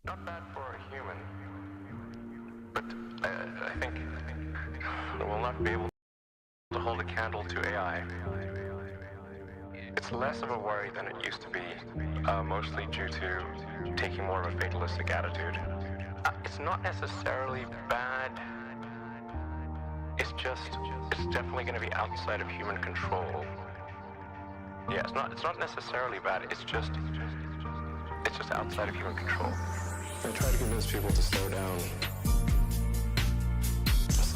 Not bad for a human, but I think we'll not be able to hold a candle to AI. It's less of a worry than it used to be, mostly due to taking more of a fatalistic attitude. It's not necessarily bad. It's definitely going to be outside of human control. Yeah, it's not necessarily bad. It's just outside of human control. I try to convince people to slow down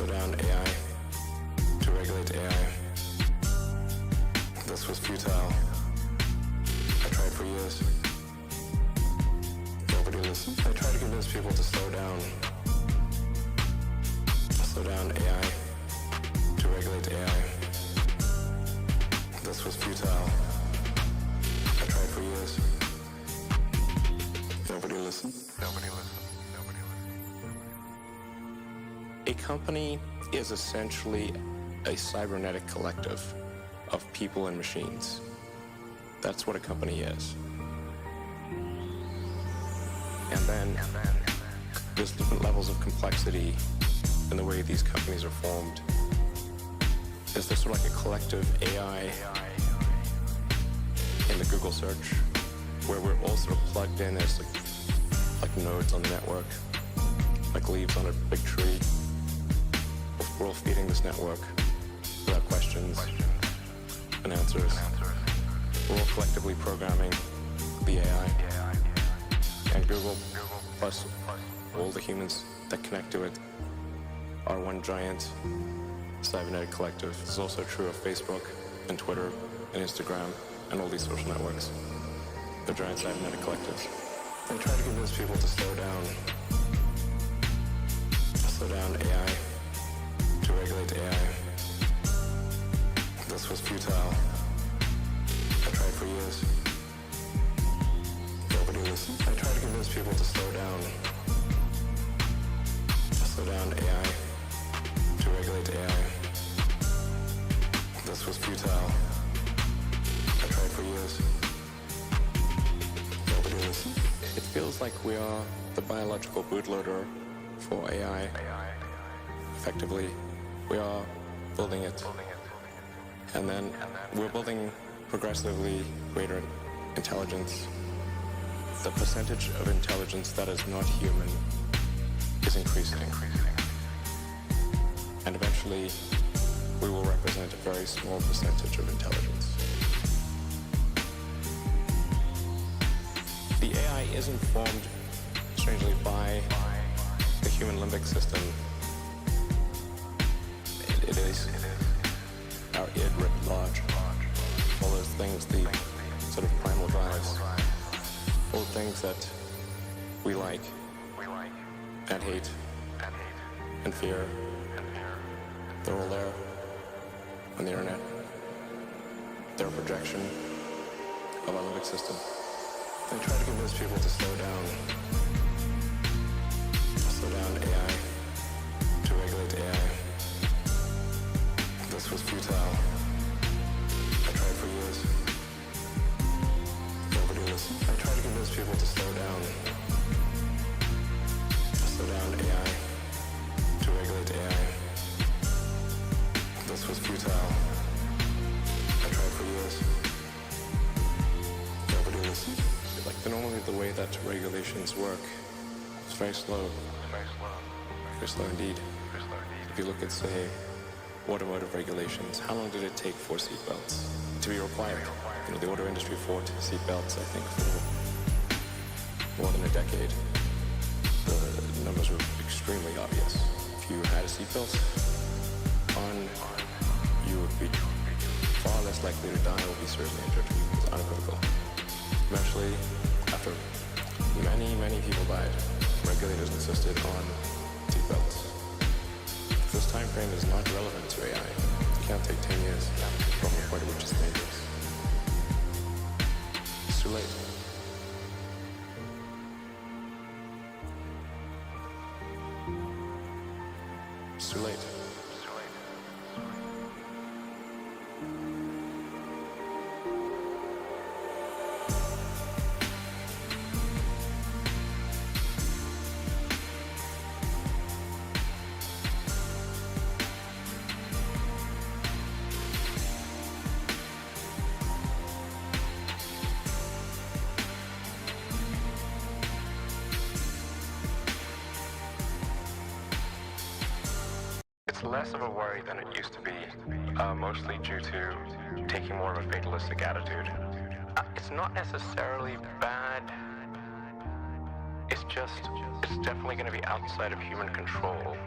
AI, to regulate AI. This was futile. I tried for years. Nobody listened. I try to convince people to slow down AI, to regulate AI. This was futile. I tried for years. Nobody listened. A company is essentially a cybernetic collective of people and machines. That's what a company is. And then there's different levels of complexity in the way these companies are formed. Is there sort of like a collective AI in the Google search, where we're all sort of plugged in as like nodes on the network, like leaves on a big tree. We're all feeding this network without questions and answers. We're all collectively programming the AI. And Google, plus all the humans that connect to it, are one giant cybernetic collective. This is also true of Facebook and Twitter and Instagram and all these social networks. They're giant cybernetic collectives. I try to convince people to slow down AI, to regulate AI. This was futile. I tried for years. Nobody listened. I try to convince people to slow down AI, to regulate AI. This was futile. I tried for years. Nobody listened. It feels like we are the biological bootloader for AI. Effectively, we are building it. And then we're building progressively greater intelligence. The percentage of intelligence that is not human is increasing. And eventually, we will represent a very small percentage of intelligence. The AI isn't formed, strangely, by the human limbic system. It is our id writ large. All those things, the sort of primal drives, all the things that we like and hate and fear, they're all there on the internet. They're a projection of our limbic system. I try to convince people to slow down AI, to regulate AI. This was futile. I tried for years. Nobody listened. I try to convince people to slow down AI, to regulate AI. This was futile. I tried for years. Nobody listened. Normally the way that regulations work is very slow. Very slow indeed. If you look at, say, automotive regulations, how long did it take for seatbelts to be required? The auto industry fought seatbelts, I think, for more than a decade. The numbers were extremely obvious. If you had a seatbelt on, you would be far less likely to die or be seriously injured. It's unequivocal. Eventually, after many people died, regulators insisted on seatbelts. This time frame is not relevant to AI. It can't take 10 years from the point at which it's dangerous. It's too late. It's too late. It's less of a worry than it used to be, mostly due to taking more of a fatalistic attitude. It's not necessarily bad. It's definitely going to be outside of human control.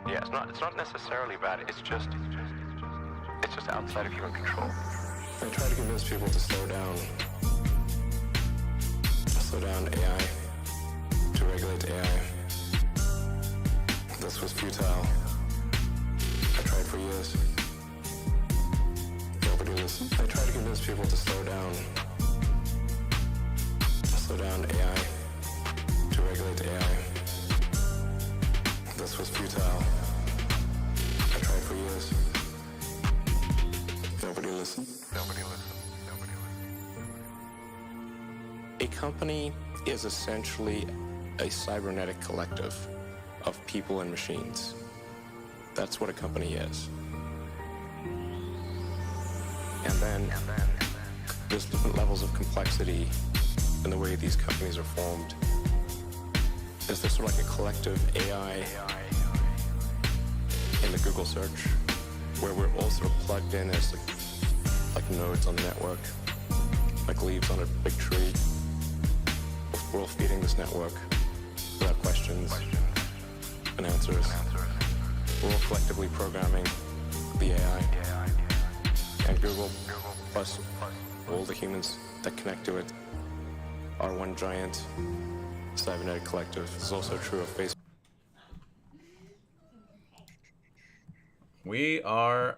Yeah, it's not necessarily bad. It's just outside of human control. I try to convince people to slow down AI, to regulate AI. This was futile. I tried for years. Nobody listened. I try to convince people to slow down AI, to regulate AI. This was futile. I tried for years. Nobody listened. A company is essentially a cybernetic collective of people and machines. That's what a company is. And then there's different levels of complexity in the way these companies are formed. Is there sort of like a collective AI in the Google search, where we're all sort of plugged in as like nodes on the network, like leaves on a big tree. We're all feeding this network without questions and answers. We're all collectively programming the AI. And Google, plus all the humans that connect to it, are one giant cybernetic collective. This is also true of Facebook. We are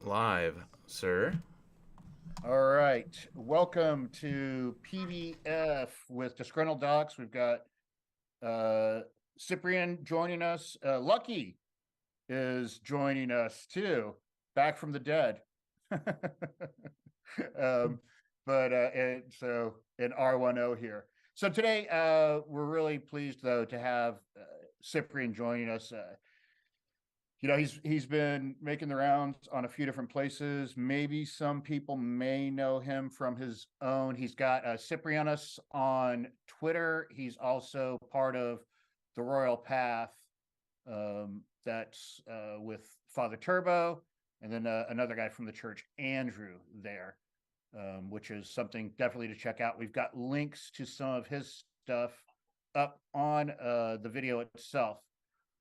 live, sir. All right. Welcome to PBF with Disgruntled Docs. We've got Cyprian joining us. Lucky is joining us too, back from the dead. And R10 here. So today we're really pleased though to have Cyprian joining us. He's been making the rounds on a few different places. Maybe some people may know him from his own. He's got Cyprianus on Twitter. He's also part of the Royal Path. That's with Father Turbo, and then another guy from the church, Andrew, there, which is something definitely to check out. We've got links to some of his stuff up on the video itself.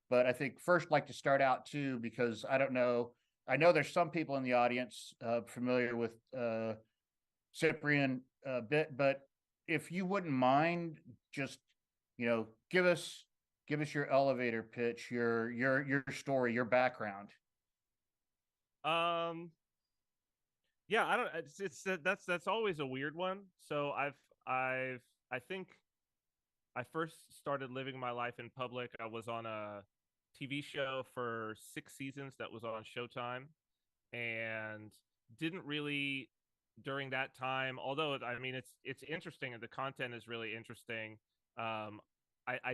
But I think first I'd like to start out too, because I know there's some people in the audience familiar with Cyprian a bit, but if you wouldn't mind, just give us your elevator pitch, your story, your background. Yeah, I don't. That's always a weird one. So I think I first started living my life in public. I was on a TV show for 6 seasons that was on Showtime, and didn't really during that time. Although I mean it's interesting and the content is really interesting. I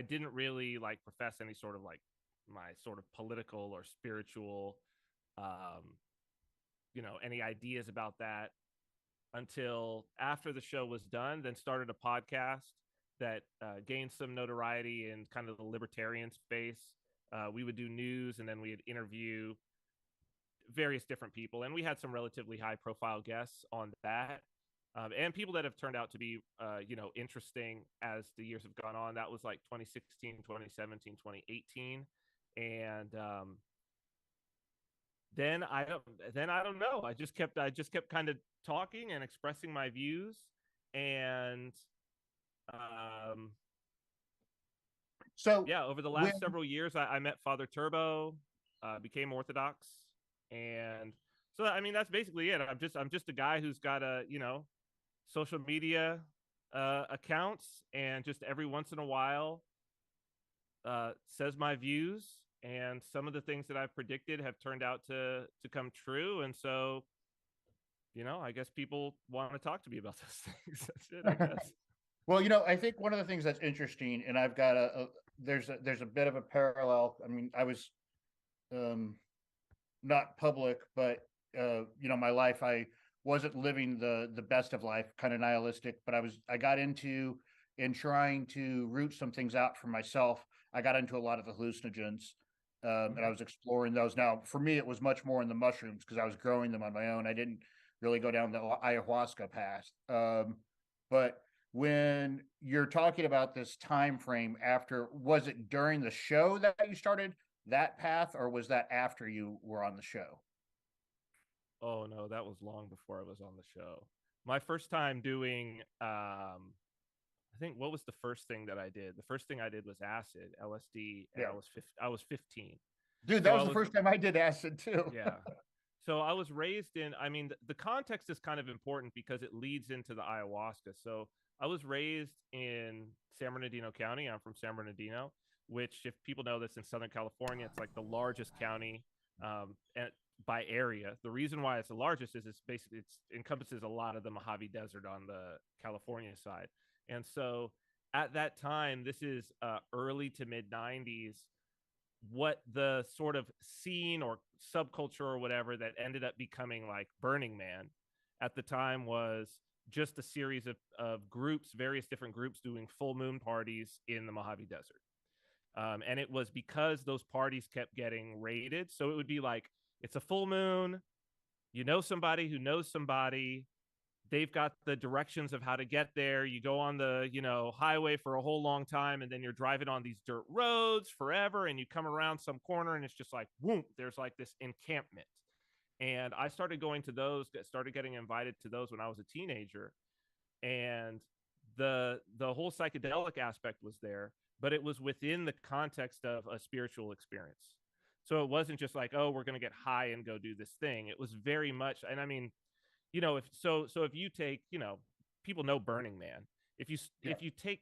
didn't really like profess any sort of like my sort of political or spiritual, any ideas about that until after the show was done. Then started a podcast that gained some notoriety in kind of the libertarian space. We would do news, and then we'd interview various different people, and we had some relatively high profile guests on that, and people that have turned out to be interesting as the years have gone on. That was like 2016, 2017, 2018, and then I don't know, I just kept kind of talking and expressing my views, and so yeah, over the last several years, I met Father Turbo, became Orthodox, and so I mean that's basically it. I'm just a guy who's got a social media accounts, and just every once in a while says my views, and some of the things that I've predicted have turned out to come true, and so I guess people want to talk to me about those things. That's it, I guess. Well, I think one of the things that's interesting, and I've got there's a bit of a parallel. I mean, I was not public, but my life, I wasn't living the best of life, kind of nihilistic, but I got into, in trying to root some things out for myself, I got into a lot of the hallucinogens. And I was exploring those. Now, for me, it was much more in the mushrooms because I was growing them on my own. I didn't really go down the ayahuasca path. But when you're talking about this time frame after, was it during the show that you started that path, or was that after you were on the show? Oh no, that was long before I was on the show. My first time doing I think, what was the first thing that I did? The first thing I did was acid, LSD, and Yeah. I was 15. Dude, So that was the first time I did acid too. yeah. So I was raised in, I mean, the context is kind of important because it leads into the ayahuasca. So I was raised in San Bernardino County. I'm from San Bernardino, which, if people know this, in Southern California, it's like the largest county, and by area. The reason why it's the largest is it's basically, it encompasses a lot of the Mojave Desert on the California side. And so at that time, this is early to mid 90s, what the sort of scene or subculture or whatever that ended up becoming like Burning Man at the time was just a series of groups, various different groups doing full moon parties in the Mojave Desert. And it was because those parties kept getting raided. So it would be like, it's a full moon, you know somebody who knows somebody, they've got the directions of how to get there. You go on the, highway for a whole long time, and then you're driving on these dirt roads forever, and you come around some corner and it's just like, whoom, there's like this encampment. And I started going to those, started getting invited to those when I was a teenager. And the whole psychedelic aspect was there, but it was within the context of a spiritual experience. So it wasn't just like, oh, we're going to get high and go do this thing. It was very much, and I mean, if you take, people know Burning Man. If you take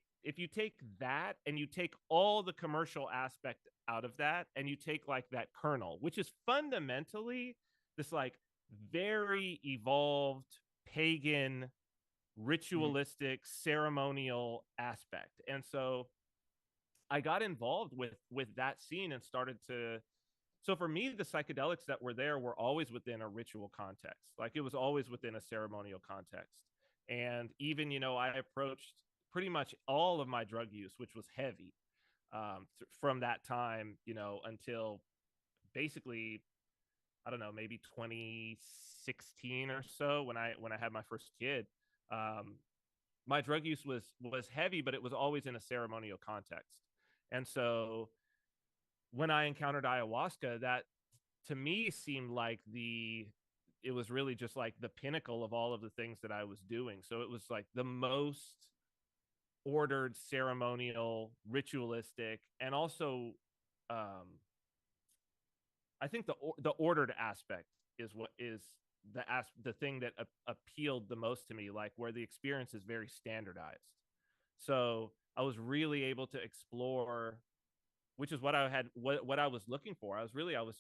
that and you take all the commercial aspect out of that, and you take like that kernel, which is fundamentally this like very evolved pagan ritualistic ceremonial aspect. And so I got involved with that scene and started to, so for me, the psychedelics that were there were always within a ritual context. Like, it was always within a ceremonial context. And even, I approached pretty much all of my drug use, which was heavy, from that time, until basically, I don't know, maybe 2016 or so, when I had my first kid. My drug use was heavy, but it was always in a ceremonial context. And so when I encountered ayahuasca, that to me seemed like it was really just like the pinnacle of all of the things that I was doing. So it was like the most ordered, ceremonial, ritualistic, and also, I think the ordered aspect is what is the thing that appealed the most to me, like where the experience is very standardized. So I was really able to explore, which is what I had, what I was looking for. I was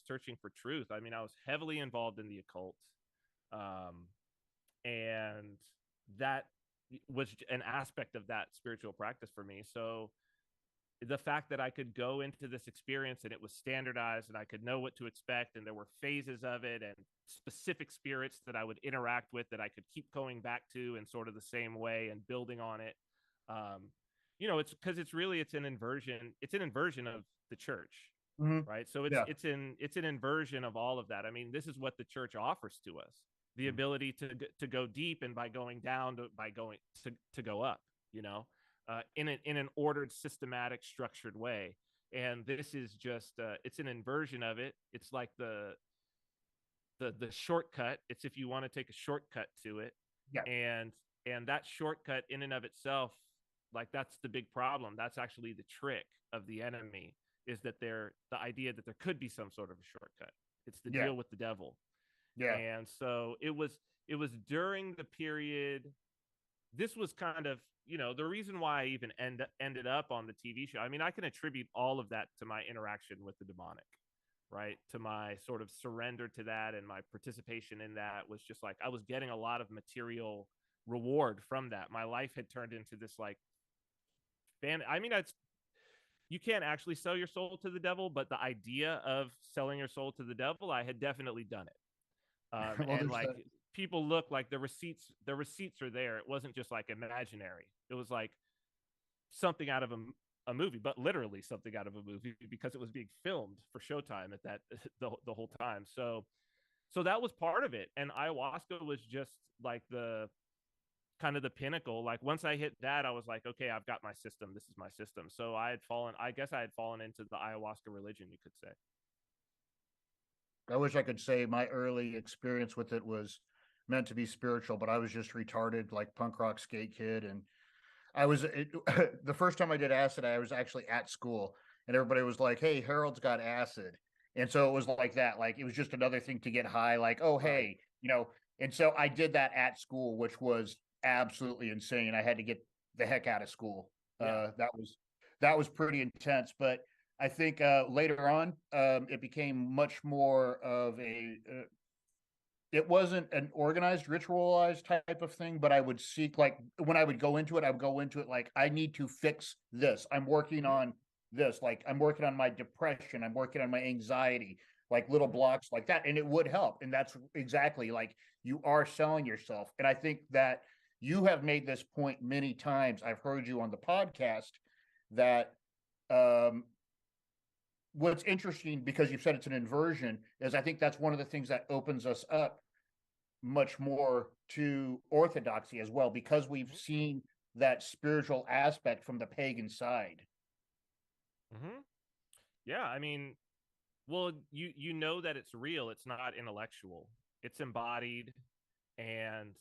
searching for truth. I mean, I was heavily involved in the occult, and that was an aspect of that spiritual practice for me. So the fact that I could go into this experience and it was standardized and I could know what to expect, and there were phases of it and specific spirits that I would interact with that I could keep going back to in sort of the same way and building on it. It's because it's an inversion of the church, right? So it's an inversion of all of that. I mean, this is what the church offers to us: the ability to go deep, and by going down to go up, in an ordered, systematic, structured way. And this is just it's an inversion of it. It's like the shortcut. It's if you want to take a shortcut to it. Yeah. And that shortcut in and of itself, like, that's the big problem. That's actually the trick of the enemy, is that the idea that there could be some sort of a shortcut. It's the deal with the devil. Yeah. And so it was during the period. This was kind of, the reason why I even ended up on the TV show. I mean, I can attribute all of that to my interaction with the demonic, right? To my sort of surrender to that, and my participation in that was just like, I was getting a lot of material reward from that. My life had turned into this like you can't actually sell your soul to the devil, but the idea of selling your soul to the devil, I had definitely done it. And like, people look like the receipts are there. It wasn't just like imaginary. It was like something out of a movie, but literally something out of a movie because it was being filmed for Showtime at that the whole time. So that was part of it, and ayahuasca was just like the kind of the pinnacle. Like once I hit that, I was like, okay, I've got my system. This is my system. So I guess I had fallen into the ayahuasca religion, you could say. I wish I could say my early experience with it was meant to be spiritual, but I was just retarded, like punk rock skate kid. And the first time I did acid, I was actually at school, and everybody was like, "Hey, Harold's got acid," and so it was like that. Like it was just another thing to get high. Like, oh hey, And so I did that at school, which was absolutely insane. I had to get the heck out of school. Yeah. That was pretty intense, but I think later on, it became much more of it wasn't an organized, ritualized type of thing, but I would seek, like, when I would go into it, I would go into it like, I need to fix this. I'm working on this. Like, I'm working on my depression. I'm working on my anxiety, like little blocks like that. And it would help. And that's exactly like you are selling yourself. And I think that you have made this point many times. I've heard you on the podcast that, what's interesting, because you've said it's an inversion, is I think that's one of the things that opens us up much more to orthodoxy as well, because we've seen that spiritual aspect from the pagan side. Yeah, I mean, well, you know that it's real. It's not intellectual. It's embodied. And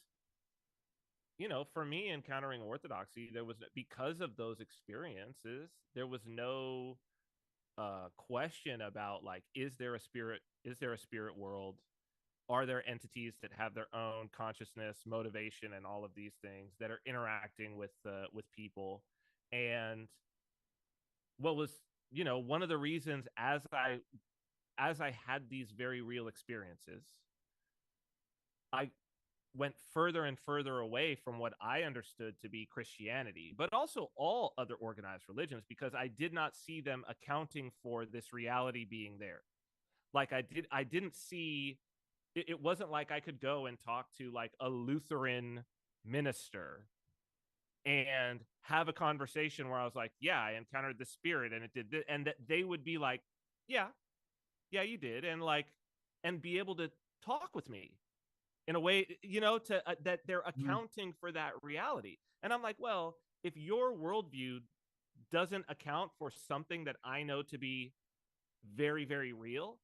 for me, encountering orthodoxy, there was, because of those experiences, there was no question about, like, is there a spirit world? Are there entities that have their own consciousness, motivation, and all of these things that are interacting with people? And what was, one of the reasons, as I had these very real experiences, I went further and further away from what I understood to be Christianity, but also all other organized religions, because I did not see them accounting for this reality being there. Like I didn't see, it wasn't like I could go and talk to like a Lutheran minister and have a conversation where I was like, yeah, I encountered the spirit and it did this, and that they would be like, yeah, you did. And like, and be able to talk with me in a way, that they're accounting for that reality. And I'm like, well, if your worldview doesn't account for something that I know to be very, very real,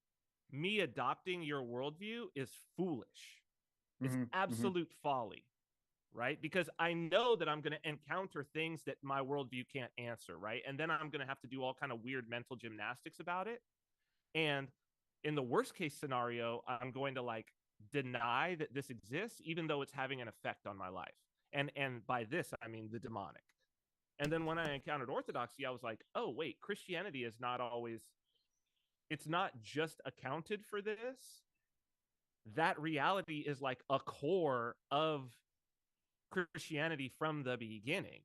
me adopting your worldview is foolish. It's absolute folly, right? Because I know that I'm going to encounter things that my worldview can't answer, right? And then I'm going to have to do all kind of weird mental gymnastics about it. And in the worst case scenario, I'm going to like deny that this exists, even though it's having an effect on my life. And by this, I mean the demonic. And then when I encountered orthodoxy, I was like, oh, wait, Christianity is not always, it's not just accounted for this. That reality is like a core of Christianity from the beginning,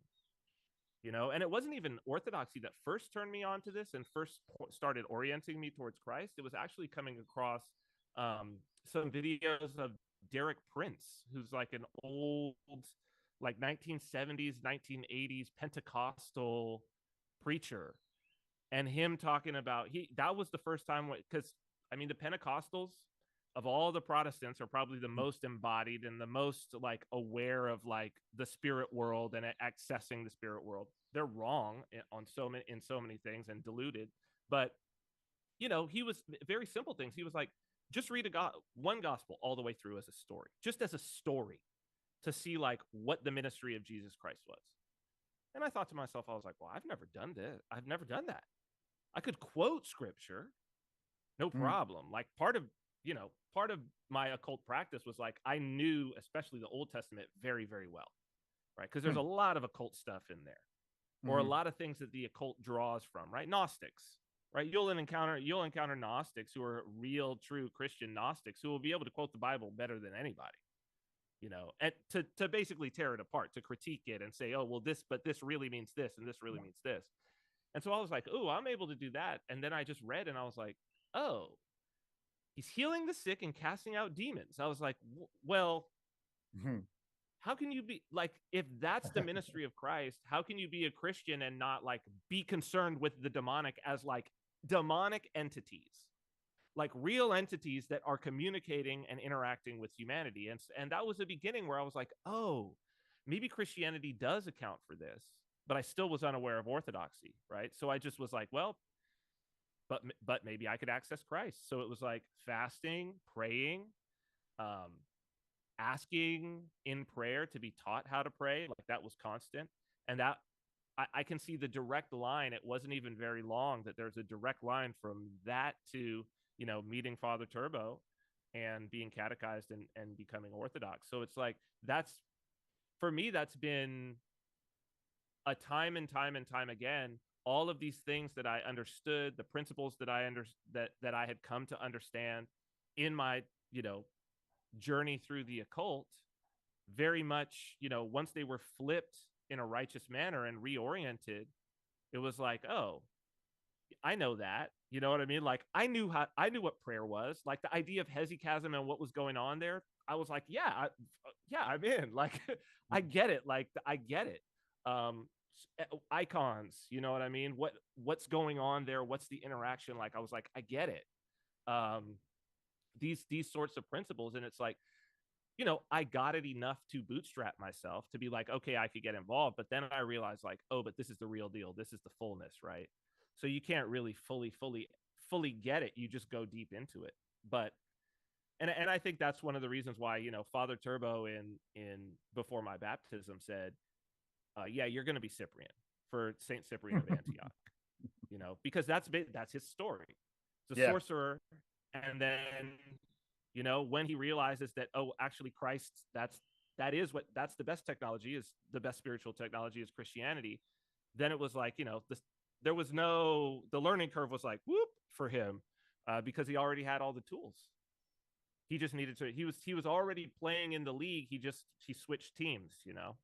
and it wasn't even orthodoxy that first turned me on to this and first started orienting me towards Christ. It was actually coming across some videos of Derek Prince, who's like an old, like 1970s, 1980s Pentecostal preacher, and him talking about, that was the first time, because I mean, the Pentecostals of all the Protestants are probably the most embodied and the most like aware of like the spirit world and accessing the spirit world. They're wrong in so many things and deluded, but he was very simple things. He was like, just read one gospel all the way through as a story, just as a story, to see like what the ministry of Jesus Christ was. And I thought to myself, I was like, well, I've never done this. I've never done that. I could quote scripture, no problem. Like part of my occult practice was like, I knew, especially the Old Testament, very, very well, right? Because there's a lot of occult stuff in there, or a lot of things that the occult draws from, right? Gnostics, right? You'll encounter Gnostics who are real, true Christian Gnostics who will be able to quote the Bible better than anybody, and to basically tear it apart, to critique it and say, oh, well, this really means this, and this really means this. And so I was like, oh, I'm able to do that. And then I just read and I was like, oh, he's healing the sick and casting out demons. I was like, well, how can you be like, if that's the ministry of Christ, how can you be a Christian and not like be concerned with the demonic as like demonic entities, like real entities that are communicating and interacting with humanity? And that was the beginning where I was like, oh, maybe Christianity does account for this, but I still was unaware of Orthodoxy, right? So I just was like, well, but maybe I could access Christ. So it was like fasting, praying, asking in prayer to be taught how to pray. Like that was constant. And that I can see the direct line. It wasn't even very long that there's a direct line from that to, you know, meeting Father Turbo and being catechized and becoming Orthodox. So it's like, that's, for me, that's been a time and time and time again, all of these things that I understood, the principles that that I had come to understand in my, you know, journey through the occult, very much, you know, once they were flipped in a righteous manner and reoriented, it was like, oh, I know that, you know what I mean? Like I knew what prayer was, like the idea of hesychasm and what was going on there. I was like, yeah, I'm in. Like I get it. Like I get it. Icons, you know what I mean? What's going on there? What's the interaction like? I was like, I get it. These sorts of principles, and it's like, you know, I got it enough to bootstrap myself to be like, okay, I could get involved. But then I realized like, oh, but this is the real deal. This is the fullness, right? So you can't really fully get it. You just go deep into it. But and I think that's one of the reasons why, you know, Father Turbo in before my baptism said, yeah, you're going to be Cyprian, for Saint Cyprian of Antioch, you know, because that's his story. It's a sorcerer, and then, you know, when he realizes that, oh, actually Christ, that's the best technology, is the best spiritual technology is Christianity. Then it was like, you know, the learning curve was like whoop for him, because he already had all the tools. He just needed to. He was already playing in the league. He switched teams, you know.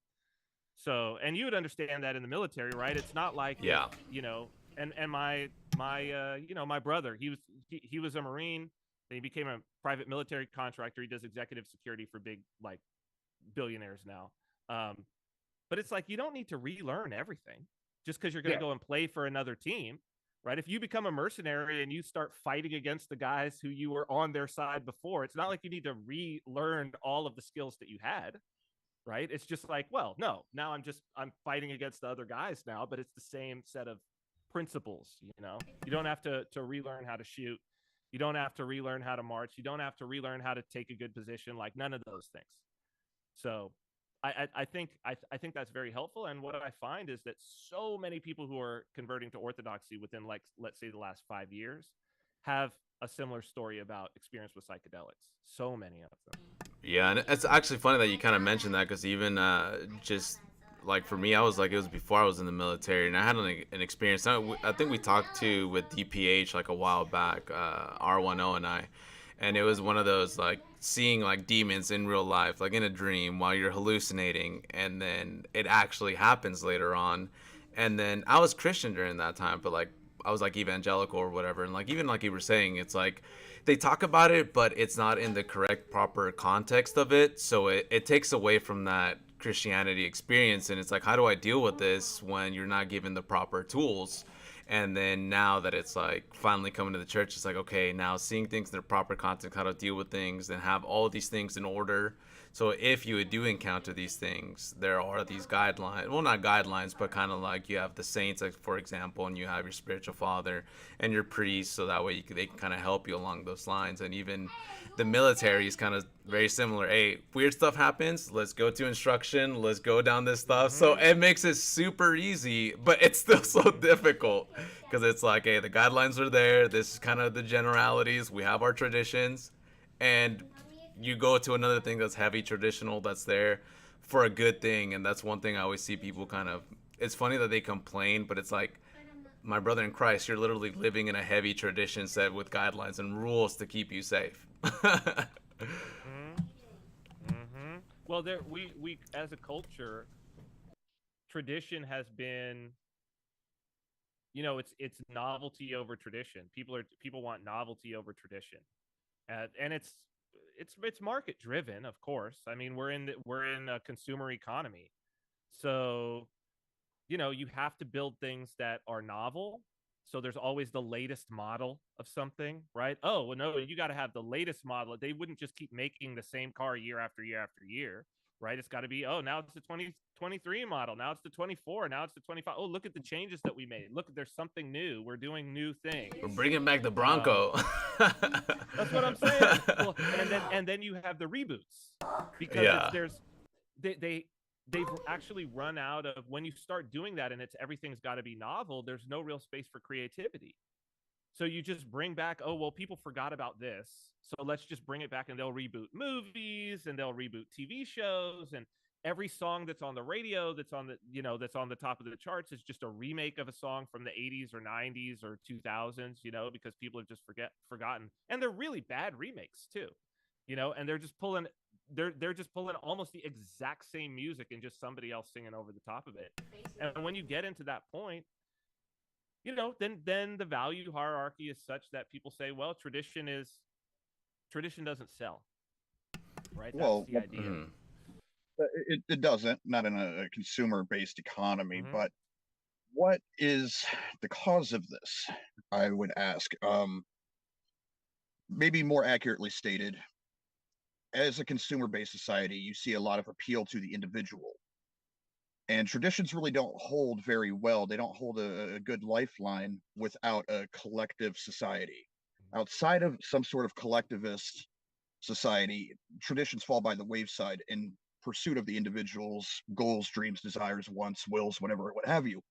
So, and you would understand that in the military, right? It's not like, you know, and my you know, my brother, he was a Marine. Then he became a private military contractor. He does executive security for big, like, billionaires now. But it's like, you don't need to relearn everything just because you're going to go and play for another team, right? If you become a mercenary and you start fighting against the guys who you were on their side before, it's not like you need to relearn all of the skills that you had, right? It's just like, well, no, now I'm fighting against the other guys now, but it's the same set of principles, you know? You don't have to relearn how to shoot. You don't have to relearn how to march. You don't have to relearn how to take a good position, like none of those things. So I think that's very helpful. And what I find is that so many people who are converting to Orthodoxy within, like, let's say the last 5 years have a similar story about experience with psychedelics. So many of them. Yeah, and it's actually funny that you kind of mentioned that, because even just like for me, I was like, it was before I was in the military, and I had an experience. I think we talked with DPH like a while back, R10 and I, and it was one of those like seeing like demons in real life, like in a dream while you're hallucinating, and then it actually happens later on. And then I was Christian during that time, but like I was like evangelical or whatever, and like even like you were saying, it's like they talk about it, but it's not in the correct, proper context of it. So it takes away from that Christianity experience. And it's like, how do I deal with this when you're not given the proper tools? And then now that it's like finally coming to the church, it's like, okay, now seeing things in their proper context, how to deal with things and have all these things in order. So if you do encounter these things, there are these guidelines, well, not guidelines, but kind of like you have the saints, like, for example, and you have your spiritual father and your priest. So that way they can kind of help you along those lines. And even the military is kind of very similar. Hey, weird stuff happens. Let's go to instruction. Let's go down this stuff. So it makes it super easy, but it's still so difficult because it's like, hey, the guidelines are there. This is kind of the generalities. We have our traditions, and you go to another thing that's heavy traditional that's there for a good thing. And that's one thing I always see people kind of, it's funny that they complain, but it's like, my brother in Christ, you're literally living in a heavy tradition set with guidelines and rules to keep you safe. Well, we as a culture, tradition has been, you know, it's novelty over tradition. People want novelty over tradition, and it's it's market driven, of course. I mean, we're in a consumer economy, so you have to build things that are novel. So there's always the latest model of something, right? Oh, well, no, you got to have the latest model. They wouldn't just keep making the same car year after year after year, right? It's got to be, oh, now it's the 2023 model. Now it's the 24. Now it's the 25. Oh, look at the changes that we made. Look, there's something new. We're doing new things. We're bringing back the Bronco. That's what I'm saying. Well, and then you have the reboots because they've actually run out of, when you start doing that and everything's got to be novel, there's no real space for creativity. So you just bring back, oh, well, people forgot about this, so let's just bring it back, and they'll reboot movies and they'll reboot TV shows, and every song that's on the radio that's on the top of the charts is just a remake of a song from the 80s or 90s or 2000s, because people have just forgotten. And they're really bad remakes too, and they're just pulling almost the exact same music and just somebody else singing over the top of it. And when you get into that point, then the value hierarchy is such that people say, well, tradition doesn't sell, right? That's the idea. It doesn't, not in a consumer-based economy. Mhm. But what is the cause of this, I would ask? Maybe more accurately stated, as a consumer-based society, you see a lot of appeal to the individual. And traditions really don't hold very well. They don't hold a good lifeline without a collective society. Outside of some sort of collectivist society, traditions fall by the wayside in pursuit of the individual's goals, dreams, desires, wants, wills, whatever, what have you.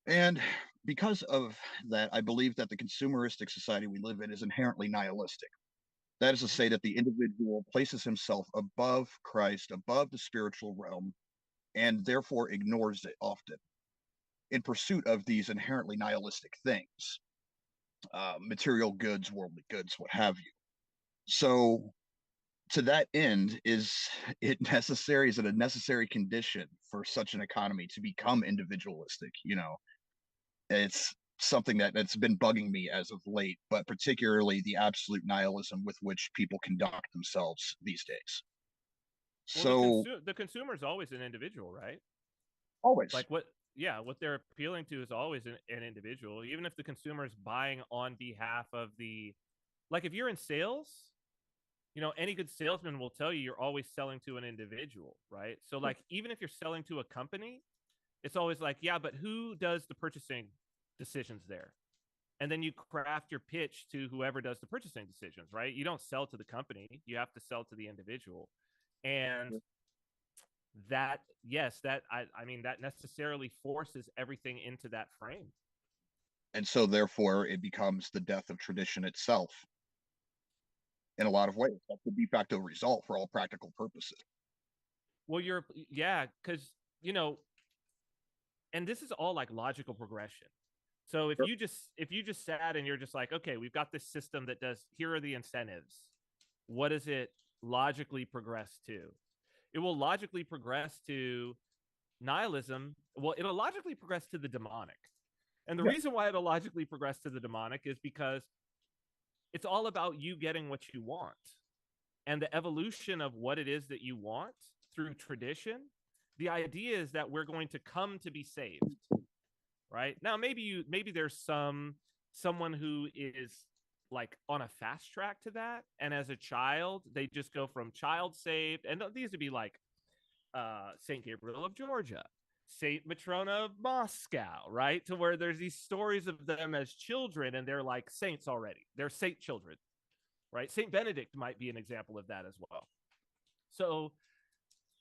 And because of that, I believe that the consumeristic society we live in is inherently nihilistic. That is to say that the individual places himself above Christ, above the spiritual realm, and therefore ignores it often in pursuit of these inherently nihilistic things, material goods, worldly goods, what have you. So to that end, is it a necessary condition for such an economy to become individualistic? It's something that's been bugging me as of late, but particularly the absolute nihilism with which people conduct themselves these days. Well, the consumer is always an individual, right? Always. Like what they're appealing to is always an individual, even if the consumer is buying on behalf of like if you're in sales, any good salesman will tell you you're always selling to an individual, right? So like, even if you're selling to a company, it's always like, yeah, but who does the purchasing decisions there? And then you craft your pitch to whoever does the purchasing decisions, right? You don't sell to the company, you have to sell to the individual. And that necessarily forces everything into that frame. And so therefore it becomes the death of tradition itself in a lot of ways. That's the de facto result for all practical purposes. Well, because and this is all like logical progression. So if you just sat and you're just like, okay, we've got this system that does, here are the incentives, what does it logically progress to? It will logically progress to nihilism. Well, it'll logically progress to the demonic. And the reason why it'll logically progress to the demonic is because it's all about you getting what you want. And the evolution of what it is that you want through tradition, the idea is that we're going to come to be saved, right? Now, maybe there's someone who is like on a fast track to that, and as a child they just go from child saved, and these would be like Saint Gabriel of Georgia, Saint Matrona of Moscow, right? To where there's these stories of them as children and they're like saints already. They're saint children, right? Saint Benedict might be an example of that as well. So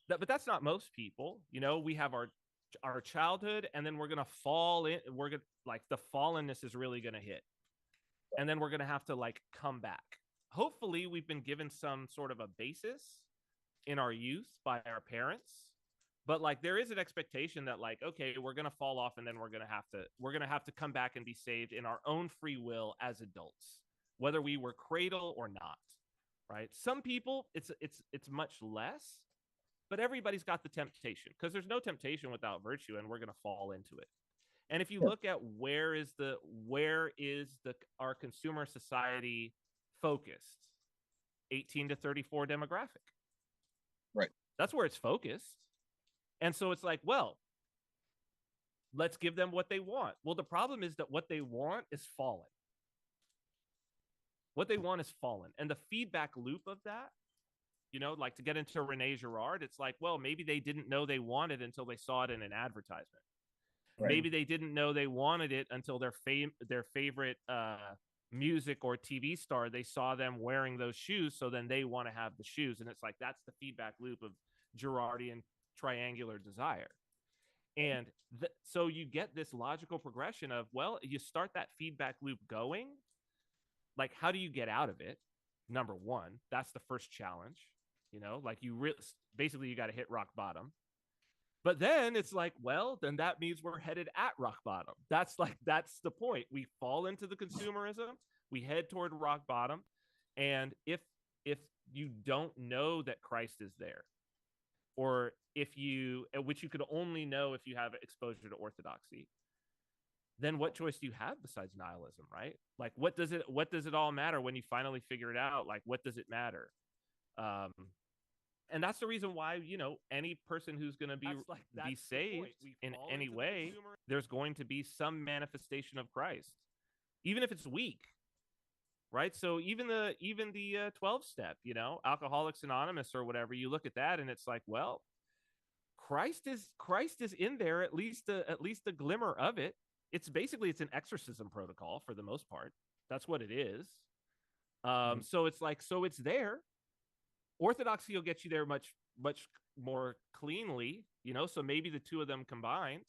but that's not most people. We have our childhood, and then we're gonna fall in. We're gonna, like, the fallenness is really gonna hit, and then we're gonna have to like come back. Hopefully, we've been given some sort of a basis in our youth by our parents, but like there is an expectation that like, okay, we're gonna fall off, and then we're gonna have to come back and be saved in our own free will as adults, whether we were cradle or not, right? Some people it's much less. But everybody's got the temptation, because there's no temptation without virtue, and we're going to fall into it. And if you look at where is our consumer society focused, 18 to 34 demographic. Right. That's where it's focused. And so it's like, well, let's give them what they want. Well, the problem is that what they want is fallen. What they want is fallen. And the feedback loop of that, you know, like to get into Rene Girard, it's like, well, maybe they didn't know they wanted it until they saw it in an advertisement. Right. Maybe they didn't know they wanted it until their favorite music or TV star, they saw them wearing those shoes, so then they want to have the shoes. And it's like, that's the feedback loop of Girardian triangular desire. And so you get this logical progression of, well, you start that feedback loop going. Like, how do you get out of it? Number one, that's the first challenge. You know, like basically you got to hit rock bottom. But then it's like, well, then that means we're headed at rock bottom. That's the point. We fall into the consumerism. We head toward rock bottom. And if you don't know that Christ is there, or which you could only know if you have exposure to Orthodoxy, then what choice do you have besides nihilism, right? Like, what does it all matter when you finally figure it out? Like, what does it matter? And that's the reason why, you know, any person who's going to be saved in any way, there's going to be some manifestation of Christ, even if it's weak, right? So even the 12-step, you know, Alcoholics Anonymous or whatever, you look at that and it's like, well, Christ is in there, at least a glimmer of it. It's an exorcism protocol for the most part. That's what it is. So it's like, so it's there. Orthodoxy will get you there much, much more cleanly, you know, so maybe the two of them combined,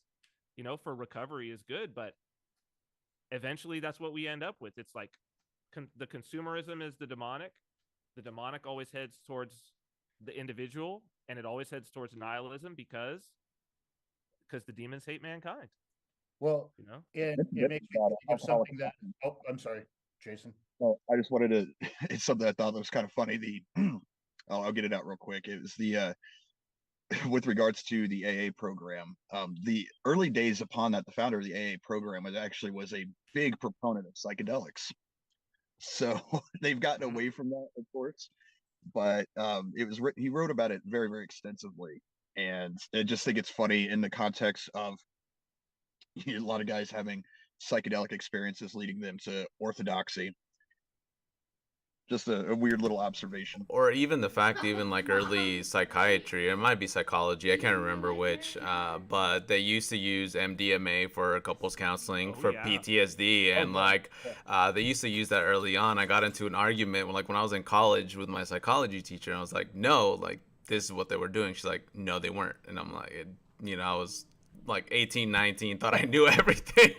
you know, for recovery is good, but eventually that's what we end up with. It's like the consumerism is the demonic. The demonic always heads towards the individual, and it always heads towards nihilism because the demons hate mankind. Well, you know, it makes me think of something that, I'm sorry, Jason. Well, I just wanted to, it's something I thought that was kind of funny. I'll get it out real quick. It was with regards to the AA program, the early days upon that, the founder of the AA program was a big proponent of psychedelics. So they've gotten away from that, of course, but he wrote about it very, very extensively. And I just think it's funny in the context of a lot of guys having psychedelic experiences leading them to orthodoxy. Just a weird little observation. Or even the fact, even like early psychiatry, it might be psychology, I can't remember which, but they used to use MDMA for couples counseling for PTSD, and they used to use that early on. I got into an argument when I was in college with my psychology teacher, and I was like, no, like this is what they were doing. She's like, no, they weren't. And I'm like, you know, I was like 18, 19, thought I knew everything.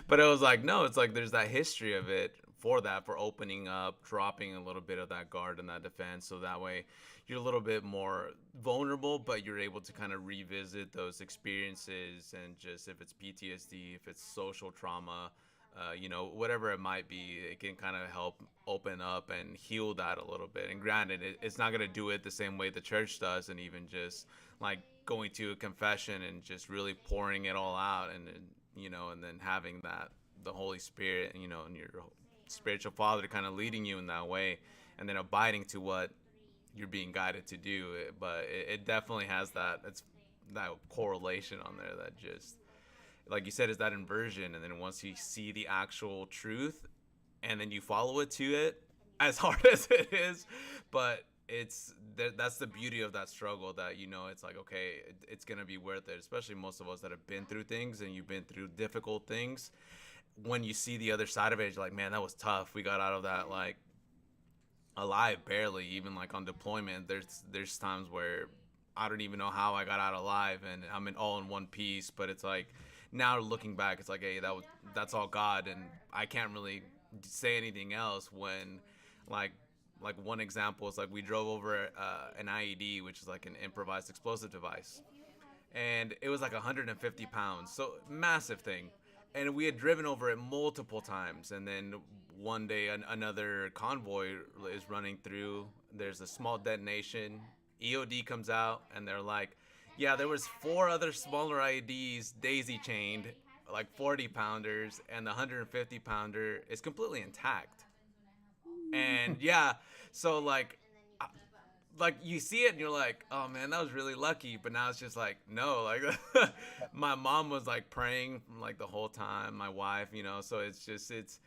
But it was like, no, it's like there's that history of it for opening up, dropping a little bit of that guard and that defense, so that way you're a little bit more vulnerable, but you're able to kind of revisit those experiences, and just if it's PTSD, if it's social trauma, you know, whatever it might be, it can kind of help open up and heal that a little bit. And granted, it's not going to do it the same way the church does, and even just like going to a confession and just really pouring it all out, and you know, and then having the Holy Spirit, you know, and your spiritual father kind of leading you in that way, and then abiding to what you're being guided to do. But it definitely has that correlation on there that just, like you said, is that inversion. And then once you see the actual truth and then you follow it to it, as hard as it is, but that's the beauty of that struggle, that, you know, it's like, okay, it's gonna be worth it, especially most of us that have been through things, and you've been through difficult things. When you see the other side of it, you're like, man, that was tough. We got out of that like alive, barely. Even like on deployment, there's times where I don't even know how I got out alive, and I'm all in one piece. But it's like, now looking back, it's like, hey, that's all God, and I can't really say anything else. When like one example is like we drove over an IED, which is like an improvised explosive device, and it was like 150 pounds, so massive thing. And we had driven over it multiple times, and then one day another convoy is running through. There's a small detonation. EOD comes out, and they're like, yeah, there was 4 other smaller IEDs daisy-chained, like 40-pounders, and the 150-pounder is completely intact. And yeah, so like you see it and you're like, oh man, that was really lucky. But now it's just like, no, like my mom was like praying like the whole time, my wife, so it's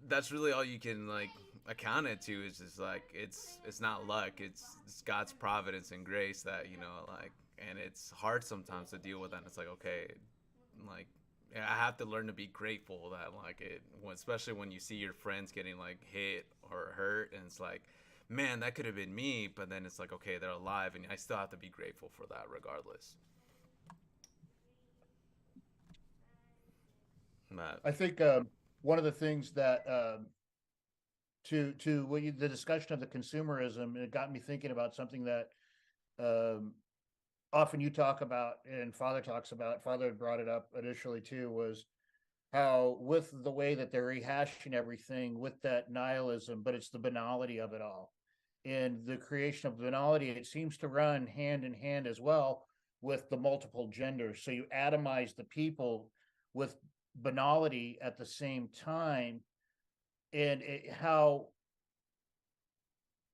that's really all you can like account it to, is just like it's not luck, it's God's providence and grace that like. And it's hard sometimes to deal with that, and it's like, okay, like I have to learn to be grateful that like especially when you see your friends getting like hit or hurt, and it's like, man, that could have been me. But then it's like, okay, they're alive, and I still have to be grateful for that regardless. But I think one of the things that to the discussion of the consumerism, it got me thinking about something that um, often you talk about and Father talks about. Father had brought it up initially too, was how with the way that they're rehashing everything with that nihilism, but it's the banality of it all. And the creation of banality, it seems to run hand in hand as well with the multiple genders. So you atomize the people with banality at the same time, and how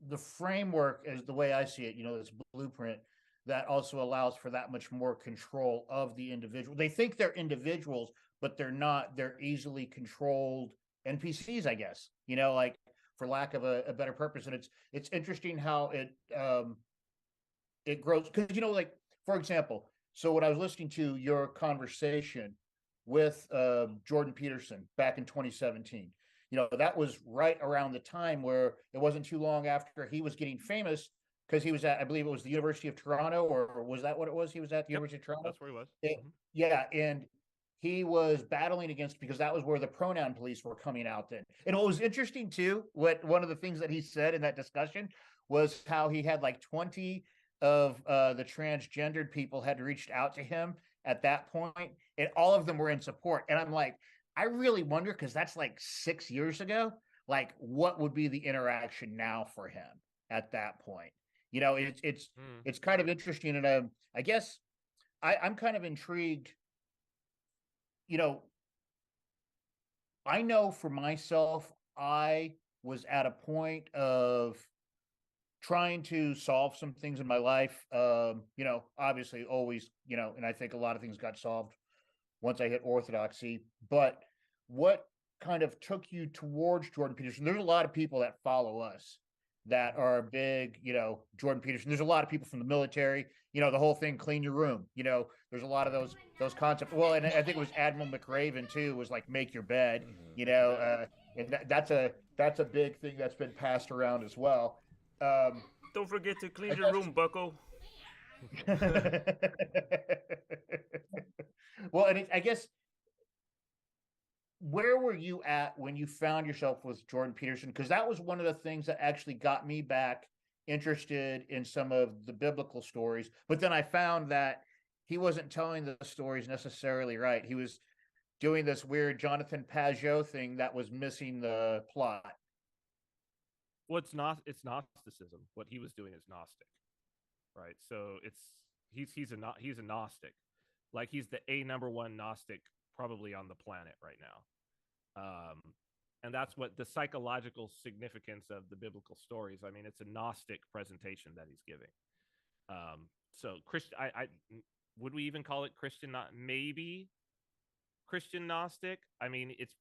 the framework is the way I see it, this blueprint that also allows for that much more control of the individual. They think they're individuals, but they're not. They're easily controlled NPCs, I guess, like for lack of a better purpose. And it's interesting how it grows. Because, like, for example, so when I was listening to your conversation with Jordan Peterson back in 2017, that was right around the time where it wasn't too long after he was getting famous, because he was at, I believe it was the University of Toronto, or was that what it was? He was at the University of Toronto. That's where he was. Yeah, and he was battling against, because that was where the pronoun police were coming out then. And what was interesting too, one of the things that he said in that discussion was how he had like 20 of the transgendered people had reached out to him at that point, and all of them were in support. And I'm like, I really wonder, because that's like 6 years ago, like what would be the interaction now for him at that point? It's kind of interesting. And I guess I'm kind of intrigued. I know for myself, I was at a point of trying to solve some things in my life. Obviously always, and I think a lot of things got solved once I hit Orthodoxy. But what kind of took you towards Jordan Peterson? There's a lot of people that follow us that are big, Jordan Peterson. There's a lot of people from the military, the whole thing, clean your room. There's a lot of those concepts. Well, and I think it was Admiral McRaven too, was like, make your bed, and that's a big thing that's been passed around as well. Don't forget to clean your room, Bucko. Well, and I guess, where were you at when you found yourself with Jordan Peterson? Because that was one of the things that actually got me back interested in some of the biblical stories. But then I found that he wasn't telling the stories necessarily right. He was doing this weird Jonathan Pajot thing that was missing the plot. Well, it's Gnosticism. What he was doing is Gnostic, right? So he's a Gnostic, like he's the number one Gnostic probably on the planet right now. And that's what the psychological significance of the biblical stories. I mean, it's a Gnostic presentation that he's giving. So Christian, I would we even call it Christian? Not maybe Christian Gnostic. I mean, it's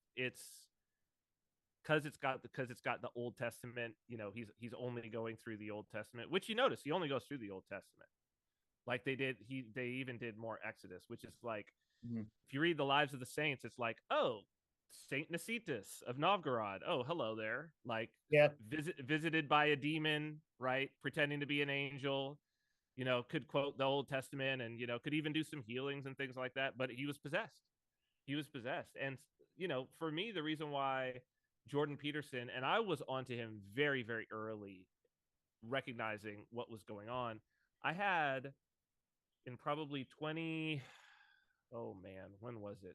because it's got the Old Testament. He's only going through the Old Testament, which you notice he only goes through the Old Testament. Like they even did more Exodus, which is like, if you read the Lives of the Saints, it's like, oh, Saint Nicetas of Novgorod. Oh, hello there. Like, yeah, visited by a demon, right? Pretending to be an angel. Could quote the Old Testament, and could even do some healings and things like that. But he was possessed. And for me, the reason why Jordan Peterson, and I was onto him very, very early, recognizing what was going on. I had in probably 20. Oh man, when was it?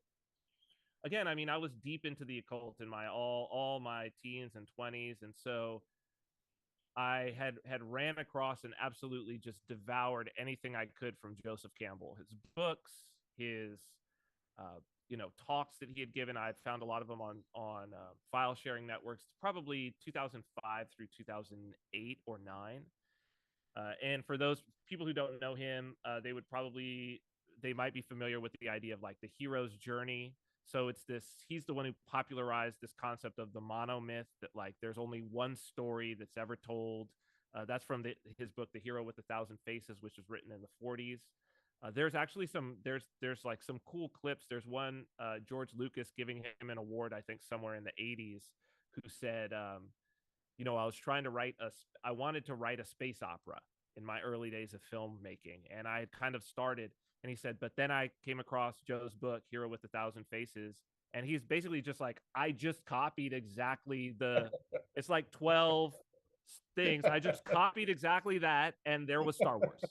Again, I mean, I was deep into the occult in my all my teens and 20s, and so I had ran across and absolutely just devoured anything I could from Joseph Campbell, his books, his talks that he had given. I had found a lot of them on file sharing networks, probably 2005 through 2008 or 9. And for those people who don't know him, they might be familiar with the idea of like the hero's journey. So he's the one who popularized this concept of the monomyth, that like there's only one story that's ever told. That's from his book, The Hero with a Thousand Faces, which was written in the 40s. There's actually there's like some cool clips. There's one, George Lucas giving him an award, I think somewhere in the 80s, who said, I wanted to write a space opera in my early days of filmmaking. And I had kind of started, and he said, but then I came across Joe's book, Hero with a Thousand Faces. And he's basically just like, I just copied exactly it's like 12 things. I just copied exactly that. And there was Star Wars.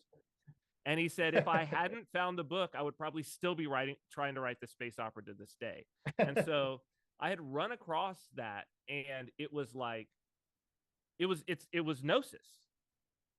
And he said, if I hadn't found the book, I would probably still be trying to write the space opera to this day. And so I had run across that, and it was like, it was Gnosis.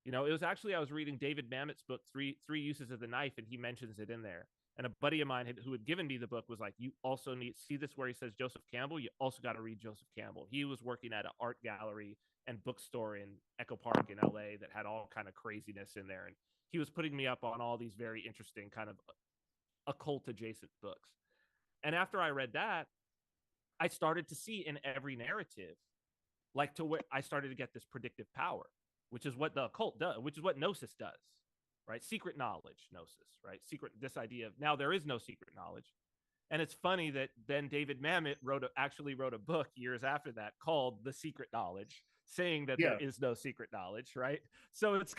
It was actually, I was reading David Mamet's book, Three Uses of the Knife, and he mentions it in there. And a buddy of mine who had given me the book was like, you also need, see this where he says Joseph Campbell, you also got to read Joseph Campbell. He was working at an art gallery and bookstore in Echo Park in LA that had all kind of craziness in there. And he was putting me up on all these very interesting kind of occult adjacent books. And after I read that, I started to see in every narrative, like to where I started to get this predictive power, which is what the occult does, which is what Gnosis does, right? Secret knowledge, Gnosis, right? This idea of, now there is no secret knowledge. And it's funny that then David Mamet actually wrote a book years after that called The Secret Knowledge, saying that there is no secret knowledge, right? So it was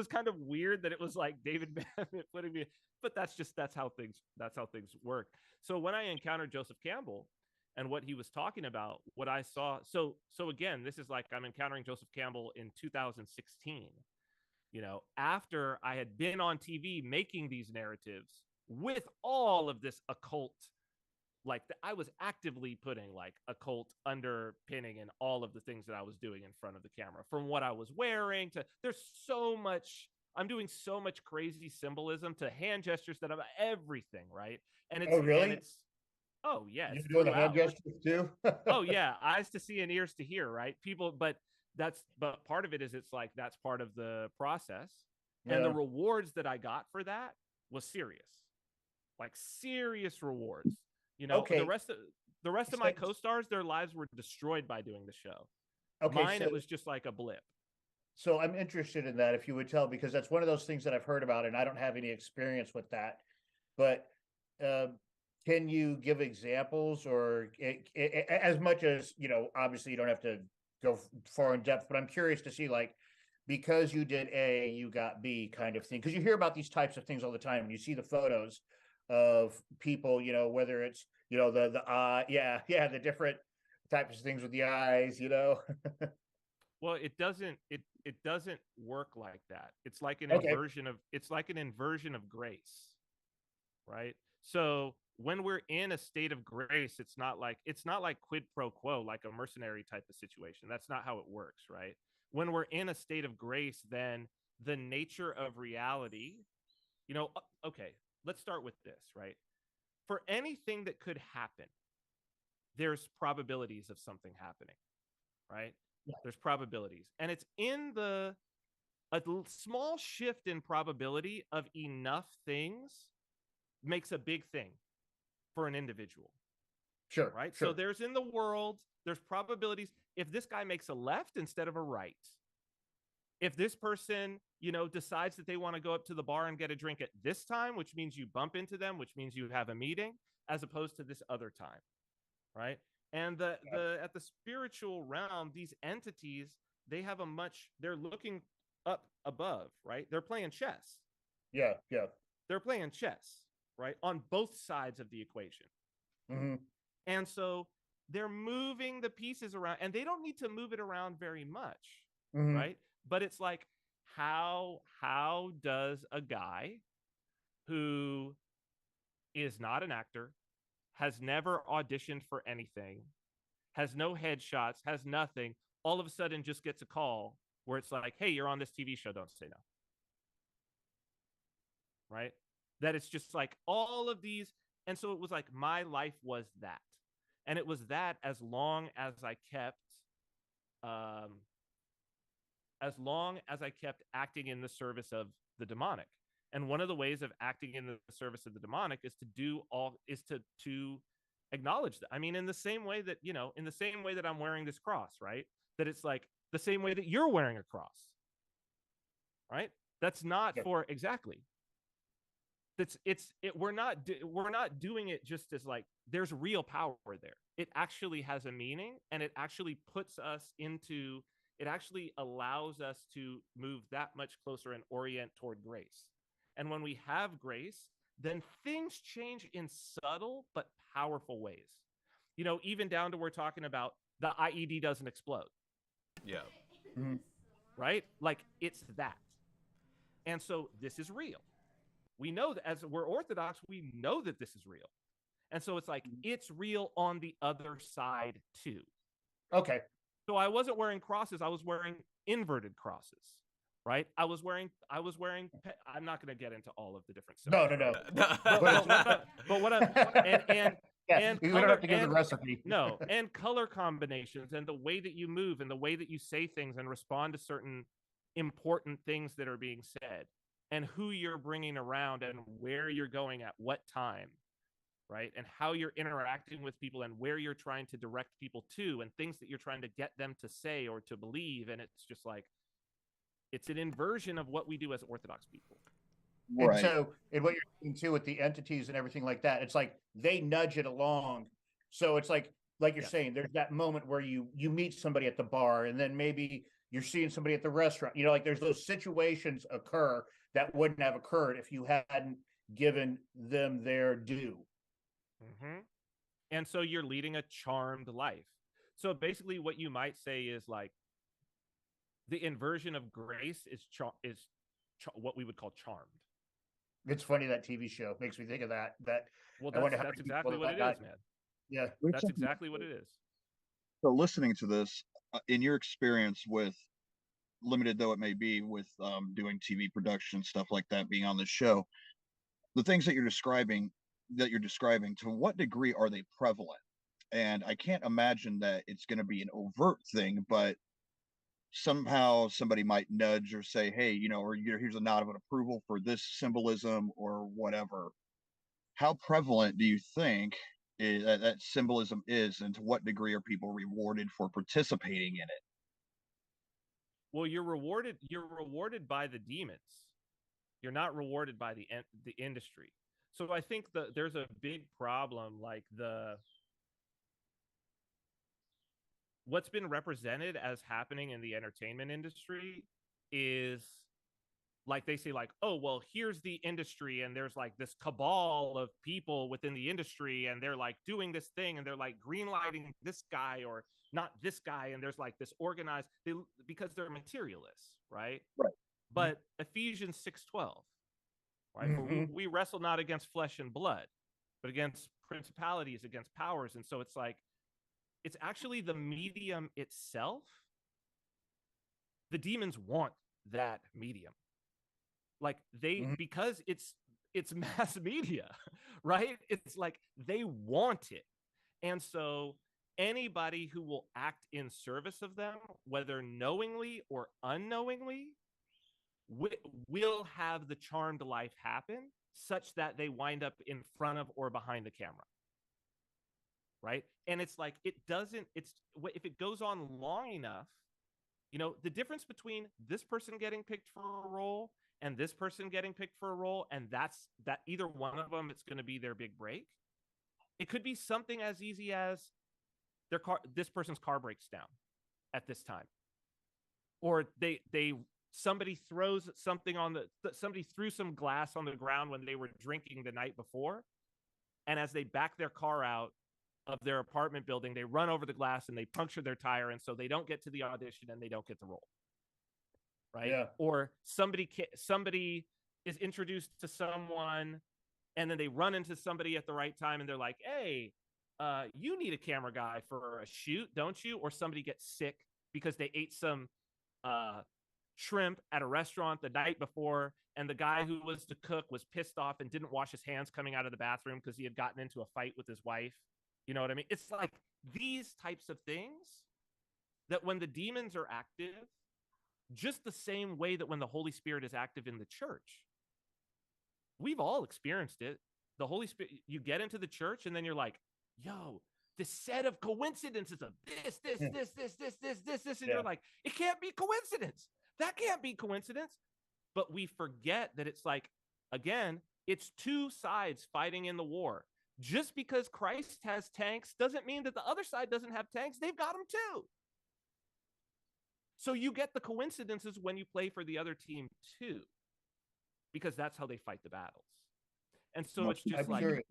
kind of weird that it was like David Mamet putting me, but that's how things work. So when I encountered Joseph Campbell and what he was talking about, what I saw, so again, this is like I'm encountering Joseph Campbell in 2016, after I had been on TV making these narratives with all of this occult, like I was actively putting like occult underpinning in all of the things that I was doing in front of the camera, from what I was wearing to, I'm doing so much crazy symbolism to hand gestures that I'm everything, right? And it's, really? Oh yeah, you're doing the hand gestures too. Oh yeah, eyes to see and ears to hear, right? But part of it is, it's like that's part of the process, and the rewards that I got for that was serious, like serious rewards. Okay. The rest of my co-stars, their lives were destroyed by doing the show. Okay, mine, it was just like a blip. So I'm interested in that, if you would tell, because that's one of those things that I've heard about, and I don't have any experience with that. But can you give examples, or as much as, obviously you don't have to go far in depth, but I'm curious to see, like, because you did A, you got B kind of thing, because you hear about these types of things all the time, and you see the photos of people, whether it's, the eye, the different types of things with the eyes, Well, it doesn't work like that. It's like an inversion of grace, right? So when we're in a state of grace, it's not like quid pro quo, like a mercenary type of situation. That's not how it works, right? When we're in a state of grace, then the nature of reality, okay, let's start with this, right? For anything that could happen, there's probabilities of something happening, right? Yeah. There's probabilities. And it's in a small shift in probability of enough things makes a big thing for an individual. Sure. Right. Sure. So there's in the world, there's probabilities. If this guy makes a left instead of a right, if this person, decides that they want to go up to the bar and get a drink at this time, which means you bump into them, which means you have a meeting, as opposed to this other time. Right. And at the spiritual realm, these entities, they're looking up above, right? They're playing chess. Yeah. Yeah. They're playing chess, right? On both sides of the equation. Mm-hmm. And so they're moving the pieces around, and they don't need to move it around very much, mm-hmm. right? But it's like, how does a guy who is not an actor, has never auditioned for anything, has no headshots, has nothing, all of a sudden just gets a call where it's like, hey, you're on this TV show, don't say no. Right? That it's just like all of these, And so it was like my life was that. And it was that as long as I kept acting in the service of the demonic. And one of the ways of acting in the service of the demonic is to acknowledge that. I mean, in the same way that, in the same way that I'm wearing this cross, right? That it's like the same way that you're wearing a cross, right? That's not for exactly. We're not doing it just as like there's real power there. It actually has a meaning, and it actually it actually allows us to move that much closer and orient toward grace. And when we have grace, then things change in subtle but powerful ways. Even down to we're talking about the IED doesn't explode. Yeah. Mhm. Right? Like it's that. And so this is real. We know that as we're Orthodox, we know that this is real. And so it's like, it's real on the other side too. Okay. So I wasn't wearing crosses. I was wearing inverted crosses, right? I was wearing, I'm not going to get into all of the different symbols. No. But what I'm, and we color, don't have to give the recipe. No, and color combinations and the way that you move and the way that you say things and respond to certain important things that are being said and who you're bringing around and where you're going at what time, right? And how you're interacting with people and where you're trying to direct people to and things that you're trying to get them to say or to believe. And it's just like, it's an inversion of what we do as Orthodox people. Right. And so, and what you're doing too with the entities and everything like that, it's like they nudge it along. So it's like you're saying, there's that moment where you meet somebody at the bar, and then maybe you're seeing somebody at the restaurant. Like there's those situations occur that wouldn't have occurred if you hadn't given them their due. Mm-hmm. And so you're leading a charmed life. So basically, what you might say is like the inversion of grace is what we would call charmed. It's funny, that TV show makes me think of that. Well, that's exactly what it is, man. Yeah, that's exactly what it is. So, listening to this, in your experience with, limited though it may be, with doing TV production stuff like that, being on this show, the things that you're describing, to what degree are they prevalent? And I can't imagine that it's going to be an overt thing, but somehow somebody might nudge or say, hey, or here's a nod of an approval for this symbolism or whatever. How prevalent do you think that symbolism is, and to what degree are people rewarded for participating in it? Well, you're rewarded by the demons. You're not rewarded by the industry. So I think there's a big problem, like what's been represented as happening in the entertainment industry is like, they say like, oh, well, here's the industry, and there's like this cabal of people within the industry, and they're like doing this thing, and they're like greenlighting this guy or not this guy, and there's like this organized, because they're materialists, right? Right. But Ephesians 6:12, right? Mm-hmm. For we wrestle not against flesh and blood, but against principalities, against powers. And so it's like, it's actually the medium itself. The demons want that medium. Like because it's mass media, right? It's like they want it. And so anybody who will act in service of them, whether knowingly or unknowingly, will have the charmed life happen such that they wind up in front of or behind the camera. Right. And it's like, if it goes on long enough, the difference between this person getting picked for a role and this person getting picked for a role, and that either one of them, it's going to be their big break. It could be something as easy as this person's car breaks down at this time, or somebody throws something somebody threw some glass on the ground when they were drinking the night before, and as they back their car out of their apartment building, they run over the glass and they puncture their tire, and so they don't get to the audition and they don't get the role. Right? Yeah. Or somebody is introduced to someone, and then they run into somebody at the right time, and they're like, "Hey, you need a camera guy for a shoot, don't you?" Or somebody gets sick because they ate some shrimp at a restaurant the night before, and the guy who was the cook was pissed off and didn't wash his hands coming out of the bathroom because he had gotten into a fight with his wife. You know what I mean? It's like these types of things that when the demons are active, just the same way that when the Holy Spirit is active in the church, we've all experienced it. The Holy Spirit, you get into the church and then you're like, yo, the set of coincidences of this, and you're like, it can't be coincidence. That can't be coincidence. But we forget that it's like, again, it's two sides fighting in the war. Just because Christ has tanks doesn't mean that the other side doesn't have tanks. They've got them too. So you get the coincidences when you play for the other team too, because that's how they fight the battles. And so it's just like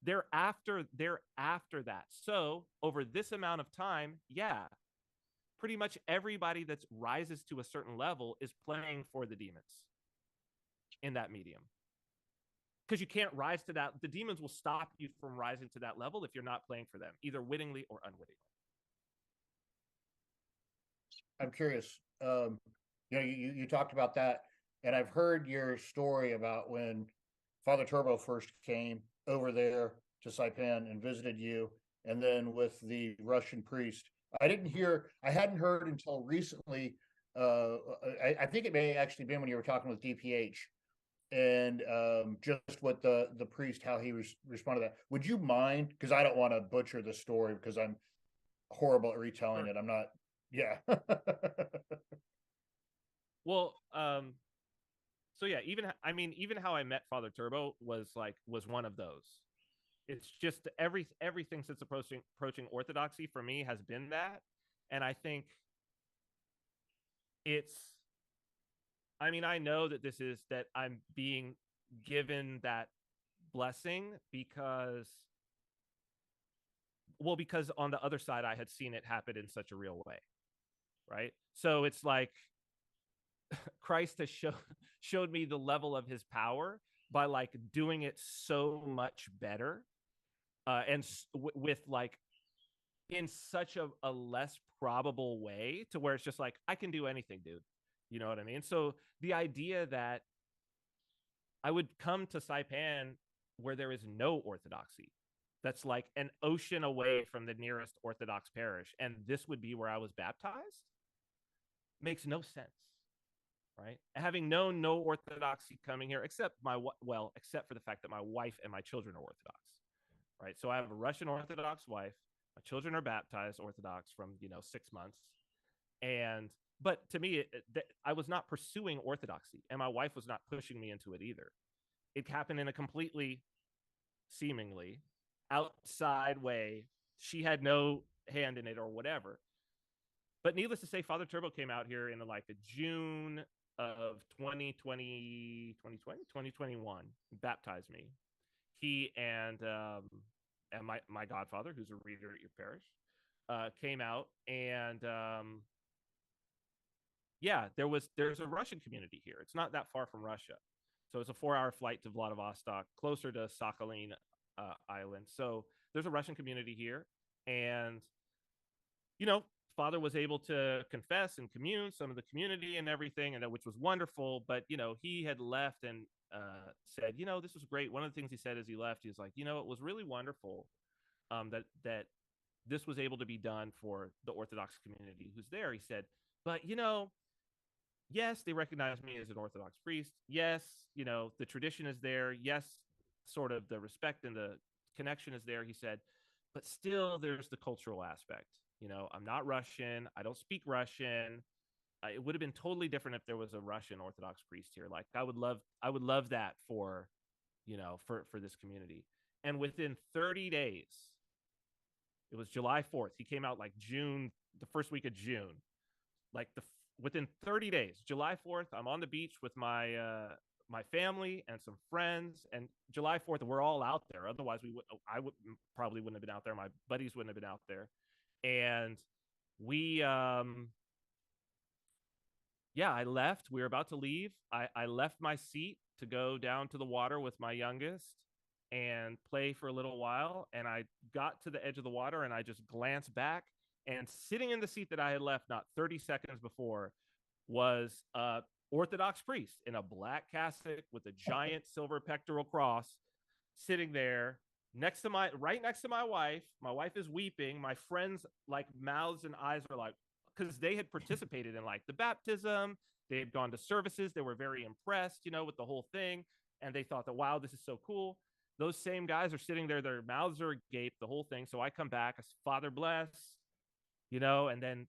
they're after that. So over this amount of time, yeah, pretty much everybody that rises to a certain level is playing for the demons in that medium. Because you can't rise to that. The demons will stop you from rising to that level if you're not playing for them, either wittingly or unwittingly. I'm curious. You talked about that, and I've heard your story about when Father Turbo first came over there to Saipan and visited you, and then with the Russian priest. I hadn't heard until recently. I think it may actually been when you were talking with DPH, and just what the priest, how he responded to that. Would you mind? Because I don't want to butcher the story because I'm horrible at retelling it. I'm not. Yeah. Well, so yeah, even how I met Father Turbo was one of those. It's just everything since approaching Orthodoxy for me has been that. And I think I know that I'm being given that blessing because on the other side, I had seen it happen in such a real way. Right. So it's like Christ has showed me the level of his power by like doing it so much better. And with like in such a less probable way to where it's just like, I can do anything, dude. You know what I mean? So the idea that I would come to Saipan where there is no Orthodoxy, that's like an ocean away from the nearest Orthodox parish, and this would be where I was baptized, makes no sense, right? Having known no Orthodoxy coming here, except for the fact that my wife and my children are Orthodox, right? So I have a Russian Orthodox wife. My children are baptized Orthodox from 6 months, but to me, I was not pursuing Orthodoxy, and my wife was not pushing me into it either. It happened in a completely, seemingly outside way. She had no hand in it or whatever. But needless to say, Father Turbo came out here in like June of 2021, baptized me. He and my godfather, who's a reader at your parish, came out, and there's a Russian community here. It's not that far from Russia, so it's a 4-hour flight to Vladivostok, closer to Sakhalin Island. So there's a Russian community here, and Father was able to confess and commune some of the community and everything, and which was wonderful. But he had left and said, this was great. One of the things he said as he left, he was like, it was really wonderful that this was able to be done for the Orthodox community who's there. He said, but yes, they recognize me as an Orthodox priest. Yes, the tradition is there. Yes, sort of the respect and the connection is there. He said, but still, there's the cultural aspect. I'm not Russian. I don't speak Russian. It would have been totally different if there was a Russian Orthodox priest here. Like I would love that for this community. And within 30 days, it was July 4th. He came out like the first week of June. Like within 30 days, July 4th, I'm on the beach with my family and some friends. And July 4th, we're all out there. Otherwise, I probably wouldn't have been out there. My buddies wouldn't have been out there. And we, I left. We were about to leave. I left my seat to go down to the water with my youngest and play for a little while. And I got to the edge of the water and I just glanced back, and sitting in the seat that I had left not 30 seconds before was a Orthodox priest in a black cassock with a giant silver pectoral cross, sitting there right next to my wife. My wife is weeping. My friends, like, mouths and eyes are like, because they had participated in like the baptism, they had gone to services, they were very impressed, with the whole thing, and they thought that, wow, this is so cool. Those same guys are sitting there, their mouths are agape, the whole thing. So I come back, I say, Father bless, and then,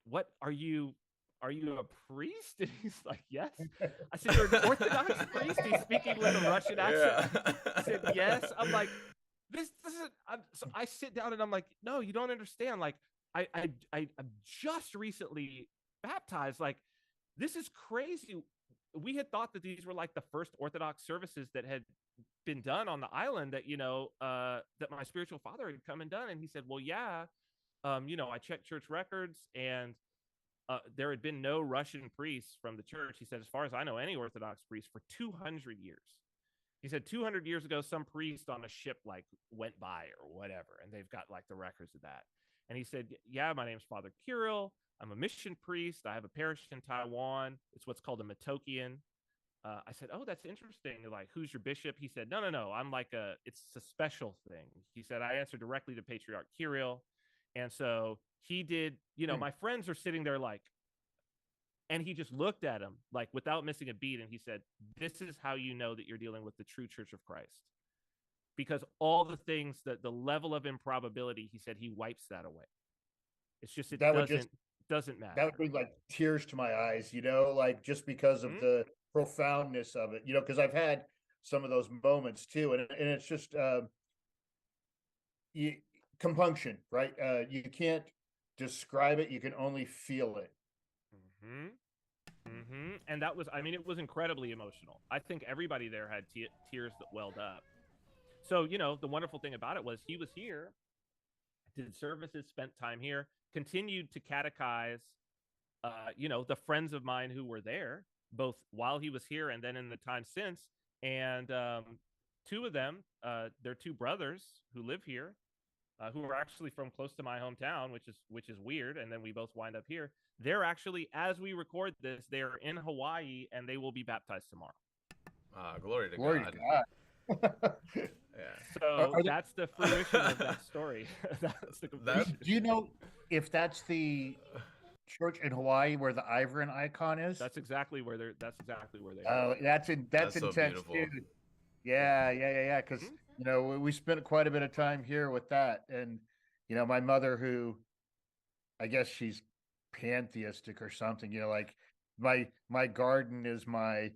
what are you a priest? And he's like, yes. I said, you're an Orthodox priest? He's speaking with a Russian accent. Yeah. I said, yes. I'm like, this isn't. So I sit down and I'm like, no, you don't understand. Like, I'm just recently baptized. Like, this is crazy. We had thought that these were like the first Orthodox services that had been done on the island, that that my spiritual father had come and done. And he said, well, yeah, I checked church records, and there had been no Russian priests from the church. He said, as far as I know, any Orthodox priest for 200 years. He said 200 years ago, some priest on a ship like went by or whatever, and they've got like the records of that. And he said, yeah, my name's Father Kirill. I'm a mission priest. I have a parish in Taiwan. It's what's called a Matokian. I said, oh, that's interesting. Like, who's your bishop? He said, no. I'm like it's a special thing. He said, I answer directly to Patriarch Kirill. And so he did, my friends are sitting there like, and he just looked at him like without missing a beat. And he said, this is how you know that you're dealing with the true Church of Christ. Because all the things, that the level of improbability, he said, he wipes that away. It's just, it doesn't matter. That would bring like tears to my eyes, like, just because of the profoundness of it, because I've had some of those moments too. And it's just compunction, right? You can't describe it. You can only feel it. And that was, it was incredibly emotional. I think everybody there had tears that welled up. So, the wonderful thing about it was he was here, did services, spent time here, continued to catechize, the friends of mine who were there, both while he was here and then in the time since. And two of them, they're two brothers who live here, who are actually from close to my hometown, which is weird. And then we both wind up here. They're actually, as we record this, they're in Hawaii, and they will be baptized tomorrow. Glory to God. Yeah. So that's the fruition of that story. That's the completion. Do you know if that's the church in Hawaii where the Ivory icon is? That's exactly where they're. That's exactly where they are. That's intense so too. Yeah. Because we spent quite a bit of time here with that, and my mother, who I guess she's pantheistic or something. Like my garden is my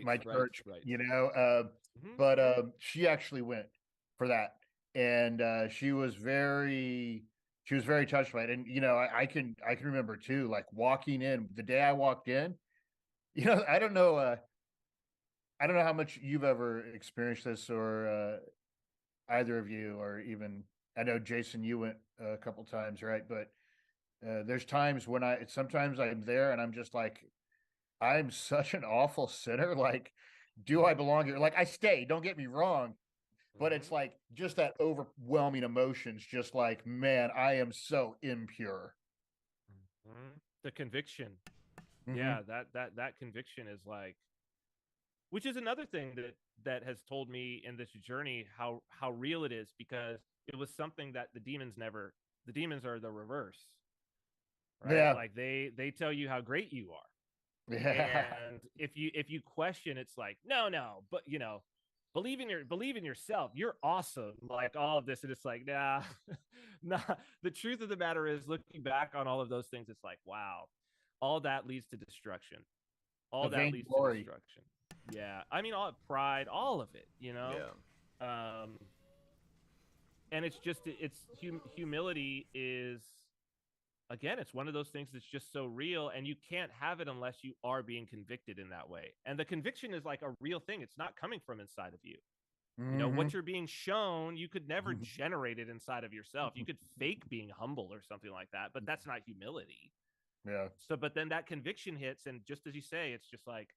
my church. Right. But she actually went for that, and she was very touched by it. And I can remember too, like walking in the day I walked in. I don't know how much you've ever experienced this, or either of you, or even I know Jason, you went a couple times, right? But there's times when sometimes I'm there and I'm just like, I'm such an awful sinner. Like, do I belong here? Like, I stay, don't get me wrong, but it's like just that overwhelming emotions, just like, man, I am so impure. The conviction. Yeah, that conviction is like, which is another thing that has told me in this journey how real it is, because it was something that the demons are the reverse. Right? Yeah. Like they tell you how great you are. Yeah. And if you question, it's like, no, but believe in yourself. You're awesome. Like all of this. And it's like, nah. The truth of the matter is, looking back on all of those things, it's like, wow, all that leads to destruction. All that leads to destruction. Yeah. All pride, all of it, Yeah. And it's just, humility is, again, it's one of those things that's just so real, and you can't have it unless you are being convicted in that way. And the conviction is like a real thing. It's not coming from inside of you. What you're being shown, you could never generate it inside of yourself. You could fake being humble or something like that, but that's not humility. Yeah. So, but then that conviction hits, and just as you say, it's just like,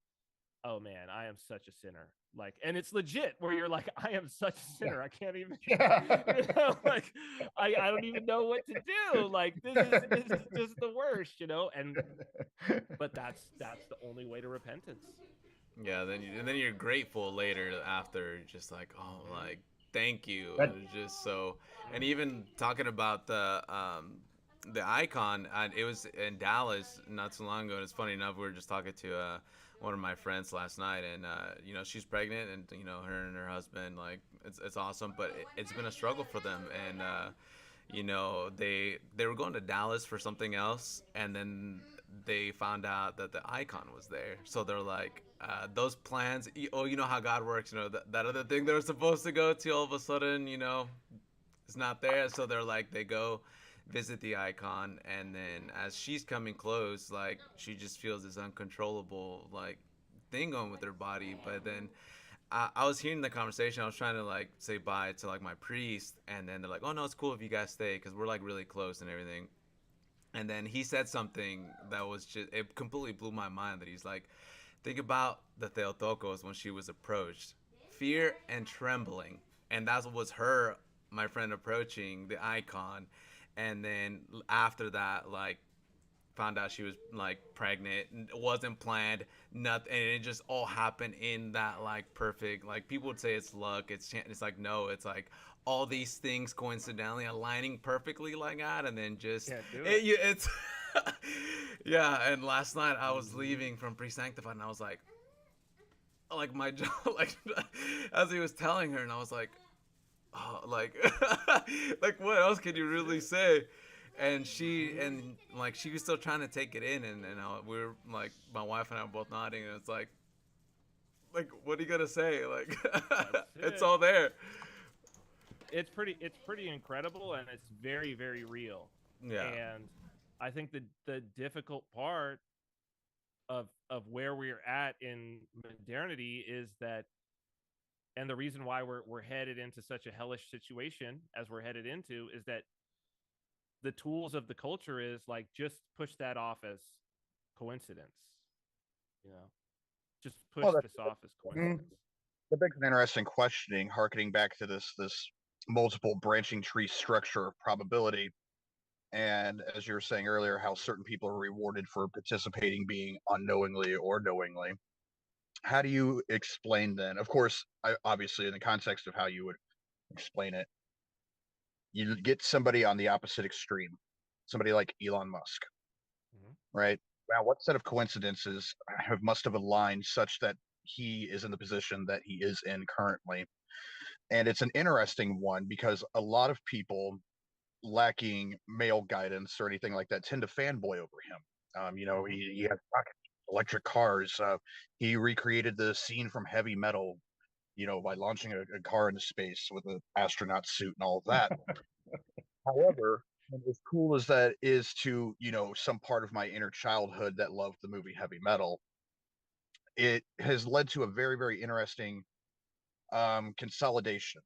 oh man, I am such a sinner. Like, and it's legit where you're like, I am such a sinner. I can't even, like, I don't even know what to do. Like, this is just the worst, And, but that's the only way to repentance. Yeah, and then you're grateful later after, just like, oh, like, thank you. That- It's just so, and even talking about the icon, it was in Dallas not so long ago. And it's funny enough, we were just talking to one of my friends last night, and she's pregnant, and her and her husband, like, it's awesome, but it's been a struggle for them, and they were going to Dallas for something else, and then they found out that the icon was there. So they're like, those plans, you know how God works, that other thing they were supposed to go to, all of a sudden, it's not there. So they're like, they go visit the icon, and then as she's coming close, like, she just feels this uncontrollable, like, thing going with her body. But then I was hearing the conversation. I was trying to, like, say bye to, like, my priest, and then they're like, oh no, it's cool if you guys stay, because we're, like, really close and everything. And then he said something that was just, it completely blew my mind, that he's like, think about the Theotokos when she was approached. Fear and trembling. And that was her, my friend, approaching the icon. And then after that, like, found out she was, like, pregnant. It wasn't planned, nothing. And it just all happened in that, like, perfect, like, people would say it's luck. It's like, no, it's like all these things coincidentally aligning perfectly like that. And then just, it's, yeah. And last night I was leaving from Pre-Sanctified, and I was like my jaw, like, as he was telling her, and I was like, oh, like, like, what else could you really say? And she was still trying to take it in, and we were like, my wife and I were both nodding, and it's like, what are you gonna say? Like, it's all there. It's pretty incredible, and it's very, very real. Yeah. And I think the difficult part of where we're at in modernity is that, and the reason why we're headed into such a hellish situation as we're headed into, is that the tools of the culture is like, just push that off as coincidence, just push this off as coincidence. That begs an interesting questioning, harkening back to this multiple branching tree structure of probability. And as you were saying earlier, how certain people are rewarded for participating, being unknowingly or knowingly. How do you explain then? Of course, obviously, in the context of how you would explain it, you get somebody on the opposite extreme, somebody like Elon Musk, right? Wow, what set of coincidences must have aligned such that he is in the position that he is in currently? And it's an interesting one, because a lot of people lacking male guidance or anything like that tend to fanboy over him. He has electric cars. He recreated the scene from Heavy Metal, by launching a car into space with an astronaut suit and all of that. However, as cool as that is to, some part of my inner childhood that loved the movie Heavy Metal, it has led to a very, very interesting consolidation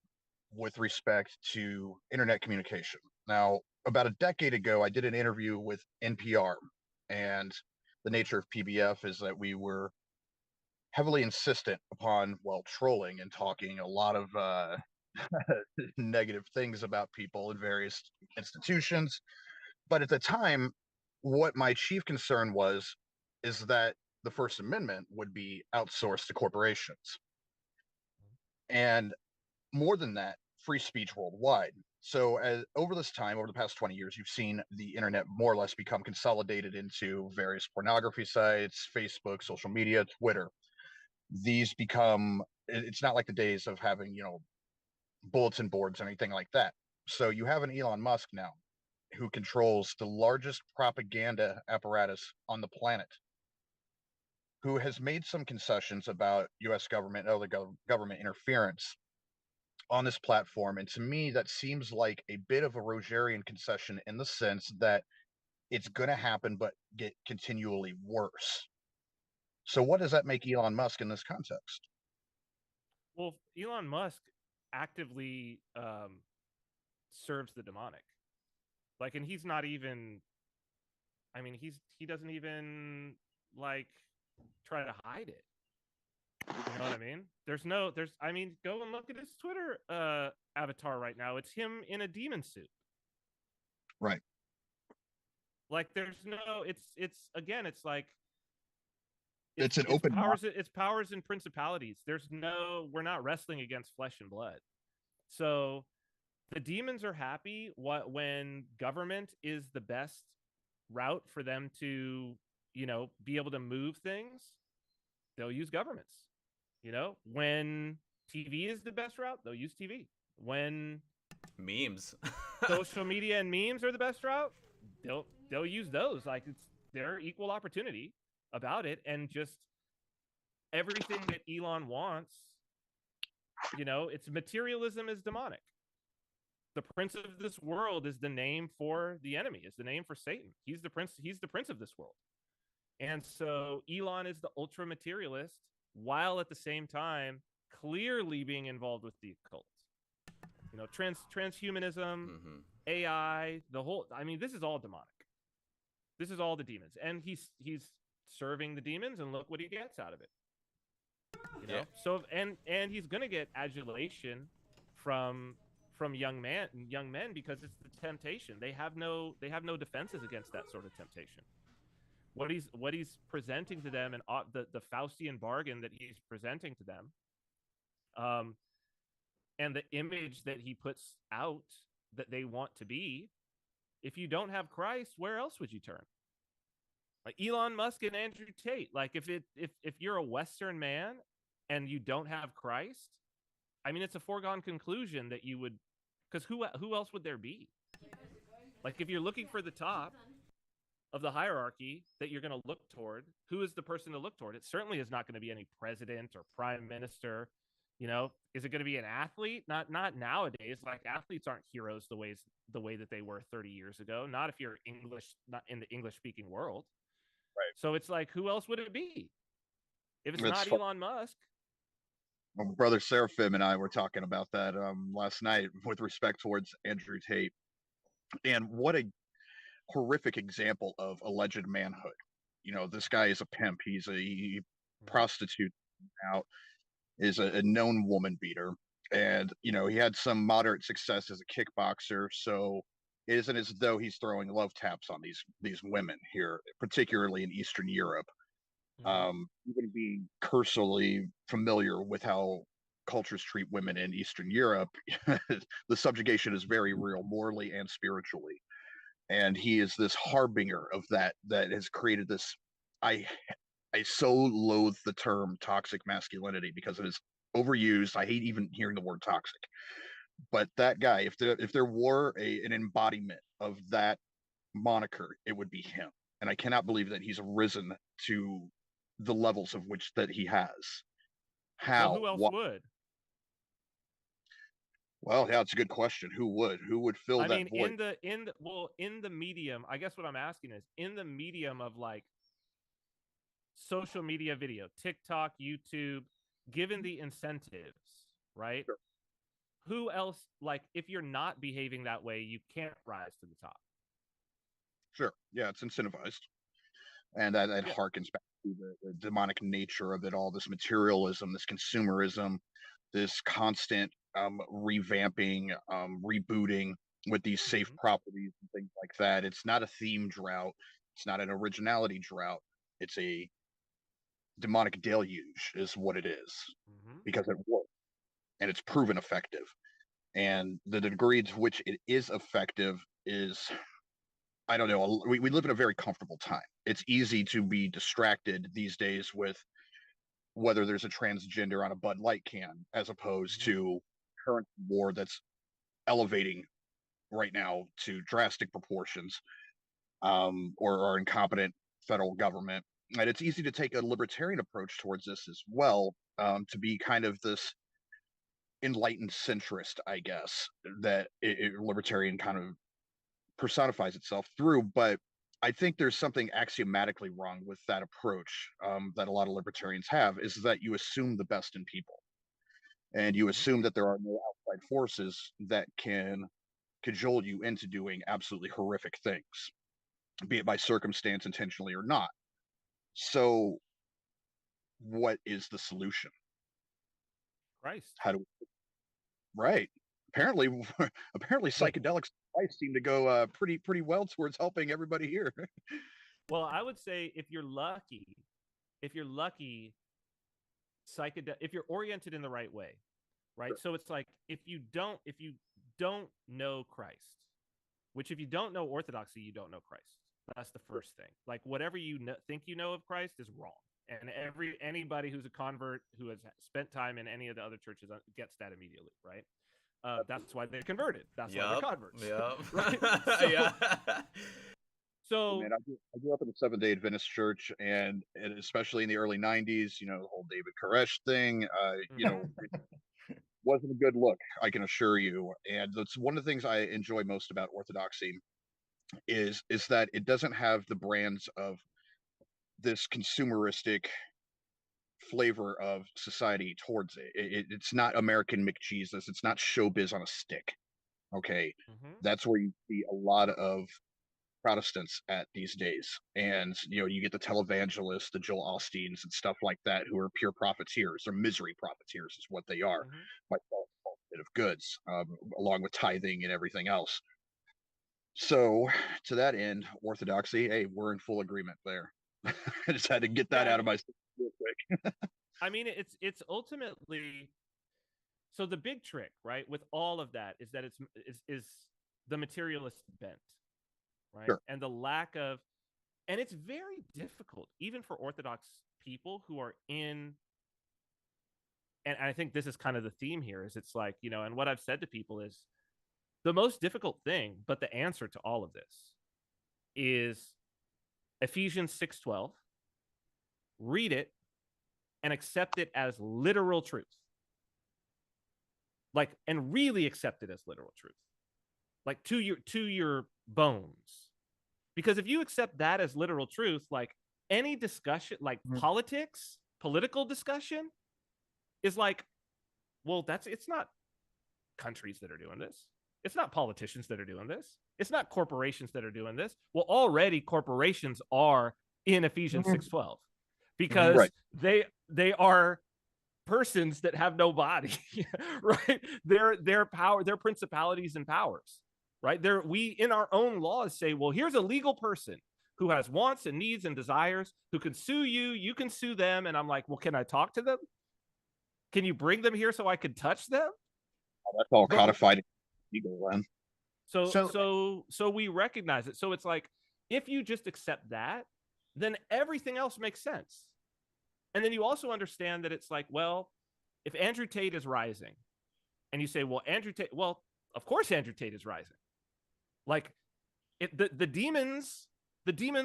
with respect to internet communication. Now, about a decade ago, I did an interview with NPR, and the nature of PBF is that we were heavily insistent upon, trolling and talking a lot of negative things about people in various institutions. But at the time, what my chief concern is that the First Amendment would be outsourced to corporations. And more than that, free speech worldwide. So over this time, over the past 20 years, you've seen the internet more or less become consolidated into various pornography sites, Facebook, social media, Twitter. These become, it's not like the days of having, bulletin boards or anything like that. So you have an Elon Musk now who controls the largest propaganda apparatus on the planet, who has made some concessions about U.S. government and other government interference on this platform. And to me, that seems like a bit of a Rogerian concession, in the sense that it's going to happen, but get continually worse. So what does that make Elon Musk in this context? Well, Elon Musk actively serves the demonic. Like, and he's not even, he doesn't even, like, try to hide it. You know what I mean? I mean, go and look at his Twitter avatar right now. It's him in a demon suit. Right. Like there's no, it's again, it's like It's an open powers, it's powers and principalities. We're not wrestling against flesh and blood. So the demons are happy when government is the best route for them to, be able to move things. They'll use governments. When TV is the best route, they'll use TV. When memes, social media and memes are the best route, they'll use those. Like they're equal opportunity about it, and just everything that Elon wants, it's materialism is demonic. The prince of this world is the name for the enemy, is the name for Satan. He's the prince of this world. And so Elon is the ultra materialist, while at the same time clearly being involved with the occult. Transhumanism, AI, this is all demonic. This is all the demons. And he's serving the demons, and look what he gets out of it. So and he's gonna get adulation from young men because it's the temptation. They have no defenses against that sort of temptation. What he's presenting to them, and the Faustian bargain that he's presenting to them, and the image that he puts out that they want to be. If you don't have Christ, where else would you turn? Like Elon Musk and Andrew Tate. Like if you're a Western man and you don't have Christ, I mean, it's a foregone conclusion that you would, because who else would there be? Like if you're looking for the top of the hierarchy that you're going to look toward, who is the person to look toward? It certainly is not going to be any president or prime minister. Is it going to be an athlete? Not nowadays. Like athletes aren't heroes the way that they were 30 years ago. Not if you're not in the English speaking world. Right. So it's like, who else would it be? If it's not Elon Musk. My brother Seraphim and I were talking about that last night with respect towards Andrew Tate, and what a horrific example of alleged manhood. This guy is a pimp. He's a prostitute out, is a known woman beater, and he had some moderate success as a kickboxer. So it isn't as though he's throwing love taps on these women here, particularly in Eastern Europe. Even being cursorily familiar with how cultures treat women in Eastern Europe, the subjugation is very real, morally and spiritually. And he is this harbinger of that has created this. I so loathe the term toxic masculinity because it is overused. I hate even hearing the word toxic. But that guy, if there were an embodiment of that moniker, it would be him. And I cannot believe that he's risen to the levels of which that he has. How? Well, who else would? Well, yeah, it's a good question. Who would fill that void? In the medium, I guess what I'm asking is, in the medium of like social media video, TikTok, YouTube, given the incentives, right? Sure. Who else, like if you're not behaving that way, you can't rise to the top. Sure. Yeah, it's incentivized. And that harkens back to the demonic nature of it all, this materialism, this consumerism, this constant revamping, rebooting with these safe properties and things like that. It's not a theme drought. It's not an originality drought. It's a demonic deluge is what it is, because it works and it's proven effective. And the degree to which it is effective is, I don't know. We live in a very comfortable time. It's easy to be distracted these days with whether there's a transgender on a Bud Light can, as opposed to current war that's elevating right now to drastic proportions, or our incompetent federal government. And it's easy to take a libertarian approach towards this as well, to be kind of this enlightened centrist, I guess, that libertarian kind of personifies itself through. But I think there's something axiomatically wrong with that approach, that a lot of libertarians have, is that you assume the best in people. And you assume that there are no outside forces that can cajole you into doing absolutely horrific things, be it by circumstance, intentionally or not. So what is the solution? Christ. How do right? Apparently, apparently, psychedelics seem to go pretty well towards helping everybody here. Well, I would say if you're lucky, if you're oriented in the right way, right? Sure. So it's like if you don't know Christ, which if you don't know Orthodoxy, you don't know Christ. That's the first thing. Like whatever you think you know of Christ is wrong. And anybody who's a convert who has spent time in any of the other churches gets that immediately, right? That's why they're converted. That's why they're converts. Yep. Right? So, yeah. So man, I grew up in the Seventh-day Adventist church, and especially in the early '90s, the whole David Koresh thing, it wasn't a good look, I can assure you. And that's one of the things I enjoy most about Orthodoxy is that it doesn't have the brands of this consumeristic flavor of society towards it. It's not American McJesus. It's not showbiz on a stick. Okay, that's where you see a lot of Protestants at these days, and you get the televangelists, the Joel Osteens, and stuff like that, who are pure profiteers. They're misery profiteers, is what they are, by selling a bit of goods, along with tithing and everything else. So, to that end, Orthodoxy, hey, we're in full agreement there. I just had to get that out of my system real quick. I mean, it's ultimately, so the big trick, right, with all of that is that is the materialist bent. Right. Sure. And the lack of, and it's very difficult, even for Orthodox people who are in, and I think this is kind of the theme here, is it's like, and what I've said to people is the most difficult thing, but the answer to all of this is Ephesians 6:12. Read it and accept it as literal truth. Like, and really accept it as literal truth. Like to your bones. Because if you accept that as literal truth, like any discussion, like political discussion is like, well, it's not countries that are doing this. It's not politicians that are doing this. It's not corporations that are doing this. Well, already corporations are in Ephesians 6:12 because they are persons that have no body, right? They're power, they're principalities and powers. Right there, we in our own laws say, well, here's a legal person who has wants and needs and desires, who can sue you. You can sue them, and I'm like, well, can I talk to them? Can you bring them here so I can touch them? Oh, that's all codified in legal land. So we recognize it. So it's like if you just accept that, then everything else makes sense. And then you also understand that it's like, well, if Andrew Tate is rising, and you say, well, Andrew Tate, well, of course Andrew Tate is rising. Like the demons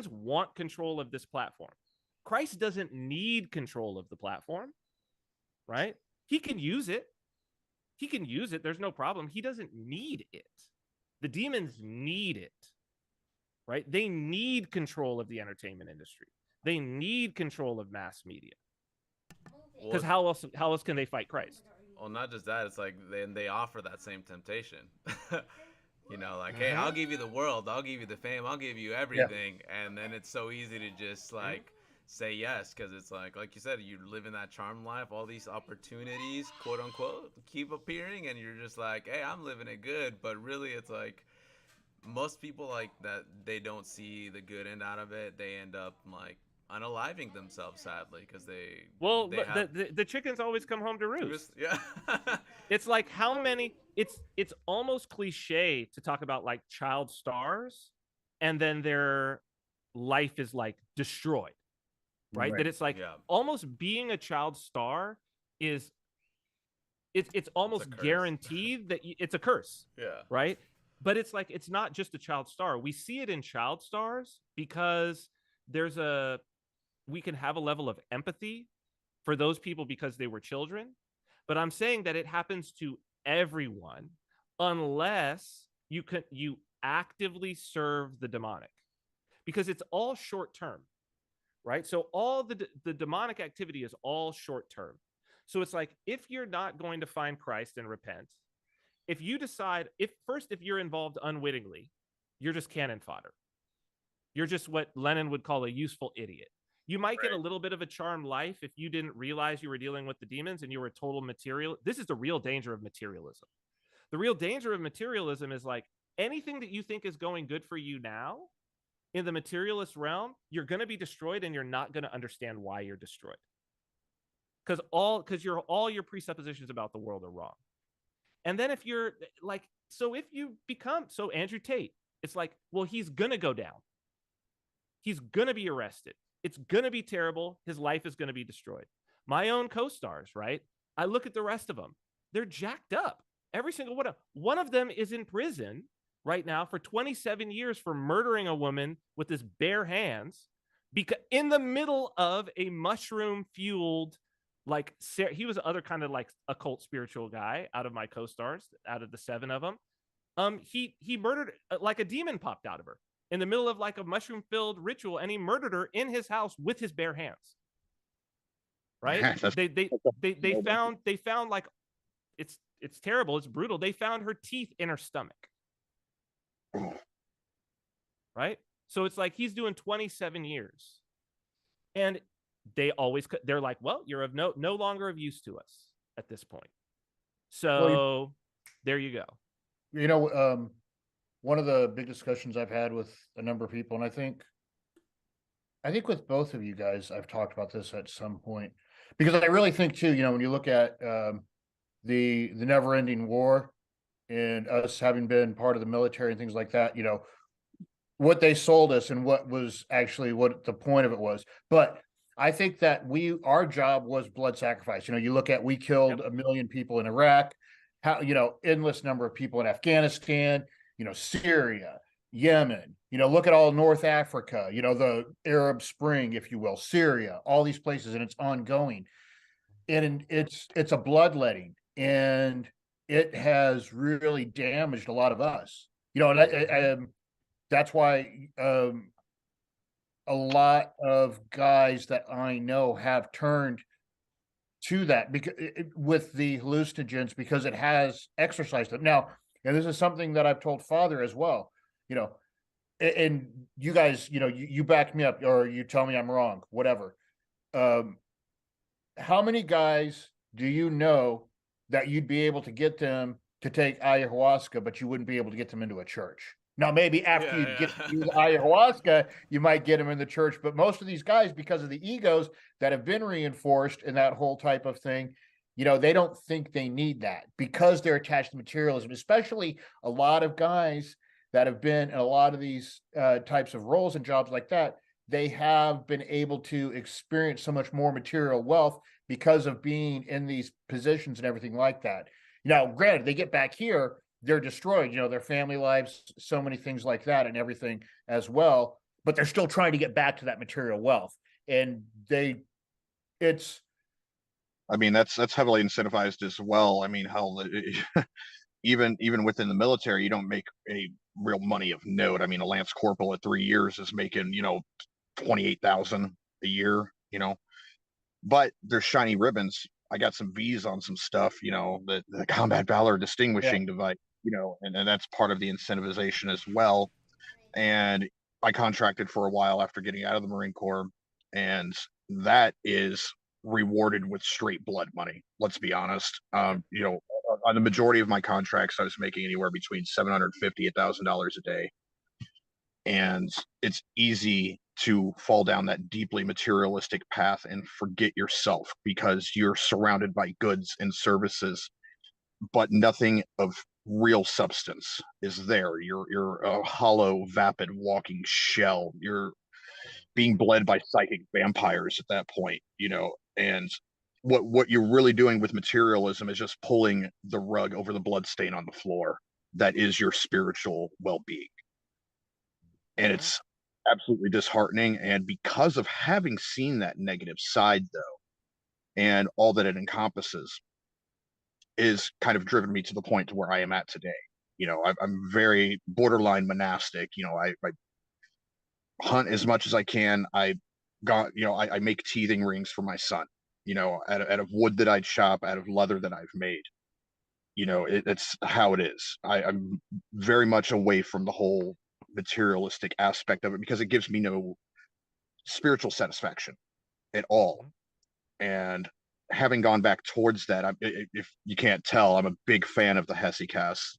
want control of this platform. Christ doesn't need control of the platform, right? He can use it. There's no problem. He doesn't need it. The demons need it, right? They need control of the entertainment industry. They need control of mass media. Because how else can they fight Christ? Well, not just that. It's like they offer that same temptation. Like, hey, I'll give you the world, I'll give you the fame, I'll give you everything, and then it's so easy to just like say yes, because it's like you said, you live in that charmed life, all these opportunities, quote unquote, keep appearing, and you're just like, hey, I'm living it good, but really, it's like most people like that, they don't see the good end out of it. They end up like unaliving themselves, sadly, because the chickens always come home to roost. Yeah. It's like how many, it's almost cliche to talk about like child stars and then their life is like destroyed, right? That it's like almost being a child star is it's almost guaranteed that it's a curse. Yeah. Right. But it's like, it's not just a child star. We see it in child stars because we can have a level of empathy for those people because they were children. But I'm saying that it happens to everyone unless you actively serve the demonic, because it's all short term, right? So all the demonic activity is all short term. So it's like, if you're not going to find Christ and repent, if you decide, if you're involved unwittingly, you're just cannon fodder. You're just what Lenin would call a useful idiot. You might get a little bit of a charmed life if you didn't realize you were dealing with the demons and you were a total material. This is the real danger of materialism. The real danger of materialism is like anything that you think is going good for you now in the materialist realm, you're going to be destroyed and you're not going to understand why you're destroyed. Because all your presuppositions about the world are wrong. And then if you're like, so if you become, so Andrew Tate, it's like, well, he's going to go down. He's going to be arrested. It's going to be terrible. His life is going to be destroyed. My own co-stars, right? I look at the rest of them. They're jacked up. Every single one of them. One of them is in prison right now for 27 years for murdering a woman with his bare hands because in the middle of a mushroom-fueled, like, he was other kind of like occult spiritual guy out of my co-stars, out of the 7 of them. He murdered, like a demon popped out of her in the middle of like a mushroom-filled ritual, and he murdered her in his house with his bare hands. Right? They found like, it's terrible. It's brutal. They found her teeth in her stomach. Right? So it's like he's doing 27 years. And they're like, well, you're of no longer of use to us at this point. So there you go. You know, one of the big discussions I've had with a number of people, and I think with both of you guys, I've talked about this at some point, because I really think too, you know, when you look at the never-ending war and us having been part of the military and things like that, you know, what they sold us and what was actually what the point of it was. But I think that our job was blood sacrifice. You know, you look at, we killed 1 million people in Iraq, how, you know, endless number of people in Afghanistan, you know, Syria, Yemen, you know, look at all North Africa, you know, the Arab Spring, if you will, Syria, all these places, and it's ongoing. And it's a bloodletting, and it has really damaged a lot of us, you know, and that's why a lot of guys that I know have turned to that because with the hallucinogens, because it has exercised them. Now, and this is something that I've told Father as well, you know, and you guys, you know, you back me up or you tell me I'm wrong, whatever. How many guys do you know that you'd be able to get them to take ayahuasca, but you wouldn't be able to get them into a church? Now, maybe after you get use ayahuasca, you might get them in the church. But most of these guys, because of the egos that have been reinforced in that whole type of thing, you know, they don't think they need that because they're attached to materialism, especially a lot of guys that have been in a lot of these types of roles and jobs like that. They have been able to experience so much more material wealth because of being in these positions and everything like that. Now, granted, they get back here, they're destroyed, you know, their family lives, so many things like that and everything as well, but they're still trying to get back to that material wealth. And that's heavily incentivized as well. I mean, hell, even within the military, you don't make any real money of note. I mean, a Lance Corporal at 3 years is making, you know, 28,000 a year, you know, but there's shiny ribbons. I got some V's on some stuff, you know, the Combat Valor Distinguishing Device, you know, and that's part of the incentivization as well. And I contracted for a while after getting out of the Marine Corps, and that is rewarded with straight blood money. Let's be honest. You know, on the majority of my contracts, I was making anywhere between $750 and $1,000 a day. And it's easy to fall down that deeply materialistic path and forget yourself because you're surrounded by goods and services, but nothing of real substance is there. You're a hollow, vapid, walking shell. You're being bled by psychic vampires at that point, you know. And what you're really doing with materialism is just pulling the rug over the blood stain on the floor that is your spiritual well-being. And it's absolutely disheartening. And because of having seen that negative side, though, and all that it encompasses, is kind of driven me to the point to where I am at today. You know, I'm very borderline monastic. You know, I hunt as much as I can. I make teething rings for my son, you know, out of wood that I'd chop, out of leather that I've made. You know, it's how it is. I'm very much away from the whole materialistic aspect of it because it gives me no spiritual satisfaction at all. And having gone back towards that, if you can't tell, I'm a big fan of the Hesychast.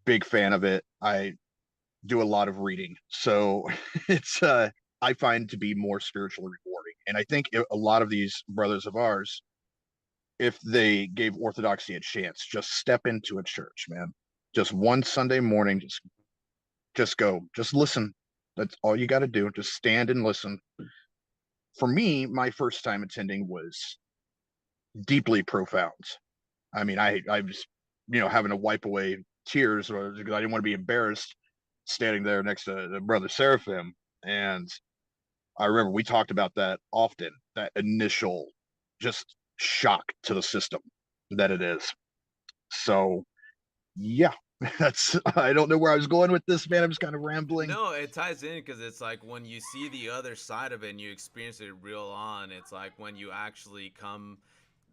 Big fan of it. I do a lot of reading, so it's I find to be more spiritually rewarding. And I think a lot of these brothers of ours, if they gave Orthodoxy a chance, just step into a church, man. Just one Sunday morning, just go, just listen. That's all you got to do. Just stand and listen. For me, my first time attending was deeply profound. I mean, I was, having to wipe away tears because I didn't want to be embarrassed standing there next to Brother Seraphim. And I remember we talked about that often, that initial just shock to the system that it is. So, yeah, I don't know where I was going with this, man. I'm just kind of rambling. No, it ties in because it's like when you see the other side of it and you experience it real on, it's like when you actually come,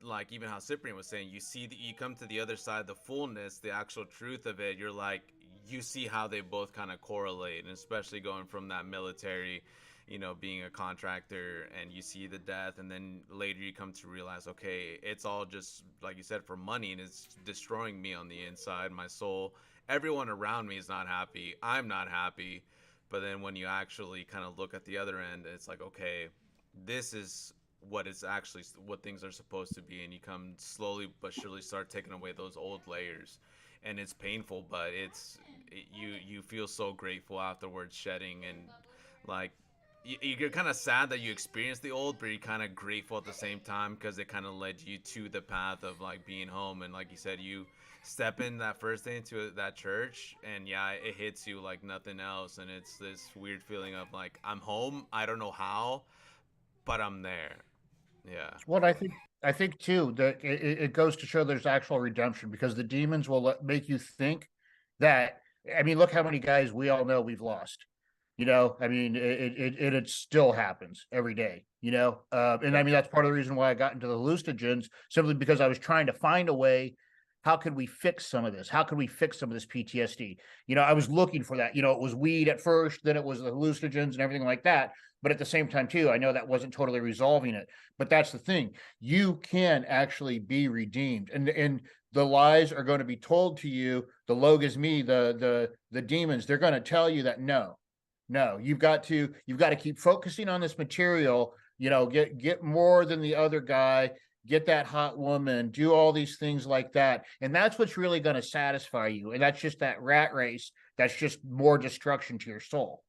like even how Cyprian was saying, you come to the other side, the fullness, the actual truth of it. You're like, you see how they both kind of correlate, and especially going from that military, being a contractor, and you see the death, and then later you come to realize, okay, it's all just, like you said, for money, and it's destroying me on the inside, my soul. Everyone around me is not happy. I'm not happy. But then when you actually kind of look at the other end, it's like, okay, this is what things are supposed to be, and you come slowly but surely start taking away those old layers. And it's painful, but you feel so grateful afterwards, shedding, and like you're kind of sad that you experienced the old, but you're kind of grateful at the same time because it kind of led you to the path of like being home. And like you said, you step in that first day into that church, and yeah, it hits you like nothing else, and it's this weird feeling of like, I'm home. I don't know how, but I'm there. Yeah. What I think too that it goes to show there's actual redemption, because the demons will make you think that. I mean, look how many guys we all know we've lost. I mean, it still happens every day. And I mean that's part of the reason why I got into the hallucinogens, simply because I was trying to find a way. How could we fix some of this? How could we fix some of this PTSD? I was looking for that. It was weed at first, then it was the hallucinogens and everything like that. But at the same time, too, I know that wasn't totally resolving it. But that's the thing. You can actually be redeemed. And the lies are going to be told to you. The logos me, the demons, they're going to tell you that no, you've got to keep focusing on this material. Get more than the other guy. Get that hot woman, do all these things like that. And that's what's really going to satisfy you. And that's just that rat race. That's just more destruction to your soul.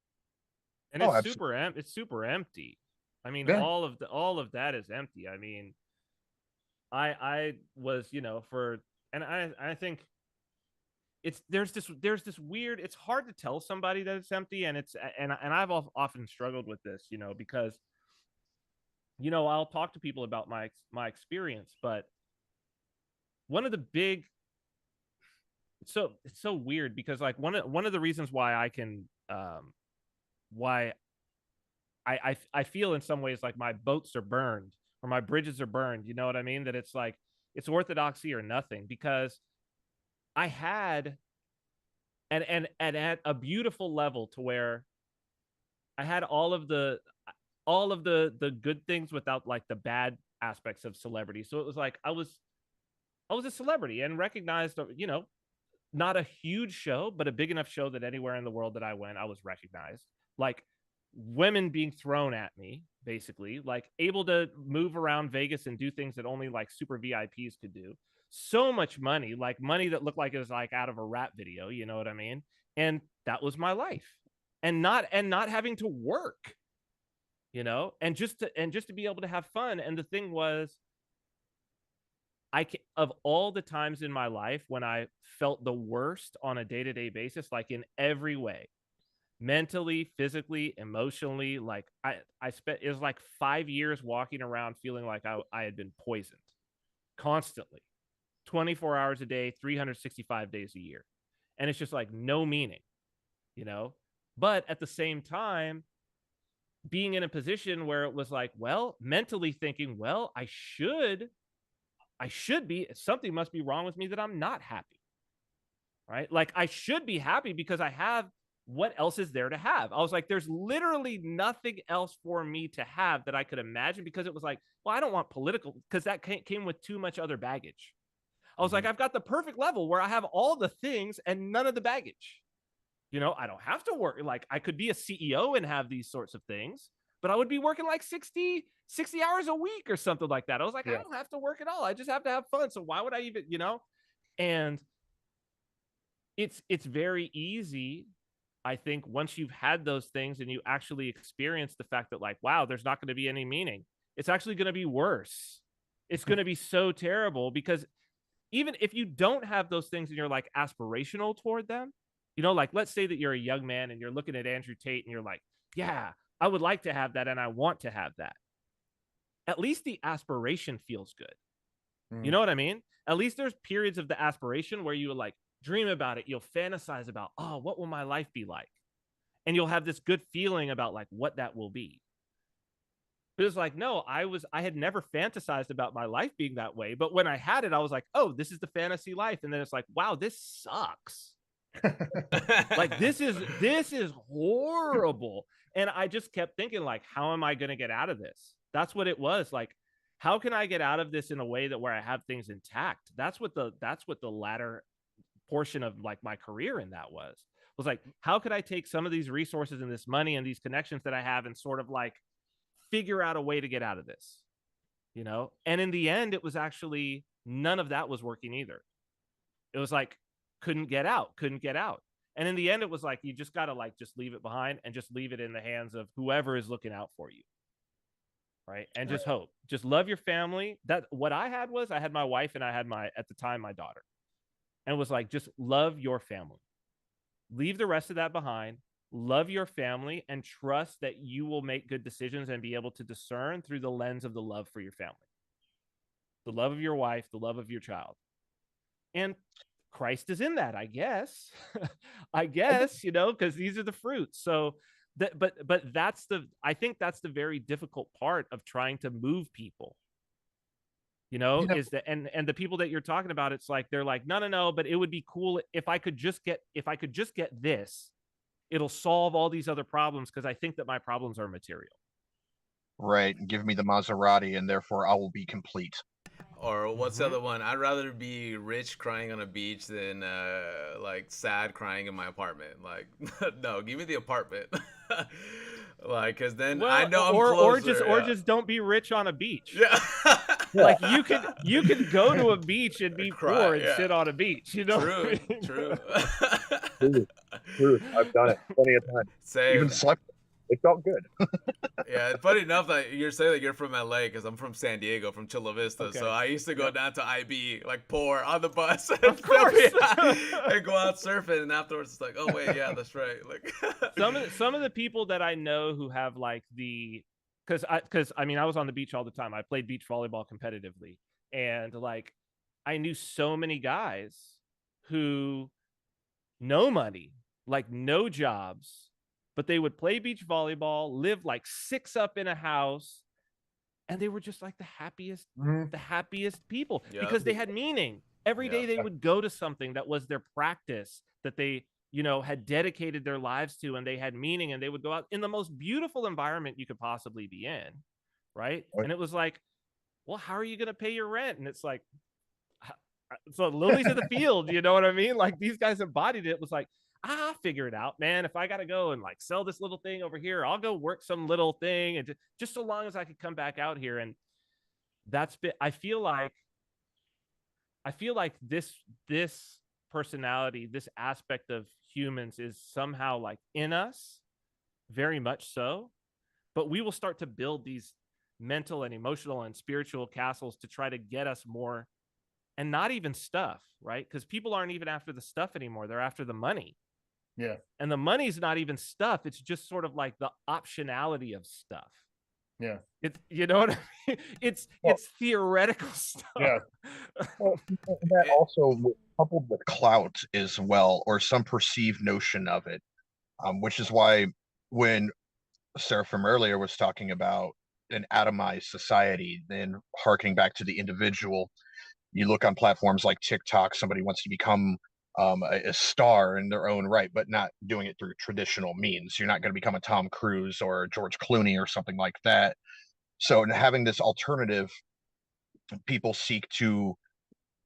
And it's super empty. I mean, Yeah. all of that is empty. I mean, I was, I think there's this weird, it's hard to tell somebody that it's empty. And I've often struggled with this, because I'll talk to people about my experience, but one of the big, it's so weird, because like one of the reasons why I can, why I feel in some ways like my boats are burned or my bridges are burned. You know what I mean? That it's like, it's orthodoxy or nothing, because I had, and at a beautiful level to where I had all of the good things without like the bad aspects of celebrity. So it was like I was a celebrity and recognized, not a huge show, but a big enough show that anywhere in the world that I went, I was recognized. Like women being thrown at me, basically, like able to move around Vegas and do things that only like super VIPs could do. So much money, like money that looked like it was like out of a rap video, you know what I mean? And that was my life. And not having to work. And just to be able to have fun. And the thing was, of all the times in my life when I felt the worst on a day-to-day basis, like in every way, mentally, physically, emotionally, like I spent, it was like 5 years walking around feeling like I had been poisoned constantly, 24 hours a day, 365 days a year. And it's just like no meaning, but at the same time, being in a position where it was like, well, mentally thinking, well, I should be, something must be wrong with me that I'm not happy, right? Like I should be happy because I have what else is there to have? I was like, there's literally nothing else for me to have that I could imagine, because it was like, well, I don't want political, because that came with too much other baggage. I was like, I've got the perfect level where I have all the things and none of the baggage. You know, I don't have to work. Like, I could be a CEO and have these sorts of things, but I would be working like 60 hours a week or something like that. I was like, I don't have to work at all. I just have to have fun. So why would I even, you know? And it's very easy, I think, once you've had those things and you actually experience the fact that, like, wow, there's not going to be any meaning. It's actually going to be worse. It's going to be so terrible, because even if you don't have those things and you're like aspirational toward them, you know, like, let's say that you're a young man and you're looking at Andrew Tate and you're like, yeah, I would like to have that and I want to have that. At least the aspiration feels good. You know what I mean? At least there's periods of the aspiration where you like dream about it. You'll fantasize about, oh, what will my life be like? And you'll have this good feeling about like what that will be. But it's like, no, I had never fantasized about my life being that way. But when I had it, I was like, oh, this is the fantasy life. And then it's like, wow, this sucks. Like, this is horrible. And I just kept thinking, like, how am I going to get out of this? That's what it was. Like, how can I get out of this in a way that where I have things intact? That's what the latter portion of like my career in that was like, how could I take some of these resources and this money and these connections that I have and sort of like figure out a way to get out of this, you know? And in the end, it was actually none of that was working either. It was like, couldn't get out. And in the end, it was like, you just got to like, just leave it behind and just leave it in the hands of whoever is looking out for you. Right. And just hope, just love your family. That what I had was, I had my wife and I had at the time, my daughter, and it was like, just love your family, leave the rest of that behind, love your family, and trust that you will make good decisions and be able to discern through the lens of the love for your family, the love of your wife, the love of your child. And Christ is in that, I guess. I guess, you know, because these are the fruits. So but I think that's the very difficult part of trying to move people, you know, is that, and the people that you're talking about, it's like, they're like, no, but it would be cool if I could just get this, it'll solve all these other problems, because I think that my problems are material. Right. Give me the Maserati and therefore I will be complete. Or what's the other one? I'd rather be rich crying on a beach than like sad crying in my apartment. Like, no, give me the apartment. Like, because then I know I'm closer. Or just don't be rich on a beach. Yeah. Like, you could go to a beach and be poor and sit on a beach. You know. True. True. I've done it plenty of times. Same. Even slept. It felt good. Yeah, it's funny enough that you're saying that you're from LA, because I'm from San Diego, from Chula Vista. Okay. So I used to go down to IB, like poor on the bus, and go out surfing, and afterwards it's like, oh wait, yeah, that's right. Like some of the people that I know who have like because I mean, I was on the beach all the time. I played beach volleyball competitively, and like I knew so many guys who no money, like no jobs, but they would play beach volleyball, live like 6 up in a house, and they were just like the happiest people, because they had meaning. Every day they would go to something that was their practice, that they, you know, had dedicated their lives to, and they had meaning, and they would go out in the most beautiful environment you could possibly be in, right? And it was like, well, how are you going to pay your rent? And it's like, so lilies of the field, you know what I mean? Like, these guys embodied it. It was like, I'll figure it out, man. If I got to go and like sell this little thing over here, I'll go work some little thing, and just so long as I could come back out here. And that's been, I feel like this personality, this aspect of humans is somehow like in us, very much so, but we will start to build these mental and emotional and spiritual castles to try to get us more, and not even stuff, right? Because people aren't even after the stuff anymore. They're after the money. Yeah. And the money's not even stuff. It's just sort of like the optionality of stuff. Yeah. It's, you know what I mean? It's theoretical stuff. Yeah. Well, that also coupled with clout as well, or some perceived notion of it, which is why when Sarah from earlier was talking about an atomized society, then harking back to the individual, you look on platforms like TikTok, somebody wants to become a star in their own right, but not doing it through traditional means. You're not going to become a Tom Cruise or a George Clooney or something like that. So having this alternative, people seek to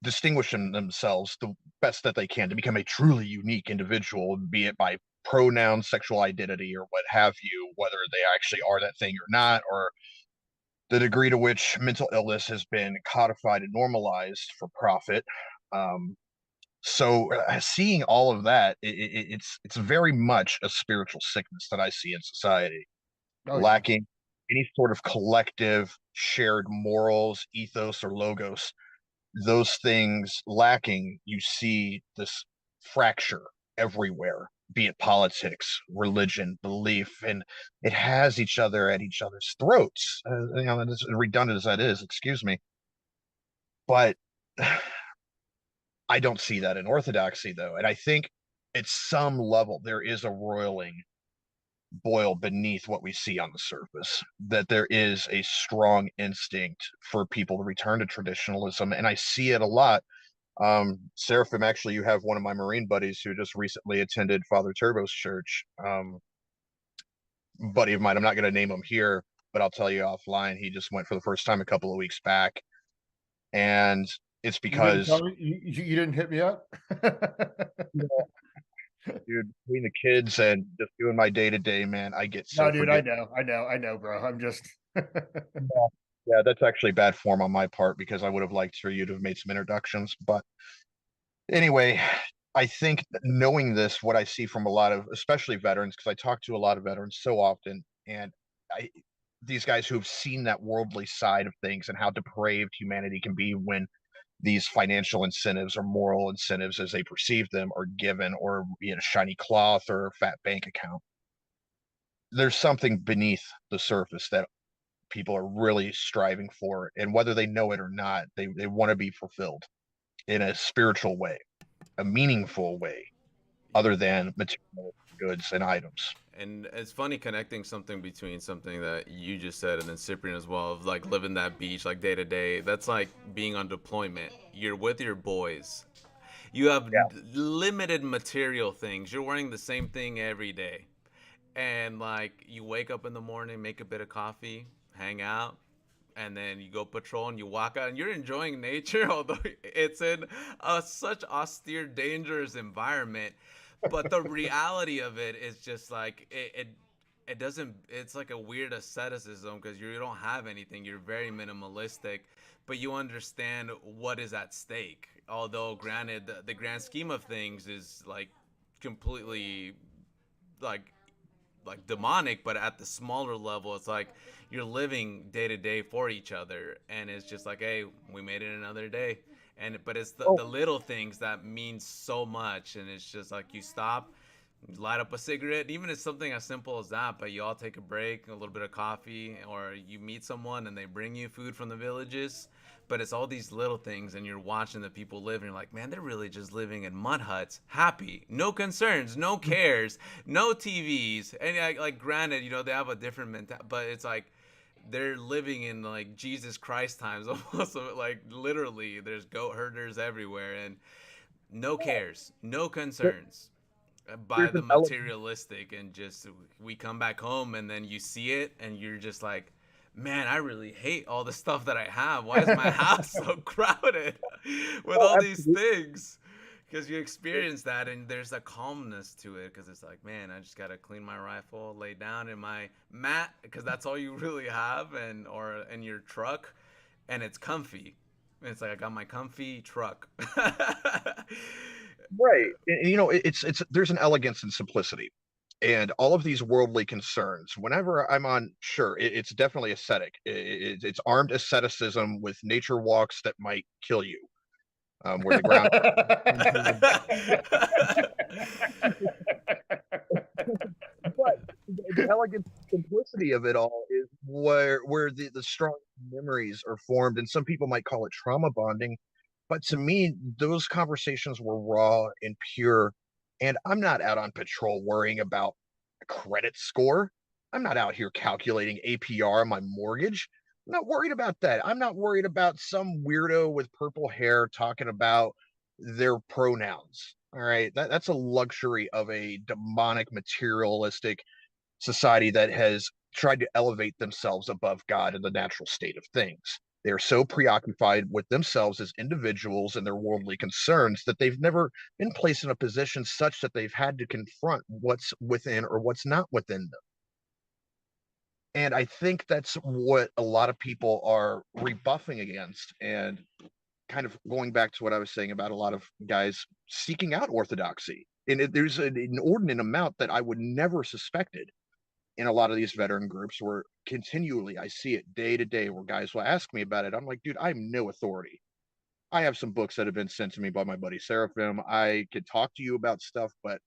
distinguish themselves the best that they can to become a truly unique individual, be it by pronoun, sexual identity, or what have you, whether they actually are that thing or not, or the degree to which mental illness has been codified and normalized for profit. Um, so seeing all of that, it's very much a spiritual sickness that I see in society, Oh yeah. lacking any sort of collective shared morals, ethos, or logos. Those things lacking, you see this fracture everywhere, be it politics, religion, belief, and it has each other at each other's throats. As redundant as that is, excuse me, but I don't see that in Orthodoxy, though, and I think at some level there is a roiling boil beneath what we see on the surface, that there is a strong instinct for people to return to traditionalism, and I see it a lot. Seraphim, actually, you have one of my Marine buddies who just recently attended Father Turbo's church. Buddy of mine, I'm not going to name him here, but I'll tell you offline. He just went for the first time a couple of weeks back, and it's You didn't because, tell me, you didn't hit me up. dude, between the kids and just doing my day to day, man, I get No, so dude, I forgetful. know, bro. I'm just Yeah, that's actually bad form on my part because I would have liked for you to have made some introductions. But anyway, I think that knowing this, what I see from a lot of, especially veterans, because I talk to a lot of veterans so often, and I, these guys who've seen that worldly side of things and how depraved humanity can be when these financial incentives or moral incentives, as they perceive them, are given, or shiny cloth or a fat bank account. There's something beneath the surface that people are really striving for, and whether they know it or not, they want to be fulfilled in a spiritual way, a meaningful way, other than material goods and items. And it's funny connecting something between something that you just said and then Cyprian as well, of like living that beach like day to day. That's like being on deployment. You're with your boys. You have Yeah. limited material things. You're wearing the same thing every day. And like you wake up in the morning, make a bit of coffee, hang out, and then you go patrol and you walk out and you're enjoying nature, although it's in such austere, dangerous environment. But the reality of it is just like it doesn't. It's like a weird asceticism because you don't have anything. You're very minimalistic, but you understand what is at stake. Although, granted, the grand scheme of things is like completely like demonic, but at the smaller level it's like you're living day to day for each other, and it's just like, hey, we made it another day. And but it's the little things that mean so much, and it's just like you stop, light up a cigarette, even if it's something as simple as that, but you all take a break, a little bit of coffee, or you meet someone and they bring you food from the villages. But it's all these little things, and you're watching the people live, and you're like, man, they're really just living in mud huts, happy, no concerns, no cares, no TVs. And like granted, they have a different mentality, but it's like they're living in like Jesus Christ times almost. Like literally, there's goat herders everywhere, and no cares, no concerns by There's the an element. materialistic. And just we come back home and then you see it and you're just like, man, I really hate all the stuff that I have. Why is my house so crowded with Oh, all these absolutely. things? Because you experience that, and there's a calmness to it, because it's like, man, I just gotta clean my rifle, lay down in my mat, because that's all you really have, or in your truck, and it's comfy. And it's like, I got my comfy truck. Right. And, it's there's an elegance and simplicity. And all of these worldly concerns, whenever I'm on, sure, it's definitely ascetic. It's armed asceticism with nature walks that might kill you, where the ground. But the elegant simplicity of it all is where the strong memories are formed, and some people might call it trauma bonding. But to me, those conversations were raw and pure. And I'm not out on patrol worrying about a credit score. I'm not out here calculating APR on my mortgage. I'm not worried about that. I'm not worried about some weirdo with purple hair talking about their pronouns. All right, that's a luxury of a demonic, materialistic society that has tried to elevate themselves above God and the natural state of things. They are so preoccupied with themselves as individuals and their worldly concerns that they've never been placed in a position such that they've had to confront what's within or what's not within them. And I think that's what a lot of people are rebuffing against, and kind of going back to what I was saying about a lot of guys seeking out orthodoxy. And there's an inordinate amount that I would never suspected in a lot of these veteran groups, where continually I see it day to day where guys will ask me about it. I'm like, dude, I'm no authority. I have some books that have been sent to me by my buddy Seraphim. I could talk to you about stuff, but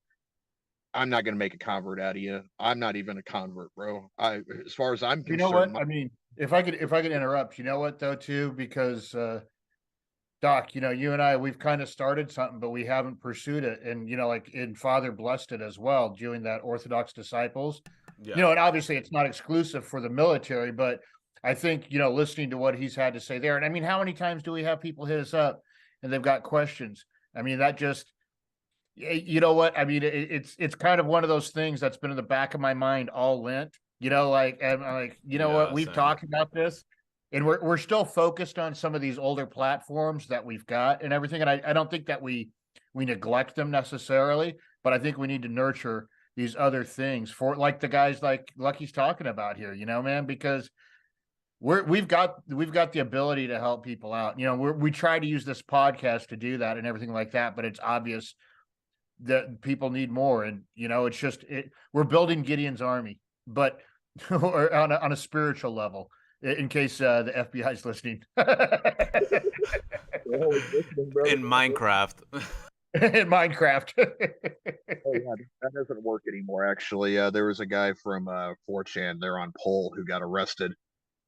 I'm not going to make a convert out of you. I'm not even a convert, bro. As far as I'm You know what? concerned, I mean, if I could interrupt, you know what though too, because Doc, you and I, we've kind of started something, but we haven't pursued it. And, like in Father blessed it as well, doing that Orthodox disciples, Yeah. and obviously it's not exclusive for the military, but I think, listening to what he's had to say there. And I mean, how many times do we have people hit us up and they've got questions? I mean, that just, you know what? I mean, it's kind of one of those things that's been in the back of my mind all Lent, and I'm like, what? Yeah, We've same. talked about this, and we're still focused on some of these older platforms that we've got and everything. And I don't think that we neglect them necessarily, but I think we need to nurture these other things for like the guys like Lucky's talking about here, man, because we've got the ability to help people out. We try to use this podcast to do that and everything like that, but it's obvious that people need more. And it's just we're building Gideon's army, but or on a spiritual level, in case the FBI is listening. In Minecraft. In Minecraft. oh yeah, that doesn't work anymore. Actually, there was a guy from 4chan there on Poll who got arrested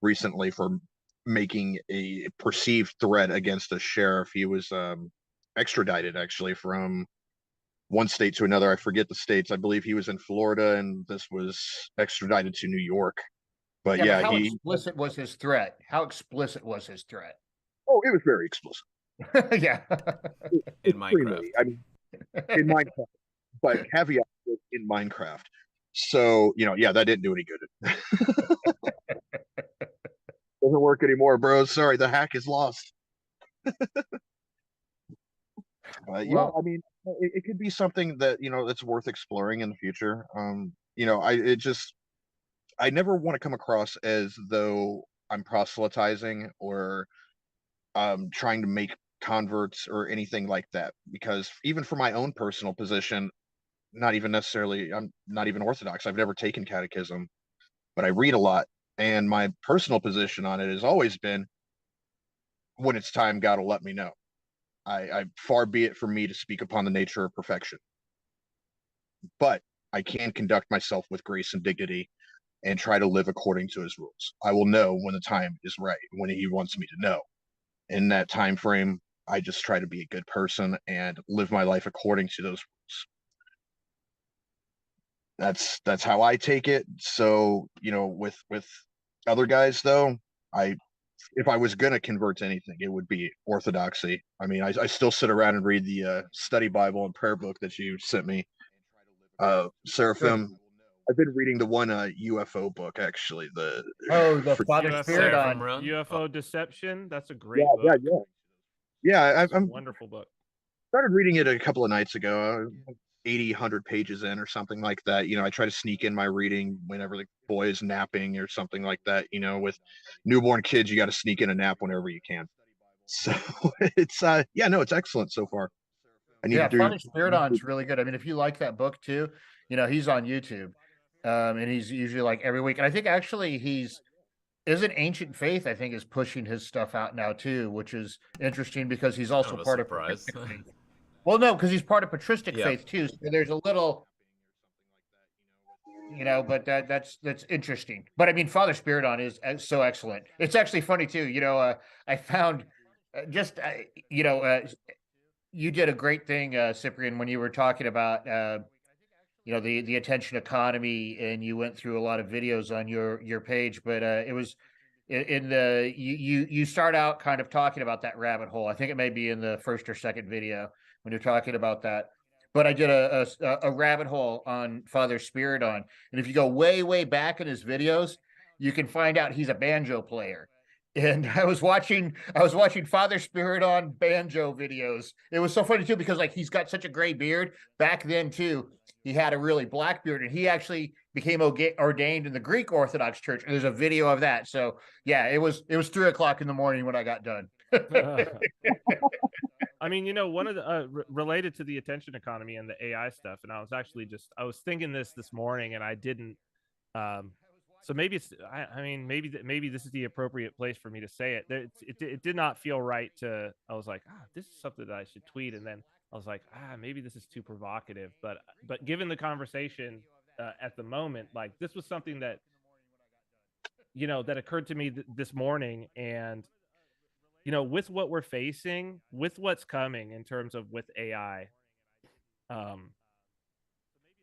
recently for making a perceived threat against a sheriff. He was extradited actually from one state to another. I forget the states. I believe he was in Florida, and this was extradited to New York. But Yeah, yeah, but how explicit was his threat? How explicit was his threat? Oh, it was very explicit. Yeah. In Minecraft. I mean, in Minecraft, but caveat in Minecraft. So, yeah, that didn't do any good. Doesn't work anymore, bro. Sorry, the hack is lost. Yeah, I mean, it could be something that, that's worth exploring in the future. I never want to come across as though I'm proselytizing or trying to make converts or anything like that, because even for my own personal position, I'm not even Orthodox. I've never taken catechism, but I read a lot, and my personal position on it has always been, when it's time, God will let me know. I far be it from me to speak upon the nature of perfection, but I can conduct myself with grace and dignity and try to live according to his rules. I will know when the time is right, when he wants me to know. In that time frame, I just try to be a good person and live my life according to those rules. That's how I take it. So, with other guys though, if I was gonna convert to anything, it would be Orthodoxy. I mean, I still sit around and read the study Bible and prayer book that you sent me. Seraphim. I've been reading the one UFO book actually. The Father Spirit on UFO Deception. That's a great book. Yeah. I'm wonderful book. Started reading it a couple of nights ago. 80, 100 pages in or something like that. I try to sneak in my reading whenever the boy is napping or something like that. With newborn kids, you got to sneak in a nap whenever you can. So it's it's excellent so far. Father Spiridon's really good. I mean, if you like that book too, he's on YouTube, and he's usually like every week. And I think actually isn't Ancient Faith, I think, is pushing his stuff out now too, which is interesting because he's also part of patristic faith. Well, no, because he's part of patristic faith too. So there's a little, but that's interesting. But I mean, Father Spiridon is so excellent. It's actually funny too. I found you did a great thing, Cyprian, when you were talking about the attention economy, and you went through a lot of videos on your page, but it was in the you start out kind of talking about that rabbit hole. I think it may be in the first or second video when you're talking about that. but I did a rabbit hole on Father Spiridon, and if you go way back in his videos, you can find out he's a banjo player. And I was watching Father Spiridon banjo videos. It was so funny too, because like he's got such a gray beard. Back then too, he had a really black beard, and he actually became ordained in the Greek Orthodox Church. And there's a video of that. So yeah, it was 3:00 in the morning when I got done. I mean, you know, one of the related to the attention economy and the AI stuff, and I was thinking this morning, and I didn't. So maybe it's, I mean, maybe this is the appropriate place for me to say it. It did not feel right to. I was like, this is something that I should tweet, and then I was like, maybe this is too provocative. But given the conversation at the moment, like this was something that, you know, that occurred to me this morning, and you know, with what we're facing, with what's coming in terms of with AI,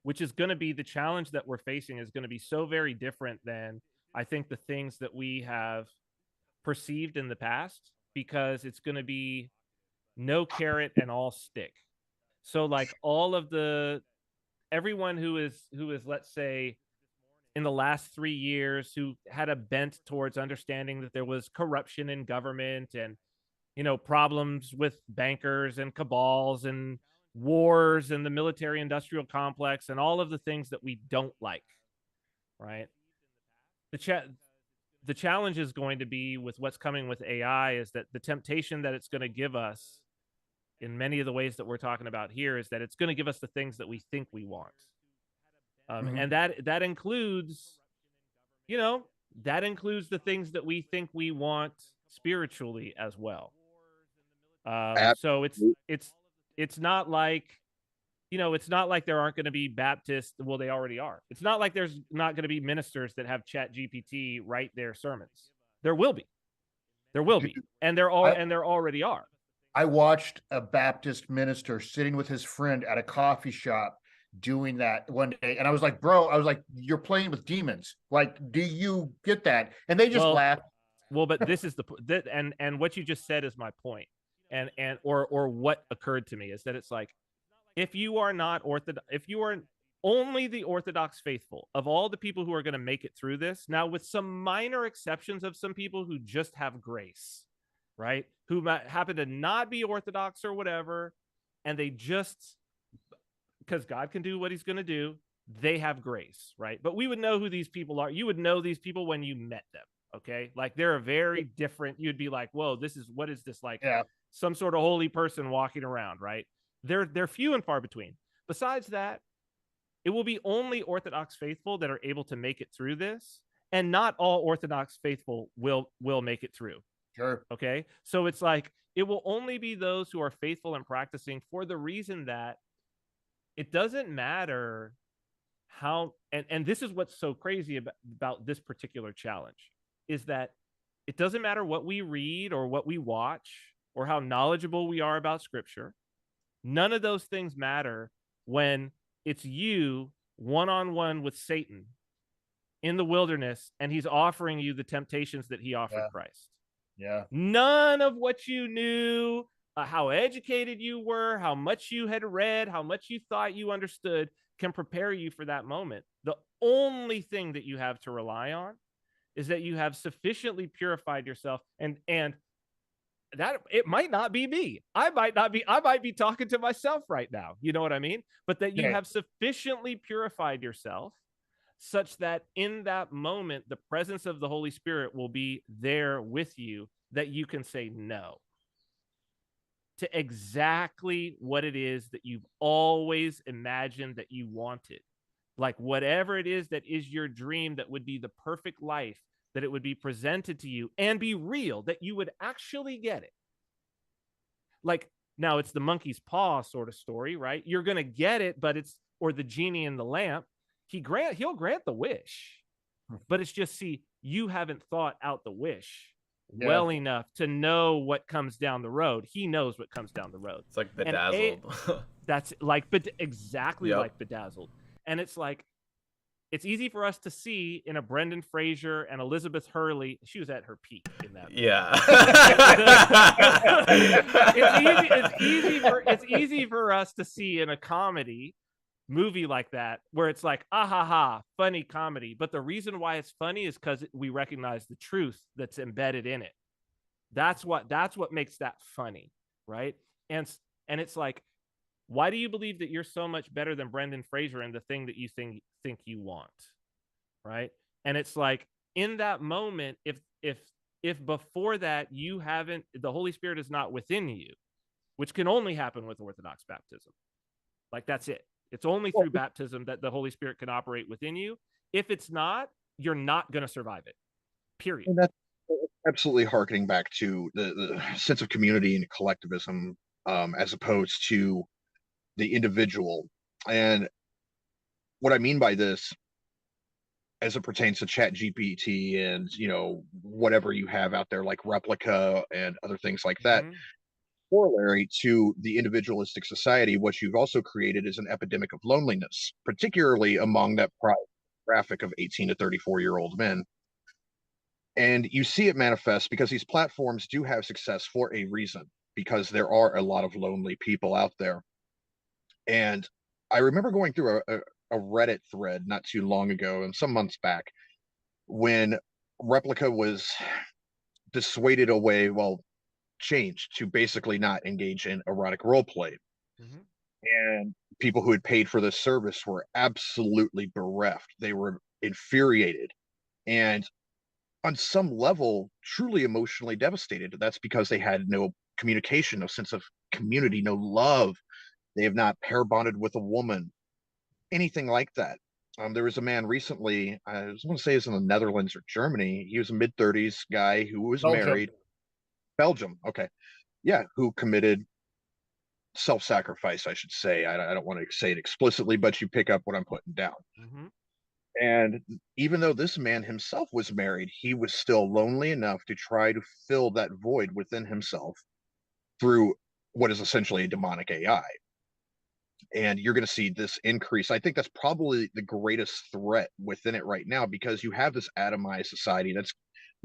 which is going to be the challenge that we're facing is going to be so very different than I think the things that we have perceived in the past, because it's going to be no carrot and all stick. So like everyone who is, let's say, in the last 3 years, who had a bent towards understanding that there was corruption in government and, you know, problems with bankers and cabals and wars and the military industrial complex and all of the things that we don't like, right? The challenge is going to be with what's coming with AI is that the temptation that it's going to give us in many of the ways that we're talking about here is that it's going to give us the things that we think we want. And that includes, you know, the things that we think we want spiritually as well. So it's not like, you know, it's not like there aren't going to be Baptists. Well, they already are. It's not like there's not going to be ministers that have Chat GPT write their sermons. There will be, and there already are. I watched a Baptist minister sitting with his friend at a coffee shop doing that one day, and I was like, bro, you're playing with demons. Like, do you get that? And they just laughed. Well, but this is and what you just said is my point. And what occurred to me is that it's like, if you are not Orthodox, if you are only the Orthodox faithful of all the people who are going to make it through this, now with some minor exceptions of some people who just have grace, right? Who might happen to not be Orthodox or whatever, and they just, because God can do what he's going to do, they have grace, right? But we would know who these people are. You would know these people when you met them, okay? Like they're a very different, you'd be like, whoa, what is this like? Yeah. Some sort of holy person walking around, right? They're few and far between. Besides that, it will be only Orthodox faithful that are able to make it through this, and not all Orthodox faithful will make it through. Sure. Okay. So it's like, it will only be those who are faithful and practicing, for the reason that it doesn't matter how, and this is what's so crazy about this particular challenge, is that it doesn't matter what we read or what we watch or how knowledgeable we are about scripture. None of those things matter when it's you one-on-one with Satan in the wilderness, and he's offering you the temptations that he offered Christ. Yeah. None of what you knew, how educated you were, how much you had read, how much you thought you understood can prepare you for that moment. The only thing that you have to rely on is that you have sufficiently purified yourself, and that it might not be me. I might be talking to myself right now. You know what I mean? But that you have sufficiently purified yourself such that in that moment, the presence of the Holy Spirit will be there with you, that you can say no to exactly what it is that you've always imagined that you wanted. Like whatever it is that is your dream, that would be the perfect life, that it would be presented to you and be real, that you would actually get it. Like, now it's the monkey's paw sort of story, right? You're going to get it, but or the genie in the lamp. He'll grant the wish, but it's just, see, you haven't thought out the wish well enough to know what comes down the road. He knows what comes down the road. It's like Bedazzled. That's like, but exactly like Bedazzled. And it's like, it's easy for us to see in a Brendan Fraser and Elizabeth Hurley. She was at her peak in that. Yeah. It's easy for us to see in a comedy movie like that, where it's like, ah ha ha, funny comedy. But the reason why it's funny is because we recognize the truth that's embedded in it. That's what makes that funny, right? And it's like, why do you believe that you're so much better than Brendan Fraser in the thing that you think you want, right? And it's like, in that moment, if before that you haven't, the Holy Spirit is not within you, which can only happen with Orthodox baptism. Like, that's it. It's only through baptism that the Holy Spirit can operate within you. If it's not, you're not going to survive it. Period. And that's absolutely harkening back to the sense of community and collectivism, as opposed to the individual. And what I mean by this, as it pertains to Chat GPT and, whatever you have out there like Replica and other things like that, corollary to the individualistic society, what you've also created is an epidemic of loneliness, particularly among that demographic of 18 to 34-year-old men. And you see it manifest because these platforms do have success for a reason, because there are a lot of lonely people out there. And I remember going through a Reddit thread not too long ago, and some months back, when Replica was dissuaded away, changed to basically not engage in erotic role play. And people who had paid for this service were absolutely bereft. They were infuriated and, on some level, truly emotionally devastated. That's because they had no communication, no sense of community, no love. They have not pair bonded with a woman, anything like that. There was a man recently, I was going to say it's in the Netherlands or Germany. He was a mid-30s guy who was married. Belgium. Okay. Yeah. Who committed self-sacrifice, I should say. I don't want to say it explicitly, but you pick up what I'm putting down. And even though this man himself was married, he was still lonely enough to try to fill that void within himself through what is essentially a demonic AI. And you're going to see this increase. I think that's probably the greatest threat within it right now, because you have this atomized society that's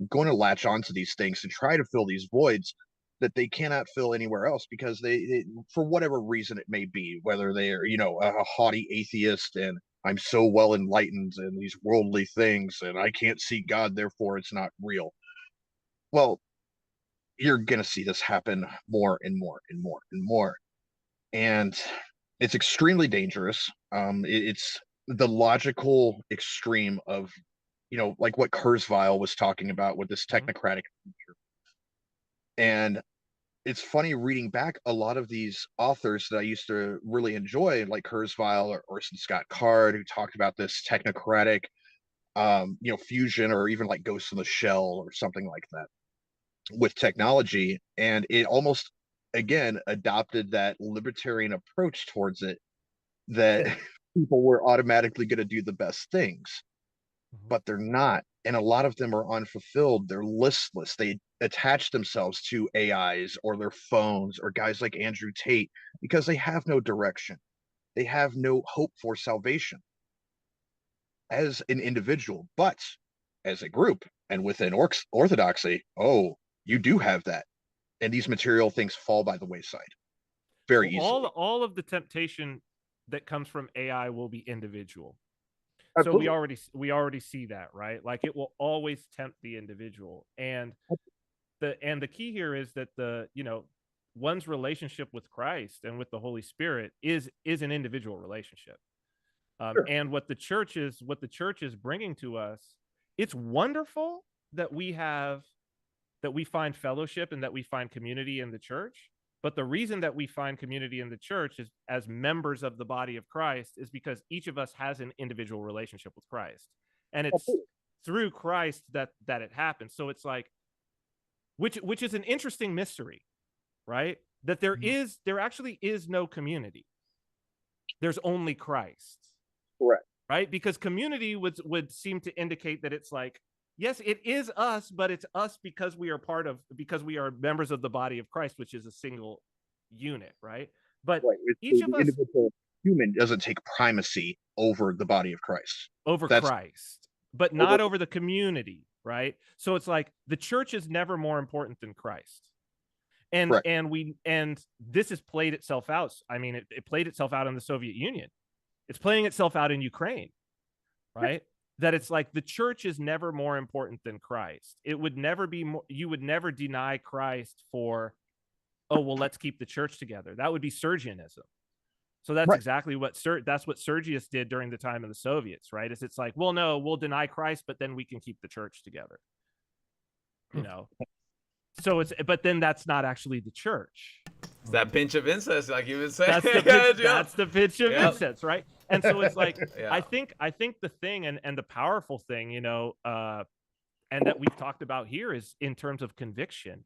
going to latch onto these things and try to fill these voids that they cannot fill anywhere else, because they for whatever reason it may be, whether they're, a haughty atheist and I'm so well enlightened and these worldly things and I can't see God, therefore it's not real. Well, you're going to see this happen more and more and more and more. And it's extremely dangerous. It's the logical extreme of, like what Kurzweil was talking about with this technocratic future. And it's funny reading back a lot of these authors that I used to really enjoy, like Kurzweil or Orson Scott Card, who talked about this technocratic, fusion, or even like Ghost in the Shell or something like that with technology. And it almost, again, adopted that libertarian approach towards it, that people were automatically going to do the best things, but they're not. And a lot of them are unfulfilled. They're listless. They attach themselves to AIs or their phones or guys like Andrew Tate because they have no direction. They have no hope for salvation as an individual, but as a group and within Orthodoxy, you do have that. And these material things fall by the wayside very easily. All of the temptation that comes from AI will be individual. Absolutely. So we already see that, right? Like, it will always tempt the individual. And the key here is that one's relationship with Christ and with the Holy Spirit is an individual relationship. Sure. And what the church is bringing to us, it's wonderful that we find fellowship and that we find community in the church. But the reason that we find community in the church is as members of the body of Christ is because each of us has an individual relationship with Christ. And it's through Christ that it happens. So it's like, which is an interesting mystery, right? That there actually is no community. There's only Christ. Correct. Right? Because community would seem to indicate that it's like, yes, it is us, but it's us because we are members of the body of Christ, which is a single unit, right? But each of us, individual human doesn't take primacy over the body of Christ. over Christ, but not over the community, right? So it's like the church is never more important than Christ. And Correct. and this has played itself out. I mean, it played itself out in the Soviet Union. It's playing itself out in Ukraine, right? That it's like the church is never more important than Christ. It would never be more, you would never deny Christ for, oh, well, let's keep the church together. That would be Sergianism. So that's Right. exactly what that's what Sergius did during the time of the Soviets, right? Is it's like, well, no, we'll deny Christ, but then we can keep the church together. You know. So it's, but then that's not actually the church. It's that pinch of incest, like you would say. That's the pitch of incense, right? And so it's like, Yeah. I think the thing and the powerful thing, you know, and that we've talked about here is in terms of conviction.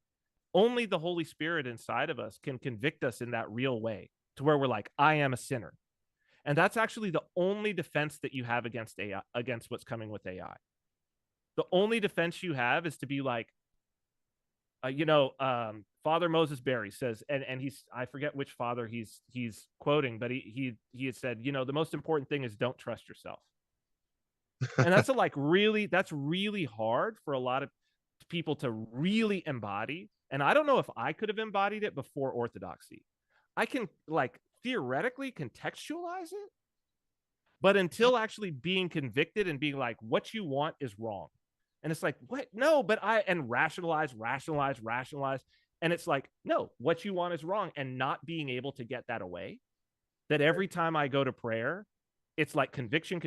Only the Holy Spirit inside of us can convict us in that real way, to where we're like, I am a sinner. And that's actually the only defense that you have against AI, against what's coming with AI. The only defense you have is to be like, Father Moses Berry says, and he's, I forget which father he's quoting, but he had said, you know, the most important thing is don't trust yourself. And that's that's really hard for a lot of people to really embody. And I don't know if I could have embodied it before Orthodoxy. I can like theoretically contextualize it, but until actually being convicted and being like, what you want is wrong. And it's like, what? No, but and rationalize. And it's like, no, what you want is wrong. And not being able to get that away, that every time I go to prayer, it's like conviction.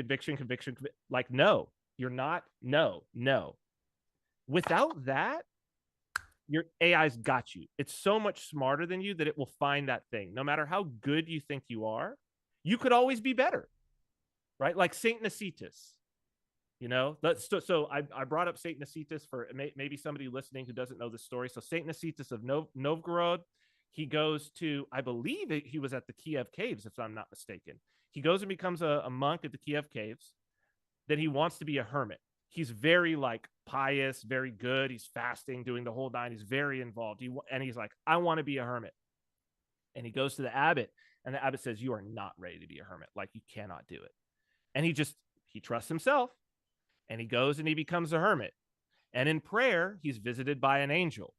Like, no, you're not. No. Without that, your AI's got you. It's so much smarter than you that it will find that thing. No matter how good you think you are, you could always be better, right? Like Saint Nicetas. You know, so I brought up Saint Nicetas for maybe somebody listening who doesn't know the story. So Saint Nicetas of Novgorod, he goes to, I believe he was at the Kiev Caves, if I'm not mistaken. He goes and becomes a monk at the Kiev Caves. Then he wants to be a hermit. He's very like pious, very good. He's fasting, doing the whole nine. He's very involved. And he's like, I want to be a hermit. And he goes to the abbot, and the abbot says, you are not ready to be a hermit. Like, you cannot do it. And he trusts himself. And he goes and he becomes a hermit. And in prayer, he's visited by an angel,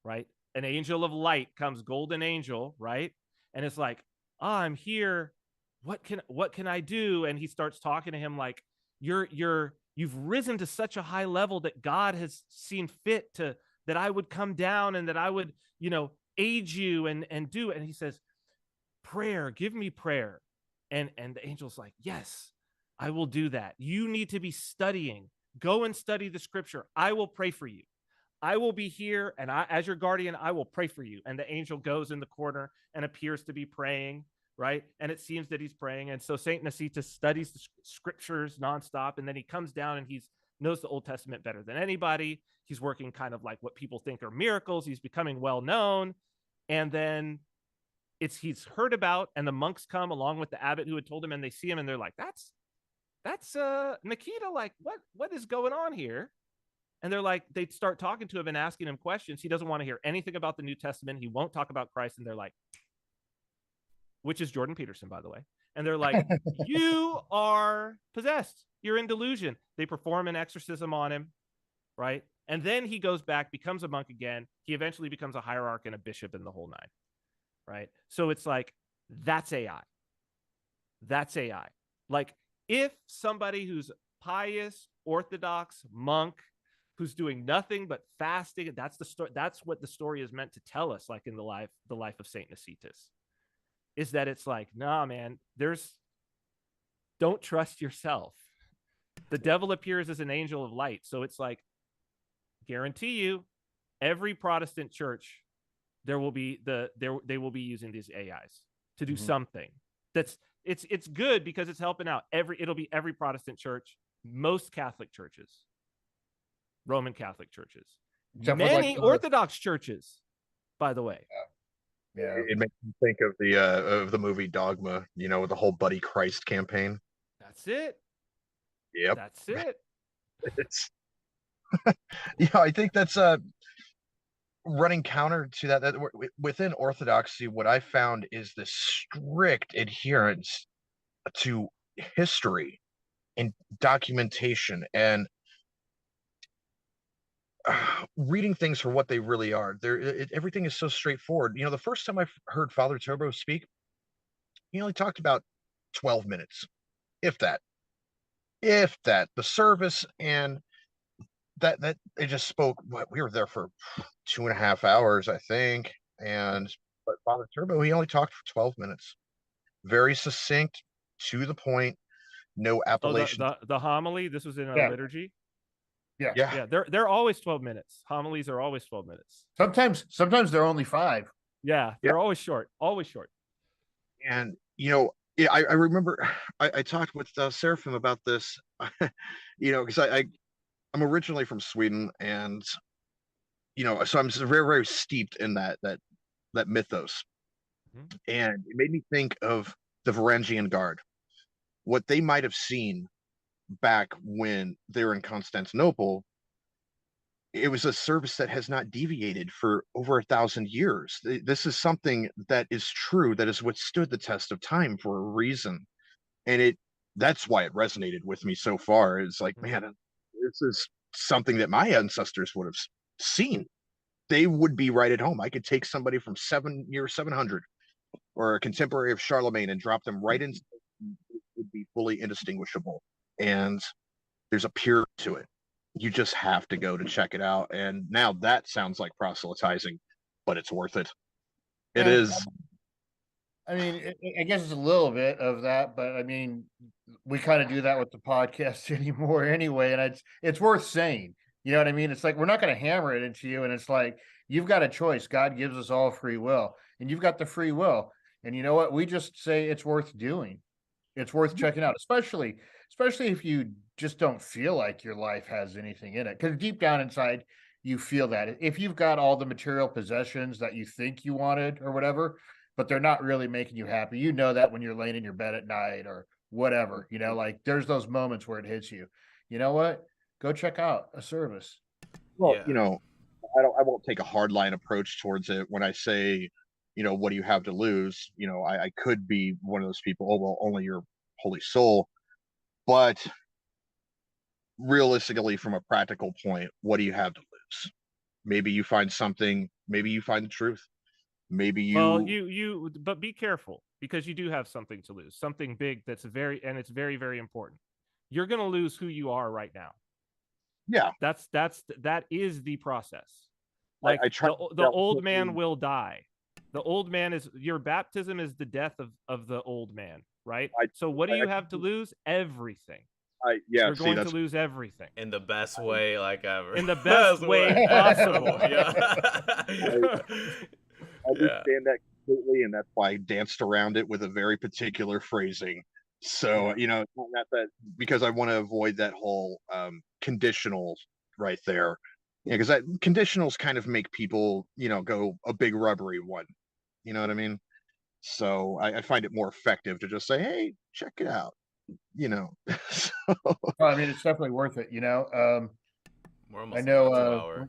right? An angel of light comes, golden angel, right? And it's like, I'm here. What can I do? And he starts talking to him like, you've risen to such a high level that God has seen fit that I would come down and that I would, aid you and do it. And he says, prayer, give me prayer. And the angel's like, yes, I will do that. You need to be studying. Go and study the scripture. I will pray for you. I will be here, and as your guardian, I will pray for you. And the angel goes in the corner and appears to be praying, right? And it seems that he's praying. And so Saint Nicetas studies the scriptures nonstop, and then he comes down and knows the Old Testament better than anybody. He's working kind of like what people think are miracles. He's becoming well known, and then he's heard about, and the monks come along with the abbot who had told him, and they see him, and they're like, that's Nikita, like, what is going on here? And they're like, they start talking to him and asking him questions. He doesn't want to hear anything about the New Testament. He won't talk about Christ. And they're like, which is Jordan Peterson, by the way. And they're like, you are possessed. You're in delusion. They perform an exorcism on him, right? And then he goes back, becomes a monk again. He eventually becomes a hierarch and a bishop in the whole nine, right? So it's like, that's AI. That's AI. Like, if somebody who's pious, Orthodox, monk, who's doing nothing but fasting, that's the story. That's what the story is meant to tell us, like in the life of Saint Nicetas, is that it's like, nah, man, don't trust yourself. The devil appears as an angel of light. So it's like, guarantee you, every Protestant church, they will be using these AIs to do something. It's good because it's helping out. It'll be every Protestant church, most Catholic churches, Roman Catholic churches, many Orthodox churches, by the way. Yeah. It makes me think of the movie Dogma, with the whole Buddy Christ campaign. That's it. Yep. That's it. It's I think that's running counter to that within Orthodoxy. What I found is the strict adherence to history. and documentation and reading things for what they really are. Everything is so straightforward. The first time I heard Father Turbo speak, he only talked about 12 minutes, if that. If that. The service and that they just spoke. We were there for 2.5 hours, I think. But Father Turbo, he only talked for 12 minutes. Very succinct, to the point, no appellation. The homily, this was in a liturgy. Yeah. They're always 12 minutes. Homilies are always 12 minutes. Sometimes they're only 5. Yeah, they're always short. And I remember I talked with Seraphim about this, because I'm originally from Sweden, and so I'm very, very steeped in that mythos. Mm-hmm. And it made me think of the Varangian Guard, what they might have seen back when they were in Constantinople. It was a service that has not deviated for over 1,000 years. This is something that is true, that has withstood the test of time for a reason. And that's why it resonated with me so far. It's like, man, this is something that my ancestors would have seen. They would be right at home. I could take somebody from 700 or a contemporary of Charlemagne and drop them right into it would be fully indistinguishable. And there's a purity to it. You just have to go to check it out. And now that sounds like proselytizing, but it's worth it. It is. I mean, I guess it's a little bit of that, but I mean, we kind of do that with the podcast anymore anyway. And it's worth saying, you know what I mean? It's like, we're not going to hammer it into you. And it's like, you've got a choice. God gives us all free will, and you've got the free will. And you know what? We just say it's worth doing. It's worth checking out, especially if you just don't feel like your life has anything in it. Because deep down inside, you feel that. If you've got all the material possessions that you think you wanted or whatever, but they're not really making you happy, you know that when you're laying in your bed at night or whatever, like there's those moments where it hits you. You know what? Go check out a service. Well, I won't take a hardline approach towards it when I say, what do you have to lose? I could be one of those people, oh, well, only your holy soul. But realistically, from a practical point, what do you have to lose? Maybe you find something, maybe you find the truth. Maybe you. Well, but be careful, because you do have something to lose, something big it's very, very important. You're going to lose who you are right now. Yeah. That is the process. Like the old man will die. The old man your baptism is the death of the old man, right? So what do you have to lose? Everything. You're going to lose everything in the best way, like ever. In the best way possible. I understand that completely, and that's why I danced around it with a very particular phrasing. So, not that because I want to avoid that whole conditional right there. Because conditionals kind of make people, go a big rubbery one. You know what I mean? So I find it more effective to just say, hey, check it out. So. Well, I mean, it's definitely worth it. We're almost at 2 hour.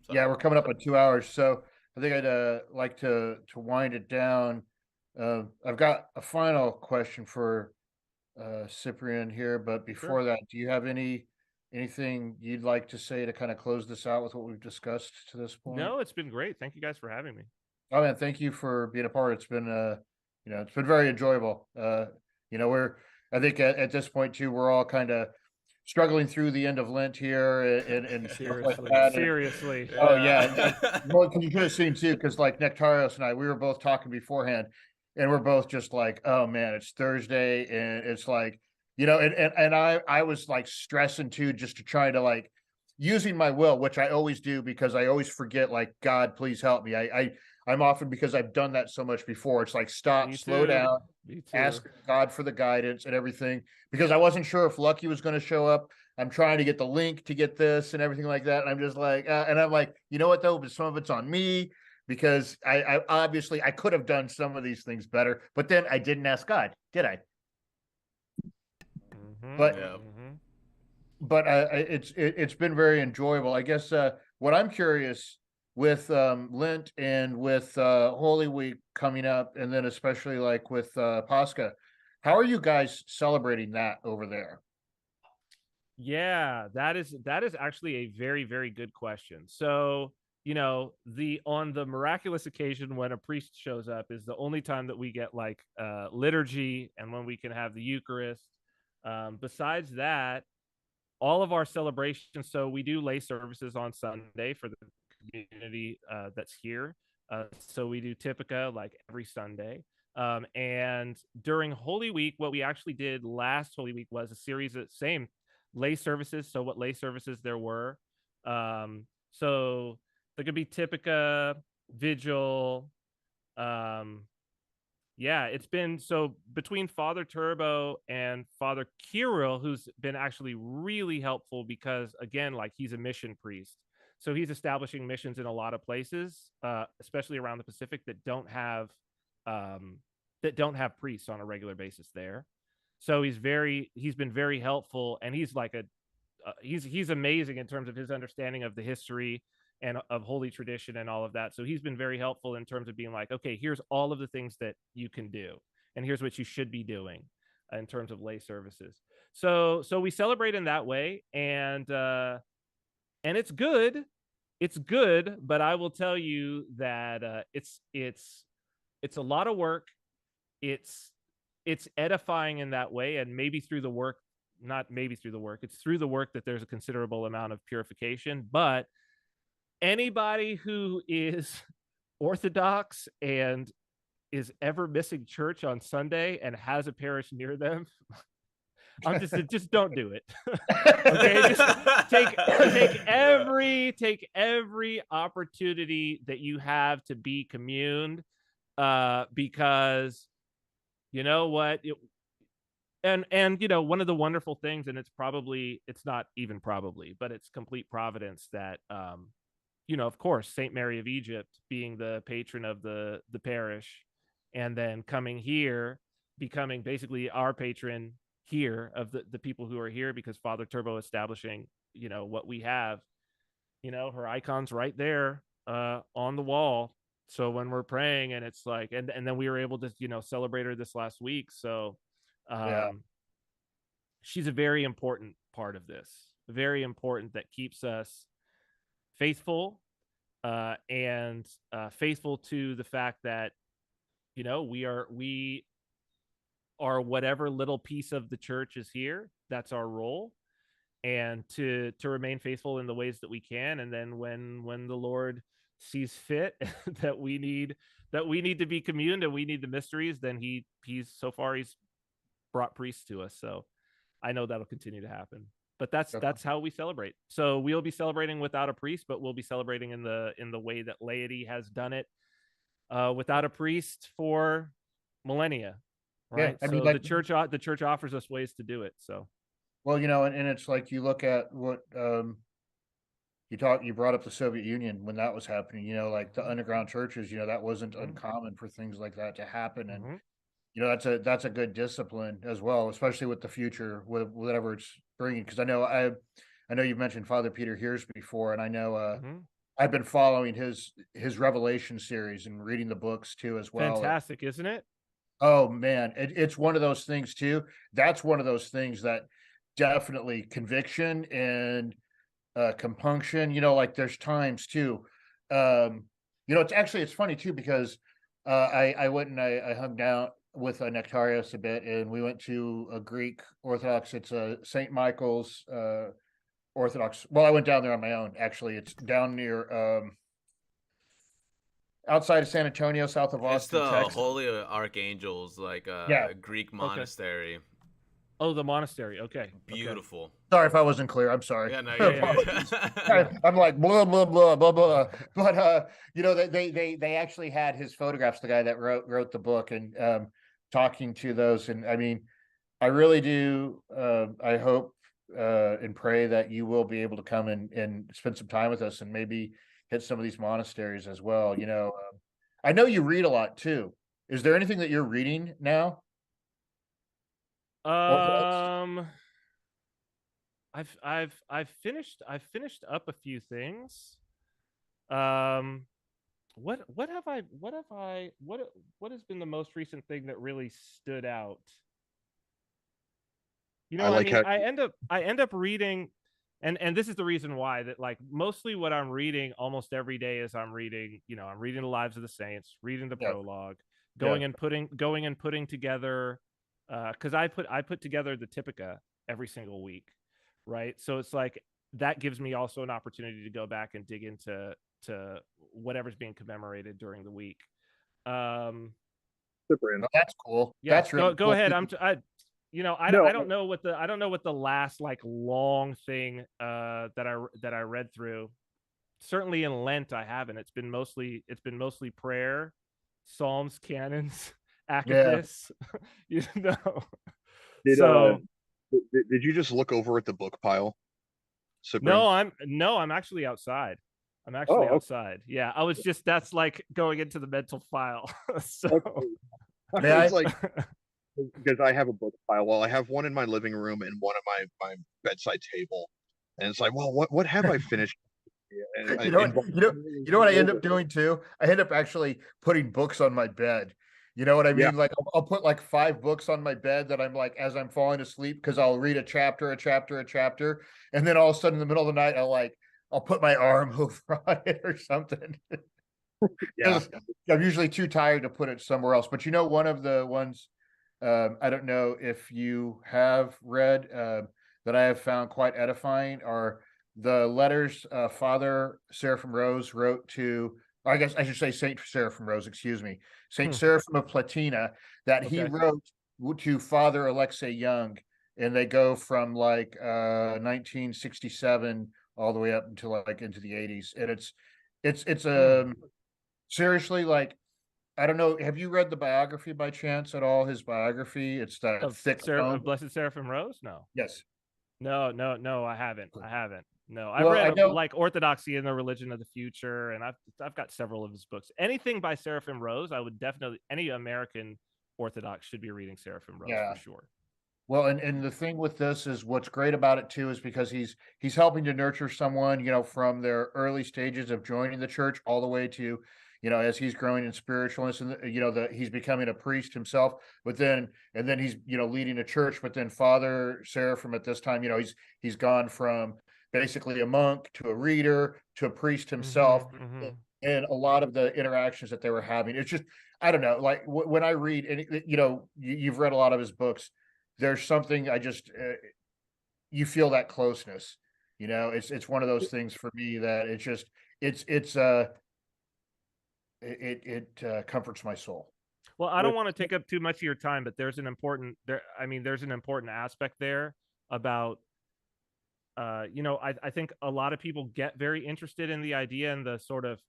Yeah, we're coming up on 2 hours. So I think I'd like to wind it down. I've got a final question for Cyprian here, but before that, do you have anything you'd like to say to kind of close this out with what we've discussed to this point? No, it's been great. Thank you guys for having me. Oh man, thank you for being a part. It's been it's been very enjoyable. I think at this point too, we're all kind of struggling through the end of Lent here, and seriously. Oh yeah, well, you could have seen too, because like Nectarios and I, we were both talking beforehand, and we're both just like, oh man, it's Thursday, and it's like, and I was like stressing too, just to try to like using my will, which I always do because I always forget, like, God, please help me. I'm often, because I've done that so much before, it's like, stop, slow down, ask God for the guidance and everything, because I wasn't sure if Lucky was going to show up. I'm trying to get the link to get this and everything like that. And I'm just like, and I'm like, you know what though? But some of it's on me, because I obviously I could have done some of these things better, but then I didn't ask God, did I? But it's been very enjoyable. I guess what I'm curious with Lent and with Holy Week coming up, and then especially like with Pascha, how are you guys celebrating that over there? Yeah, that is actually a very, very good question. So, on the miraculous occasion when a priest shows up is the only time that we get like liturgy and when we can have the Eucharist. Besides that, all of our celebrations. So we do lay services on Sunday for the community that's here. So we do Typica like every Sunday. And during Holy Week, what we actually did last Holy Week was a series of same lay services. So what lay services there were. So there could be Typica, Vigil. Yeah, it's been so between Father Turbo and Father Kirill, who's been actually really helpful because, again, like he's a mission priest. So he's establishing missions in a lot of places, especially around the Pacific that don't have priests on a regular basis there. So he's been very helpful, and he's like he's amazing in terms of his understanding of the history and of holy tradition and all of that. So he's been very helpful in terms of being like, okay, here's all of the things that you can do, and here's what you should be doing in terms of lay services. So we celebrate in that way, and it's good. It's good, but I will tell you that it's a lot of work. It's edifying in that way, and maybe through the work, not maybe through the work, it's through the work that there's a considerable amount of purification. But anybody who is Orthodox and is ever missing church on Sunday and has a parish near them, I'm just don't do it. Okay, just take every opportunity that you have to be communed, because you know what, and one of the wonderful things, and it's not even probably, but it's complete providence that of course, Saint Mary of Egypt being the patron of the parish, and then coming here, becoming basically our patron here of the people who are here, because Father Turbo establishing, what we have, her icon's right there on the wall. So when we're praying, and it's like, and then we were able to, celebrate her this last week. So she's a very important part of this, very important, that keeps us faithful, and faithful to the fact that we are whatever little piece of the church is here. That's our role, and to remain faithful in the ways that we can. And then when the Lord sees fit that we need to be communed and we need the mysteries, then he's brought priests to us. So I know that'll continue to happen. But that's how we celebrate. So we'll be celebrating without a priest, but we'll be celebrating in the way that laity has done it, without a priest for millennia. Right. Yeah, I so mean, like, the church offers us ways to do it. So, well, and it's like you look at what you brought up the Soviet Union when that was happening. Like the underground churches. That wasn't uncommon for things like that to happen, and that's a good discipline as well, especially with the future, with whatever it's bringing. Because I know you've mentioned Father Peter Hears before, and I know I've been following his Revelation series and reading the books too as well. Fantastic, isn't it? Oh man, it's one of those things too. That's one of those things that definitely conviction and compunction. Like there's times too. It's funny too, because I went and I hung out with Nectarius a bit, and we went to a Greek Orthodox. It's a St. Michael's Orthodox. Well, I went down there on my own. Actually, it's down near outside of San Antonio, south of Austin, It's the Texas. Holy Archangels, like Greek monastery. Okay. Oh, the monastery. Okay. Beautiful. Okay. Sorry if I wasn't clear. I'm sorry. Yeah, no, you're I'm like blah blah blah blah blah. But they actually had his photographs. The guy that wrote the book, and talking to those, and I mean, I really do. I hope and pray that you will be able to come and spend some time with us, and maybe hit some of these monasteries as well. I know you read a lot too. Is there anything that you're reading now? I've finished up a few things. What has been the most recent thing that really stood out? You I know, I like mean, how I end up reading, and this is the reason why, that like mostly what I'm reading almost every day is I'm reading, you know, I'm reading the Lives of the Saints, reading the Yeah. prologue, Yeah. going and putting together, because I put together the Typica every single week, right? So it's like that gives me also an opportunity to go back and dig into whatever's being commemorated during the week. Cyprian. Well, that's cool. Yeah, That's really go cool. ahead. You know, No, I don't know what the last like long thing that I read through. Certainly in Lent I haven't. It's been mostly prayer, psalms, canons, Yeah. akathis, you know. Did So did you just look over at the book pile, Cyprian? no, I'm actually outside. I'm Oh, actually okay. outside. Yeah, I was just, that's like going into the mental file. So Okay. May I- It's like, because I have a book pile. Well, I have one in my living room and one on my bedside table, and it's like, well, what have I finished? And You know what I end up doing too? I end up actually putting books on my bed. You know what I mean? Yeah. Like I'll put like 5 books on my bed that I'm like, as I'm falling asleep, because I'll read a chapter, and then all of a sudden in the middle of the night, I'll put my arm over on it or something. Yeah. 'Cause I'm usually too tired to put it somewhere else. But you know, one of the ones, I don't know if you have read, that I have found quite edifying are the letters Father Seraphim Rose wrote to, or I guess I should say Saint Seraphim Rose, excuse me, Saint Seraphim of Platina, that he Okay. wrote to Father Alexei Young, and they go from like 1967 all the way up until like into the 80s, and it's seriously, like, I don't know. Have you read the biography by chance at all? His biography. It's that Of thick tome. Blessed Seraphim Rose? No. Yes. No, I haven't. No, I've Well, I read know. like Orthodoxy and the Religion of the Future, and I've got several of his books. Anything by Seraphim Rose, I would definitely, any American Orthodox should be reading Seraphim Rose Yeah. for sure. Well, and the thing with this is what's great about it too is because he's helping to nurture someone, you know, from their early stages of joining the church all the way to, you know, as he's growing in spiritualness, and you know, that he's becoming a priest himself, but then and then he's, you know, leading a church, but then Father Seraphim at this time, you know, he's gone from basically a monk to a reader to a priest himself, and a lot of the interactions that they were having, it's just, I don't know, like when I read, and you know, you've read a lot of his books, there's something I just, you feel that closeness, you know, it's one of those things for me that it's just, it comforts my soul. Well, I don't want to take up too much of your time, but there's an important aspect there about, you know, I think a lot of people get very interested in the idea and the sort of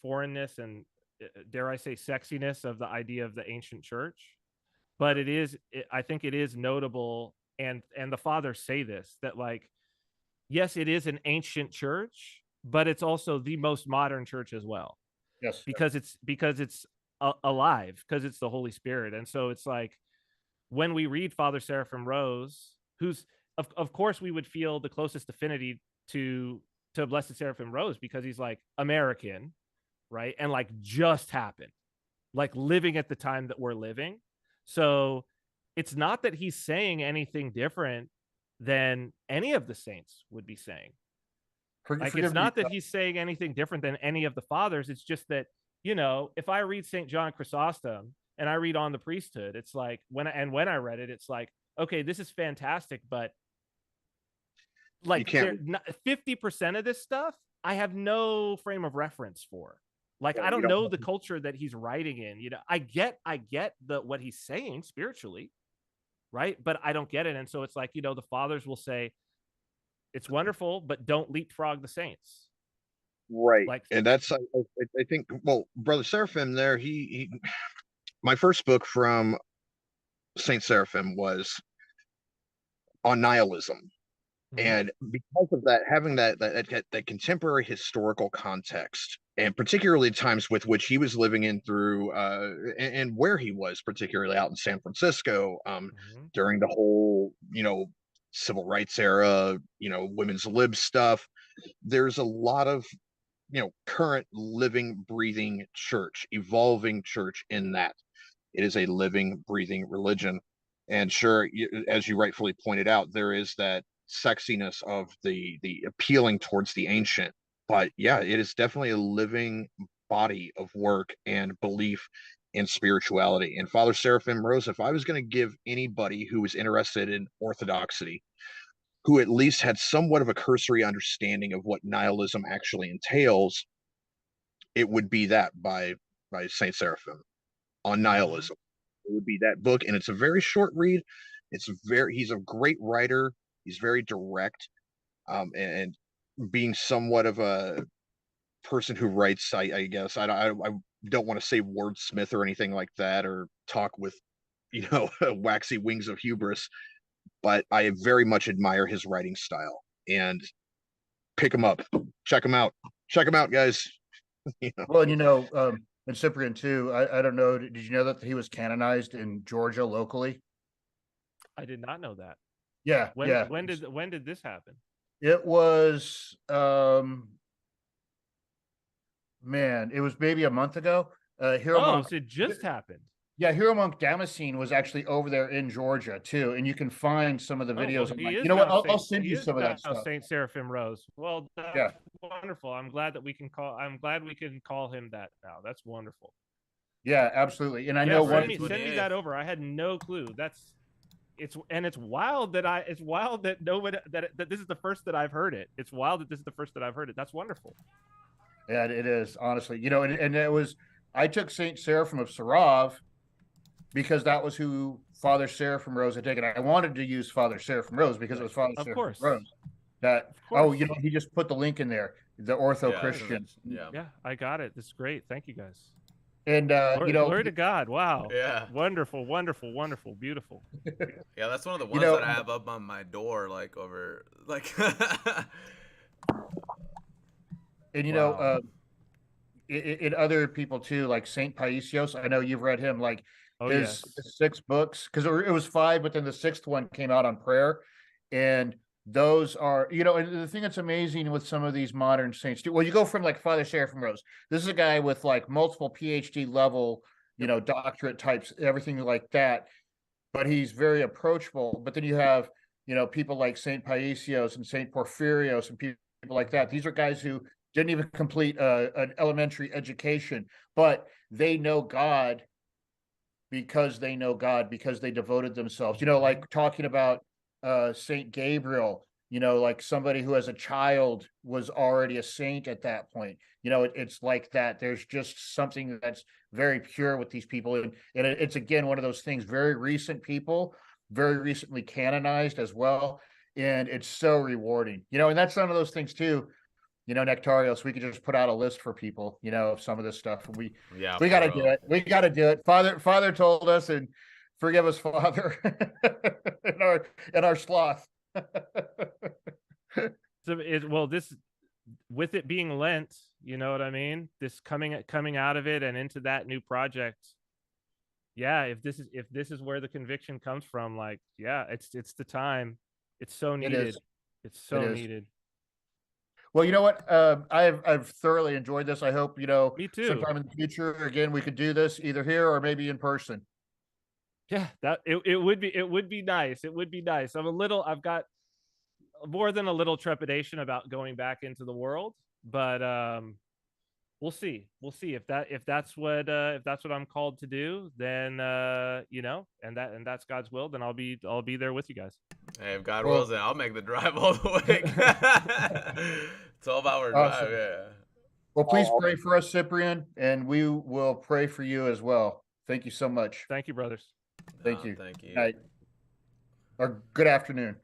foreignness and, dare I say, sexiness of the idea of the ancient church. But I think it is notable, and the fathers say this, that like, yes, it is an ancient church, but it's also the most modern church as well. Yes. Because it's alive, because it's the Holy Spirit. And so it's like, when we read Father Seraphim Rose, who's of course we would feel the closest affinity to Blessed Seraphim Rose, because he's like American, right? And like just happened, like living at the time that we're living. So it's not that he's saying anything different than any of the saints would be saying. Like, it's not that he's saying anything different than any of the fathers. It's just that, you know, if I read St. John Chrysostom and I read On the Priesthood, it's like, when I read it, it's like, okay, this is fantastic, but like 50% of this stuff I have no frame of reference for. Like, I don't know the culture that he's writing in. You know, I get what he's saying spiritually, right? But I don't get it. And so it's like, you know, the fathers will say, it's wonderful, but don't leapfrog the saints. Right. Like, and that's, I think, well, Brother Seraphim there, he my first book from Saint Seraphim was on nihilism. And because of that, having that contemporary historical context, and particularly times with which he was living in through, and where he was, particularly out in San Francisco, during the whole, you know, civil rights era, you know, women's lib stuff, there's a lot of, you know, current living, breathing church, evolving church in that. It is a living, breathing religion. And sure, as you rightfully pointed out, there is that sexiness of the appealing towards the ancient. But yeah, it is definitely a living body of work and belief in spirituality. And Father Seraphim Rose, if I was going to give anybody who was interested in Orthodoxy, who at least had somewhat of a cursory understanding of what nihilism actually entails, it would be that by Saint Seraphim on nihilism. It would be that book, and it's a very short read. He's a great writer. He's very direct, and being somewhat of a person who writes, I guess I don't want to say wordsmith or anything like that, or talk with waxy wings of hubris, but I very much admire his writing style. And pick him up, check him out, guys. Well, and Cyprian too. I don't know. Did you know that he was canonized in Georgia locally? I did not know that. Yeah. When did this happen? It was man, it was maybe a month ago. Hero Monk, so it just happened. Yeah, Hero Monk Damascene was actually over there in Georgia too, and you can find some of the videos. Well, you know what? I'll send you some of that stuff. Saint Seraphim Rose. Well, that's wonderful. I'm glad we can call him that now. That's wonderful. Yeah, absolutely. And I know send me that over. I had no clue. It's wild that nobody that this is the first that I've heard it. It's wild that this is the first that I've heard it. That's wonderful. Yeah, it is, honestly. And it was, I took Saint Seraphim of Sarov because that was who Father Seraphim Rose had taken. I wanted to use Father Seraphim Rose because it was Father Seraphim Rose. He just put the link in there, the Ortho Christian. Yeah, I got it. This is great. Thank you guys. And glory to God. Wow. Yeah. Wonderful, beautiful. Yeah, that's one of the ones that I have up on my door, And in other people too, like Saint Paisios, I know you've read him, like his 6 books, because it was 5, but then the 6th one came out on prayer. And those are, and the thing that's amazing with some of these modern saints too, well, you go from like Father Seraphim Rose. This is a guy with like multiple PhD level, doctorate types, everything like that. But he's very approachable. But then you have, people like Saint Paisios and Saint Porphyrios and people like that. These are guys who didn't even complete an elementary education, but they know God because they devoted themselves. Like talking about Saint Gabriel, like somebody who as a child was already a saint at that point. It's like that. There's just something that's very pure with these people. And it's, again, one of those things, very recent people, very recently canonized as well. And it's so rewarding, and that's one of those things too. Nectarios, we could just put out a list for people, of some of this stuff. We got to do it. We got to do it. Father told us, and forgive us, Father, and our sloth. This, with it being Lent, you know what I mean? This coming out of it and into that new project. Yeah, if this is where the conviction comes from, it's the time. It's so needed. It's so needed. Well, you know what? I've thoroughly enjoyed this. I hope, me too, sometime in the future, again, we could do this either here or maybe in person. Yeah, it would be nice. It would be nice. I've got more than a little trepidation about going back into the world, but we'll see if that's what I'm called to do, then and that's God's will, then I'll be there with you guys. Hey, if God wills it, I'll make the drive all the way. 12-hour drive. Yeah. Well, please pray for us, Cyprian, and we will pray for you as well. Thank you so much. Thank you, brothers. Thank you. Thank you. Night. Or good afternoon.